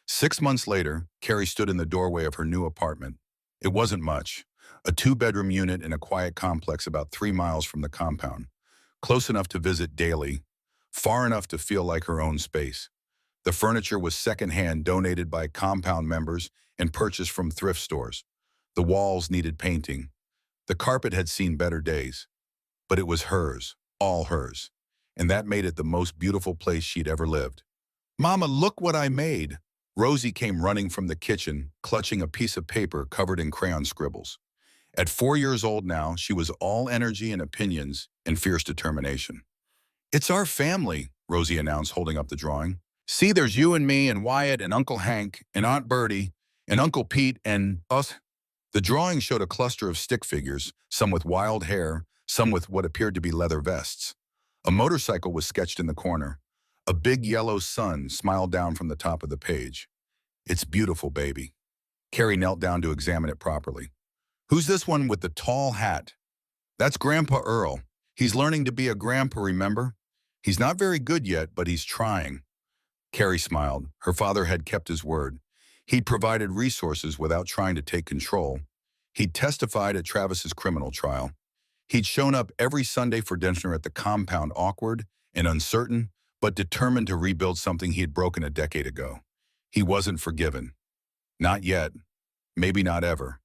6 months later, Carrie stood in the doorway of her new apartment. It wasn't much. A two-bedroom unit in a quiet complex about 3 miles from the compound. Close enough to visit daily, far enough to feel like her own space. The furniture was secondhand, donated by compound members and purchased from thrift stores. The walls needed painting. The carpet had seen better days. But it was hers, all hers. And that made it the most beautiful place she'd ever lived. "Mama, look what I made." Rosie came running from the kitchen, clutching a piece of paper covered in crayon scribbles. At 4 years old now, she was all energy and opinions and fierce determination. "It's our family," Rosie announced, holding up the drawing. "See, there's you and me and Wyatt and Uncle Hank and Aunt Bertie and Uncle Pete and us." The drawing showed a cluster of stick figures, some with wild hair, some with what appeared to be leather vests. A motorcycle was sketched in the corner. A big yellow sun smiled down from the top of the page. "It's beautiful, baby." Carrie knelt down to examine it properly. "Who's this one with the tall hat?" "That's Grandpa Earl. He's learning to be a grandpa, remember? He's not very good yet, but he's trying." Carrie smiled. Her father had kept his word. He'd provided resources without trying to take control. He'd testified at Travis's criminal trial. He'd shown up every Sunday for dinner at the compound, awkward and uncertain, but determined to rebuild something he had broken a decade ago. He wasn't forgiven. Not yet. Maybe not ever.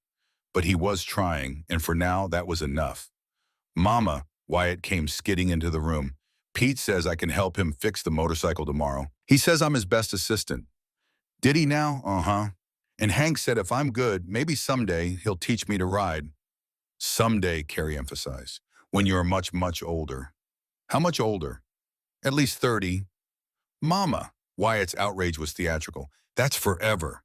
But he was trying, and for now, that was enough. "Mama," Wyatt came skidding into the room. "Pete says I can help him fix the motorcycle tomorrow. He says I'm his best assistant." "Did he now?" "Uh-huh. And Hank said if I'm good, maybe someday he'll teach me to ride." "Someday," Carrie emphasized. "When you're much older." "How much older?" "At least 30. "Mama," Wyatt's outrage was theatrical. "That's forever."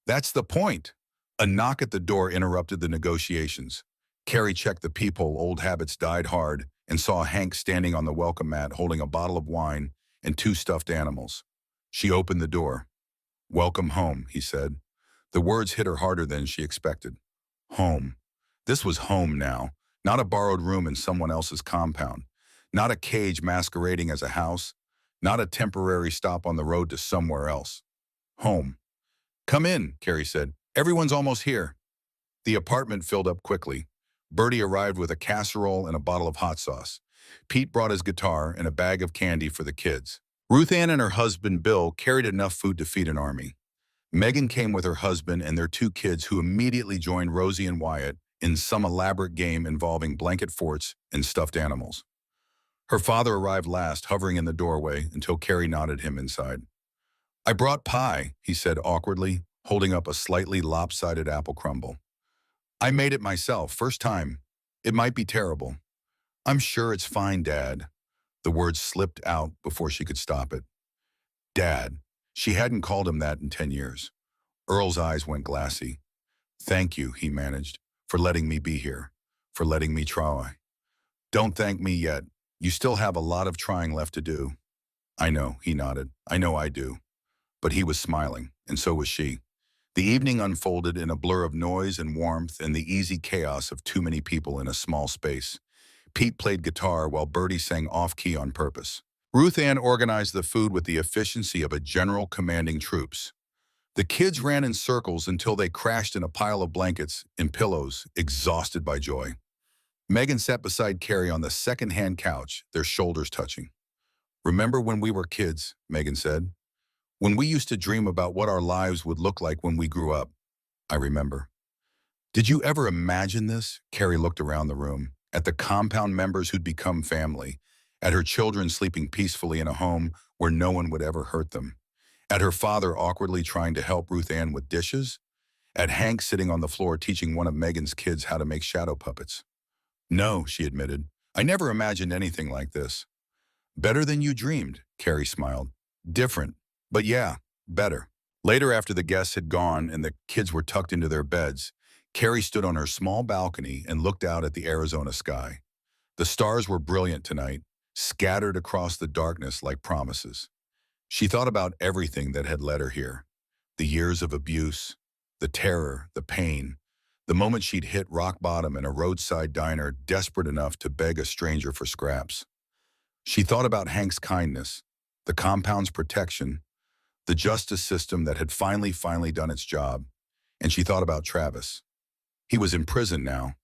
"That's the point." A knock at the door interrupted the negotiations. Carrie checked the peephole. Old habits died hard and saw Hank standing on the welcome mat holding a bottle of wine and two stuffed animals. She opened the door. "Welcome home," he said. The words hit her harder than she expected. Home. This was home now, not a borrowed room in someone else's compound, not a cage masquerading as a house, not a temporary stop on the road to somewhere else. Home. "Come in," Carrie said. "Everyone's almost here." The apartment filled up quickly. Bertie arrived with a casserole and a bottle of hot sauce. Pete brought his guitar and a bag of candy for the kids. Ruth Ann and her husband Bill carried enough food to feed an army. Megan came with her husband and their two kids, who immediately joined Rosie and Wyatt in some elaborate game involving blanket forts and stuffed animals. Her father arrived last, hovering in the doorway until Carrie nodded him inside. "I brought pie," he said awkwardly, holding up a slightly lopsided apple crumble. "I made it myself, first time. It might be terrible." "I'm sure it's fine, Dad." The words slipped out before she could stop it. Dad. She hadn't called him that in 10 years. Earl's eyes went glassy. "Thank you," he managed, "for letting me be here, for letting me try." "Don't thank me yet. You still have a lot of trying left to do." "I know," he nodded. "I know I do." But he was smiling, and so was she. The evening unfolded in a blur of noise and warmth and the easy chaos of too many people in a small space. Pete played guitar while Bertie sang off-key on purpose. Ruth Ann organized the food with the efficiency of a general commanding troops. The kids ran in circles until they crashed in a pile of blankets and pillows, exhausted by joy. Megan sat beside Carrie on the second-hand couch, their shoulders touching. "Remember when we were kids," Megan said. "When we used to dream about what our lives would look like when we grew up." "I remember." "Did you ever imagine this?" Carrie looked around the room, at the compound members who'd become family, at her children sleeping peacefully in a home where no one would ever hurt them, at her father awkwardly trying to help Ruth Ann with dishes, at Hank sitting on the floor teaching one of Megan's kids how to make shadow puppets. "No," she admitted. "I never imagined anything like this." "Better than you dreamed," Carrie smiled. "Different, but yeah, better." Later, after the guests had gone and the kids were tucked into their beds, Carrie stood on her small balcony and looked out at the Arizona sky. The stars were brilliant tonight, scattered across the darkness like promises. She thought about everything that had led her here. The years of abuse, the terror, the pain, the moment she'd hit rock bottom in a roadside diner, desperate enough to beg a stranger for scraps. She thought about Hank's kindness, the compound's protection, the justice system that had finally done its job. And she thought about Travis. He was in prison now.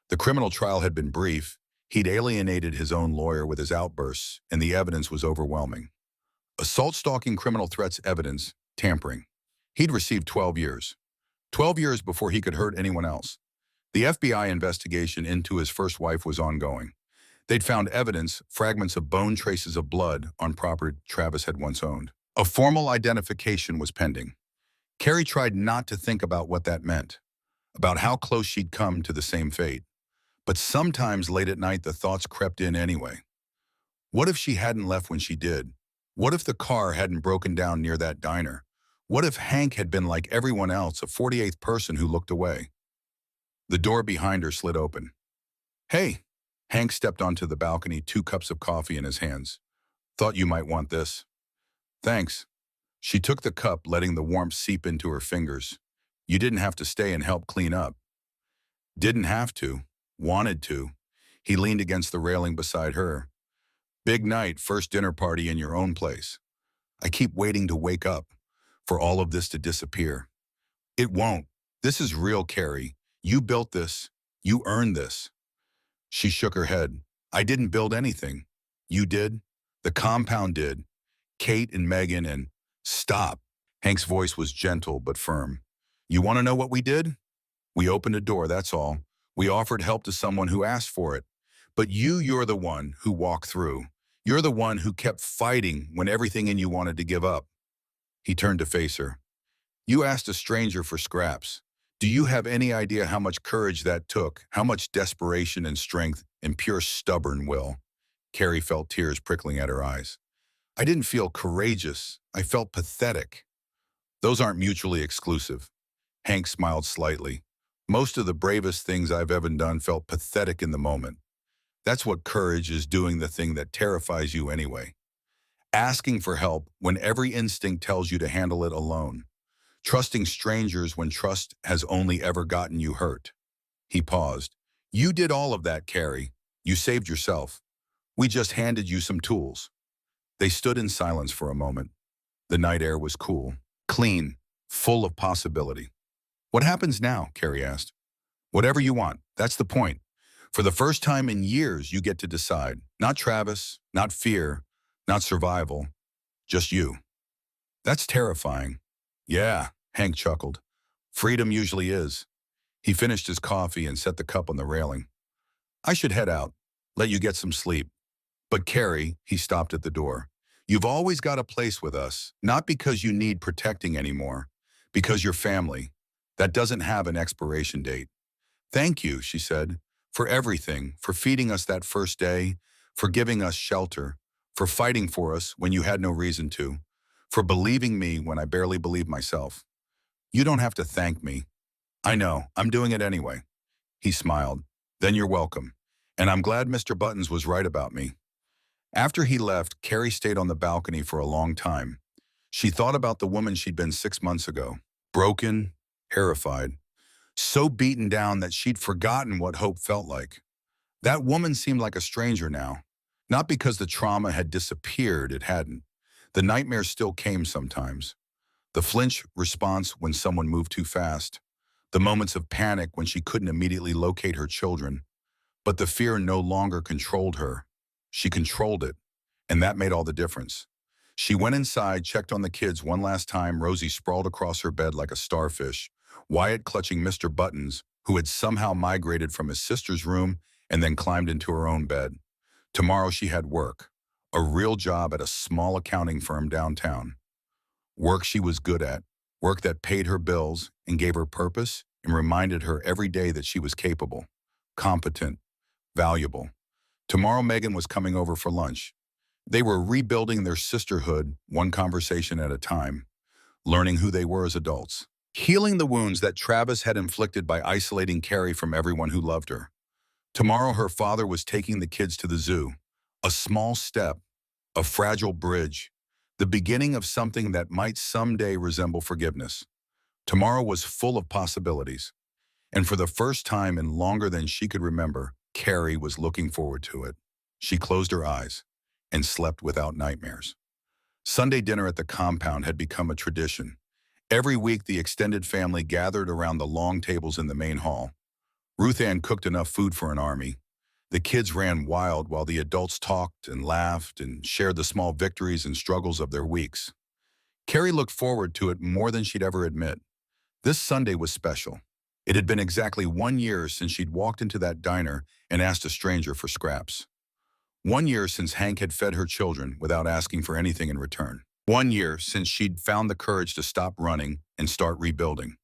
The criminal trial had been brief. He'd alienated his own lawyer with his outbursts, and the evidence was overwhelming. Assault, stalking, criminal threats, evidence, tampering. He'd received 12 years. 12 years before he could hurt anyone else. The FBI investigation into his first wife was ongoing. They'd found evidence, fragments of bone, traces of blood on property Travis had once owned. A formal identification was pending. Carrie tried not to think about what that meant, about how close she'd come to the same fate. But sometimes late at night the thoughts crept in anyway. What if she hadn't left when she did? What if the car hadn't broken down near that diner? What if Hank had been like everyone else, a 48th person who looked away? The door behind her slid open. "Hey." Hank stepped onto the balcony, 2 cups of coffee in his hands. "Thought you might want this." "Thanks." She took the cup, letting the warmth seep into her fingers. "You didn't have to stay and help clean up." "Didn't have to. Wanted to." He leaned against the railing beside her. "Big night, first dinner party in your own place. I keep waiting to wake up, for all of this to disappear." "It won't. This is real, Carrie. You built this. You earned this." She shook her head. "I didn't build anything. You did. The compound did. Kate and Megan and—" "Stop." Hank's voice was gentle but firm. "You want to know what we did? We opened a door, that's all. We offered help to someone who asked for it. But you're the one who walked through. You're the one who kept fighting when everything in you wanted to give up." He turned to face her. "You asked a stranger for scraps. Do you have any idea how much courage that took, how much desperation and strength and pure stubborn will?" Carrie felt tears prickling at her eyes. "I didn't feel courageous. I felt pathetic." "Those aren't mutually exclusive." Hank smiled slightly. Most of the bravest things I've ever done felt pathetic in the moment. That's what courage is, doing the thing that terrifies you anyway. Asking for help when every instinct tells you to handle it alone. Trusting strangers when trust has only ever gotten you hurt. He paused. You did all of that, Carrie. You saved yourself. We just handed you some tools. They stood in silence for a moment. The night air was cool, clean, full of possibility. What happens now? Carrie asked. Whatever you want. That's the point. For the first time in years, you get to decide. Not Travis, not fear, not survival, just you. That's terrifying. Yeah, Hank chuckled. Freedom usually is. He finished his coffee and set the cup on the railing. I should head out, let you get some sleep. But Carrie, he stopped at the door. You've always got a place with us, not because you need protecting anymore, because you're family. That doesn't have an expiration date. Thank you, she said, for everything, for feeding us that first day, for giving us shelter, for fighting for us when you had no reason to, for believing me when I barely believed myself. You don't have to thank me. I know, I'm doing it anyway. He smiled. Then you're welcome. And I'm glad Mr. Buttons was right about me. After he left, Carrie stayed on the balcony for a long time. She thought about the woman she'd been 6 months ago. Broken, terrified, so beaten down that she'd forgotten what hope felt like. That woman seemed like a stranger now. Not because the trauma had disappeared, it hadn't. The nightmares still came sometimes. The flinch response when someone moved too fast. The moments of panic when she couldn't immediately locate her children. But the fear no longer controlled her. She controlled it, and that made all the difference. She went inside, checked on the kids one last time. Rosie sprawled across her bed like a starfish, Wyatt clutching Mr. Buttons, who had somehow migrated from his sister's room and then climbed into her own bed. Tomorrow she had work, a real job at a small accounting firm downtown. Work she was good at, work that paid her bills and gave her purpose and reminded her every day that she was capable, competent, valuable. Tomorrow Megan was coming over for lunch. They were rebuilding their sisterhood, one conversation at a time, learning who they were as adults, healing the wounds that Travis had inflicted by isolating Carrie from everyone who loved her. Tomorrow her father was taking the kids to the zoo, a small step, a fragile bridge, the beginning of something that might someday resemble forgiveness. Tomorrow was full of possibilities, and for the first time in longer than she could remember, Carrie was looking forward to it. She closed her eyes and slept without nightmares. Sunday dinner at the compound had become a tradition. Every week the extended family gathered around the long tables in the main hall. Ruth Ann cooked enough food for an army. The kids ran wild while the adults talked and laughed and shared the small victories and struggles of their weeks. Carrie looked forward to it more than she'd ever admit. This Sunday was special. It had been exactly 1 year since she'd walked into that diner and asked a stranger for scraps. 1 year since Hank had fed her children without asking for anything in return. 1 year since she'd found the courage to stop running and start rebuilding.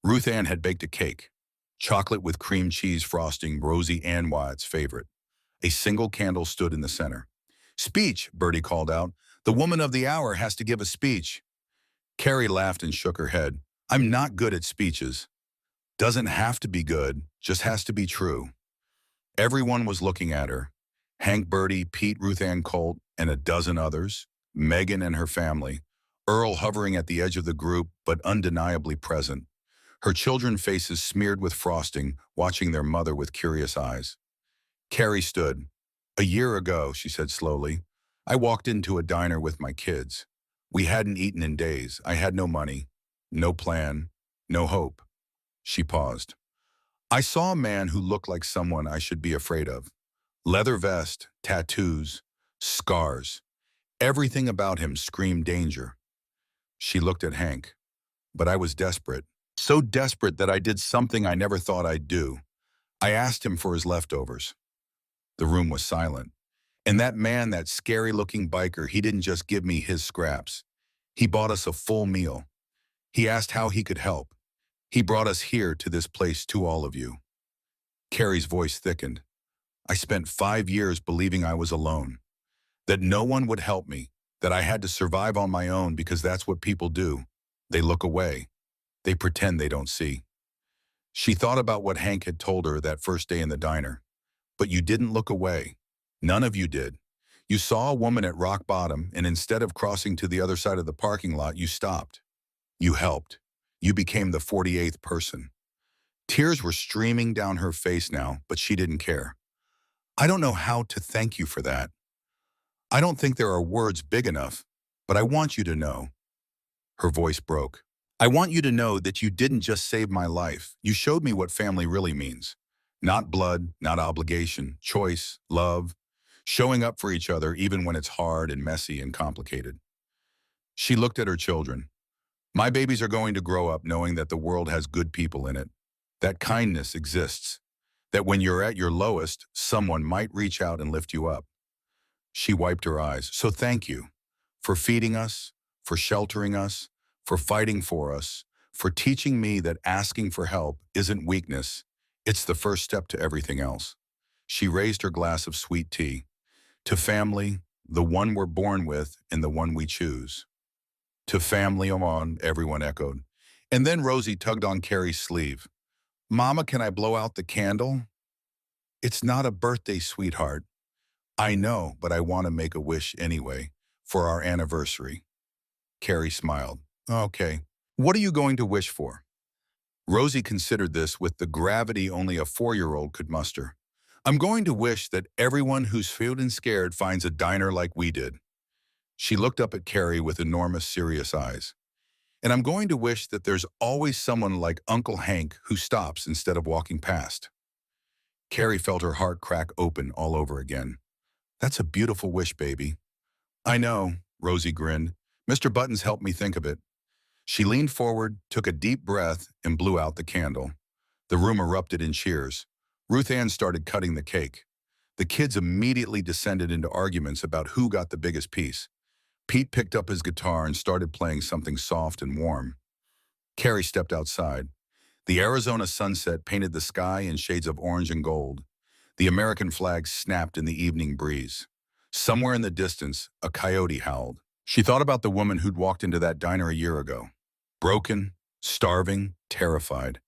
Ruth Ann had baked a cake. Chocolate with cream cheese frosting, Rosie Ann Wyatt's favorite. A single candle stood in the center. Speech, Bertie called out. The woman of the hour has to give a speech. Carrie laughed and shook her head. I'm not good at speeches. Doesn't have to be good, just has to be true. Everyone was looking at her. Hank, Bertie, Pete, Ruth Ann Colt, and a dozen others. Megan and her family. Earl hovering at the edge of the group, but undeniably present. Her children's faces smeared with frosting, watching their mother with curious eyes. Carrie stood. A year ago, she said slowly, I walked into a diner with my kids. We hadn't eaten in days. I had no money, no plan, no hope. She paused. I saw a man who looked like someone I should be afraid of. Leather vest, tattoos, scars. Everything about him screamed danger. She looked at Hank. But I was desperate. So desperate that I did something I never thought I'd do. I asked him for his leftovers. The room was silent. And that man, that scary-looking biker, he didn't just give me his scraps. He bought us a full meal. He asked how he could help. He brought us here to this place, to all of you. Carrie's voice thickened. I spent 5 years believing I was alone, that no one would help me, that I had to survive on my own because that's what people do. They look away. They pretend they don't see. She thought about what Hank had told her that first day in the diner. But you didn't look away. None of you did. You saw a woman at rock bottom, and instead of crossing to the other side of the parking lot, you stopped. You helped. You became the 48th person. Tears were streaming down her face now, but she didn't care. I don't know how to thank you for that. I don't think there are words big enough, but I want you to know. Her voice broke. I want you to know that you didn't just save my life. You showed me what family really means. Not blood, not obligation, choice, love, showing up for each other even when it's hard and messy and complicated. She looked at her children. My babies are going to grow up knowing that the world has good people in it, that kindness exists, that when you're at your lowest, someone might reach out and lift you up. She wiped her eyes. So thank you for feeding us, for sheltering us, for fighting for us, for teaching me that asking for help isn't weakness. It's the first step to everything else. She raised her glass of sweet tea. To family, the one we're born with and the one we choose. To family, on, everyone echoed. And then Rosie tugged on Carrie's sleeve. Mama, can I blow out the candle? It's not a birthday, sweetheart. I know, but I want to make a wish anyway, for our anniversary. Carrie smiled. Okay. What are you going to wish for? Rosie considered this with the gravity only a 4-year-old could muster. I'm going to wish that everyone who's feeling scared finds a diner like we did. She looked up at Carrie with enormous, serious eyes. And I'm going to wish that there's always someone like Uncle Hank who stops instead of walking past. Carrie felt her heart crack open all over again. That's a beautiful wish, baby. I know, Rosie grinned. Mr. Buttons helped me think of it. She leaned forward, took a deep breath, and blew out the candle. The room erupted in cheers. Ruth Ann started cutting the cake. The kids immediately descended into arguments about who got the biggest piece. Pete picked up his guitar and started playing something soft and warm. Carrie stepped outside. The Arizona sunset painted the sky in shades of orange and gold. The American flag snapped in the evening breeze. Somewhere in the distance, a coyote howled. She thought about the woman who'd walked into that diner a year ago. Broken, starving, terrified.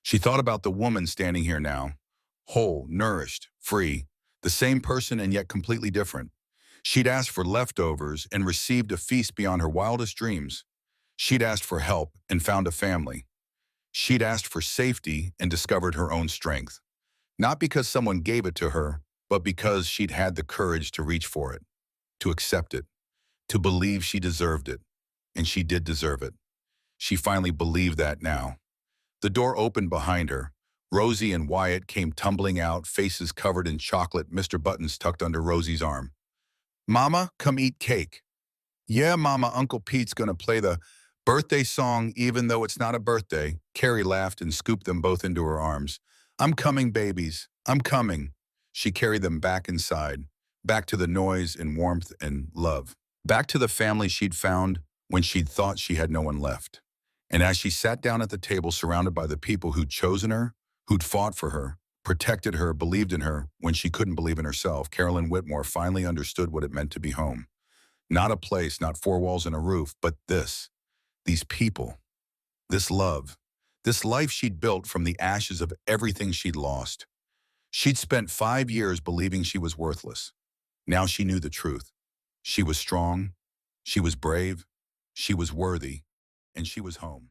She thought about the woman standing here now. Whole, nourished, free. The same person and yet completely different. She'd asked for leftovers and received a feast beyond her wildest dreams. She'd asked for help and found a family. She'd asked for safety and discovered her own strength. Not because someone gave it to her, but because she'd had the courage to reach for it, to accept it, to believe she deserved it. And she did deserve it. She finally believed that now. The door opened behind her. Rosie and Wyatt came tumbling out, faces covered in chocolate, Mr. Buttons tucked under Rosie's arm. Mama, come eat cake. Yeah, Mama, Uncle Pete's gonna play the birthday song even though it's not a birthday. Carrie laughed and scooped them both into her arms. I'm coming, babies. I'm coming. She carried them back inside, back to the noise and warmth and love, back to the family she'd found when she'd thought she had no one left. And as she sat down at the table surrounded by the people who'd chosen her, who'd fought for her, protected her, believed in her when she couldn't believe in herself, Carolyn Whitmore finally understood what it meant to be home. Not a place, not 4 walls and a roof, but these people, this love, this life she'd built from the ashes of everything she'd lost. She'd spent 5 years believing she was worthless. Now she knew the truth. She was strong, she was brave, she was worthy, and she was home.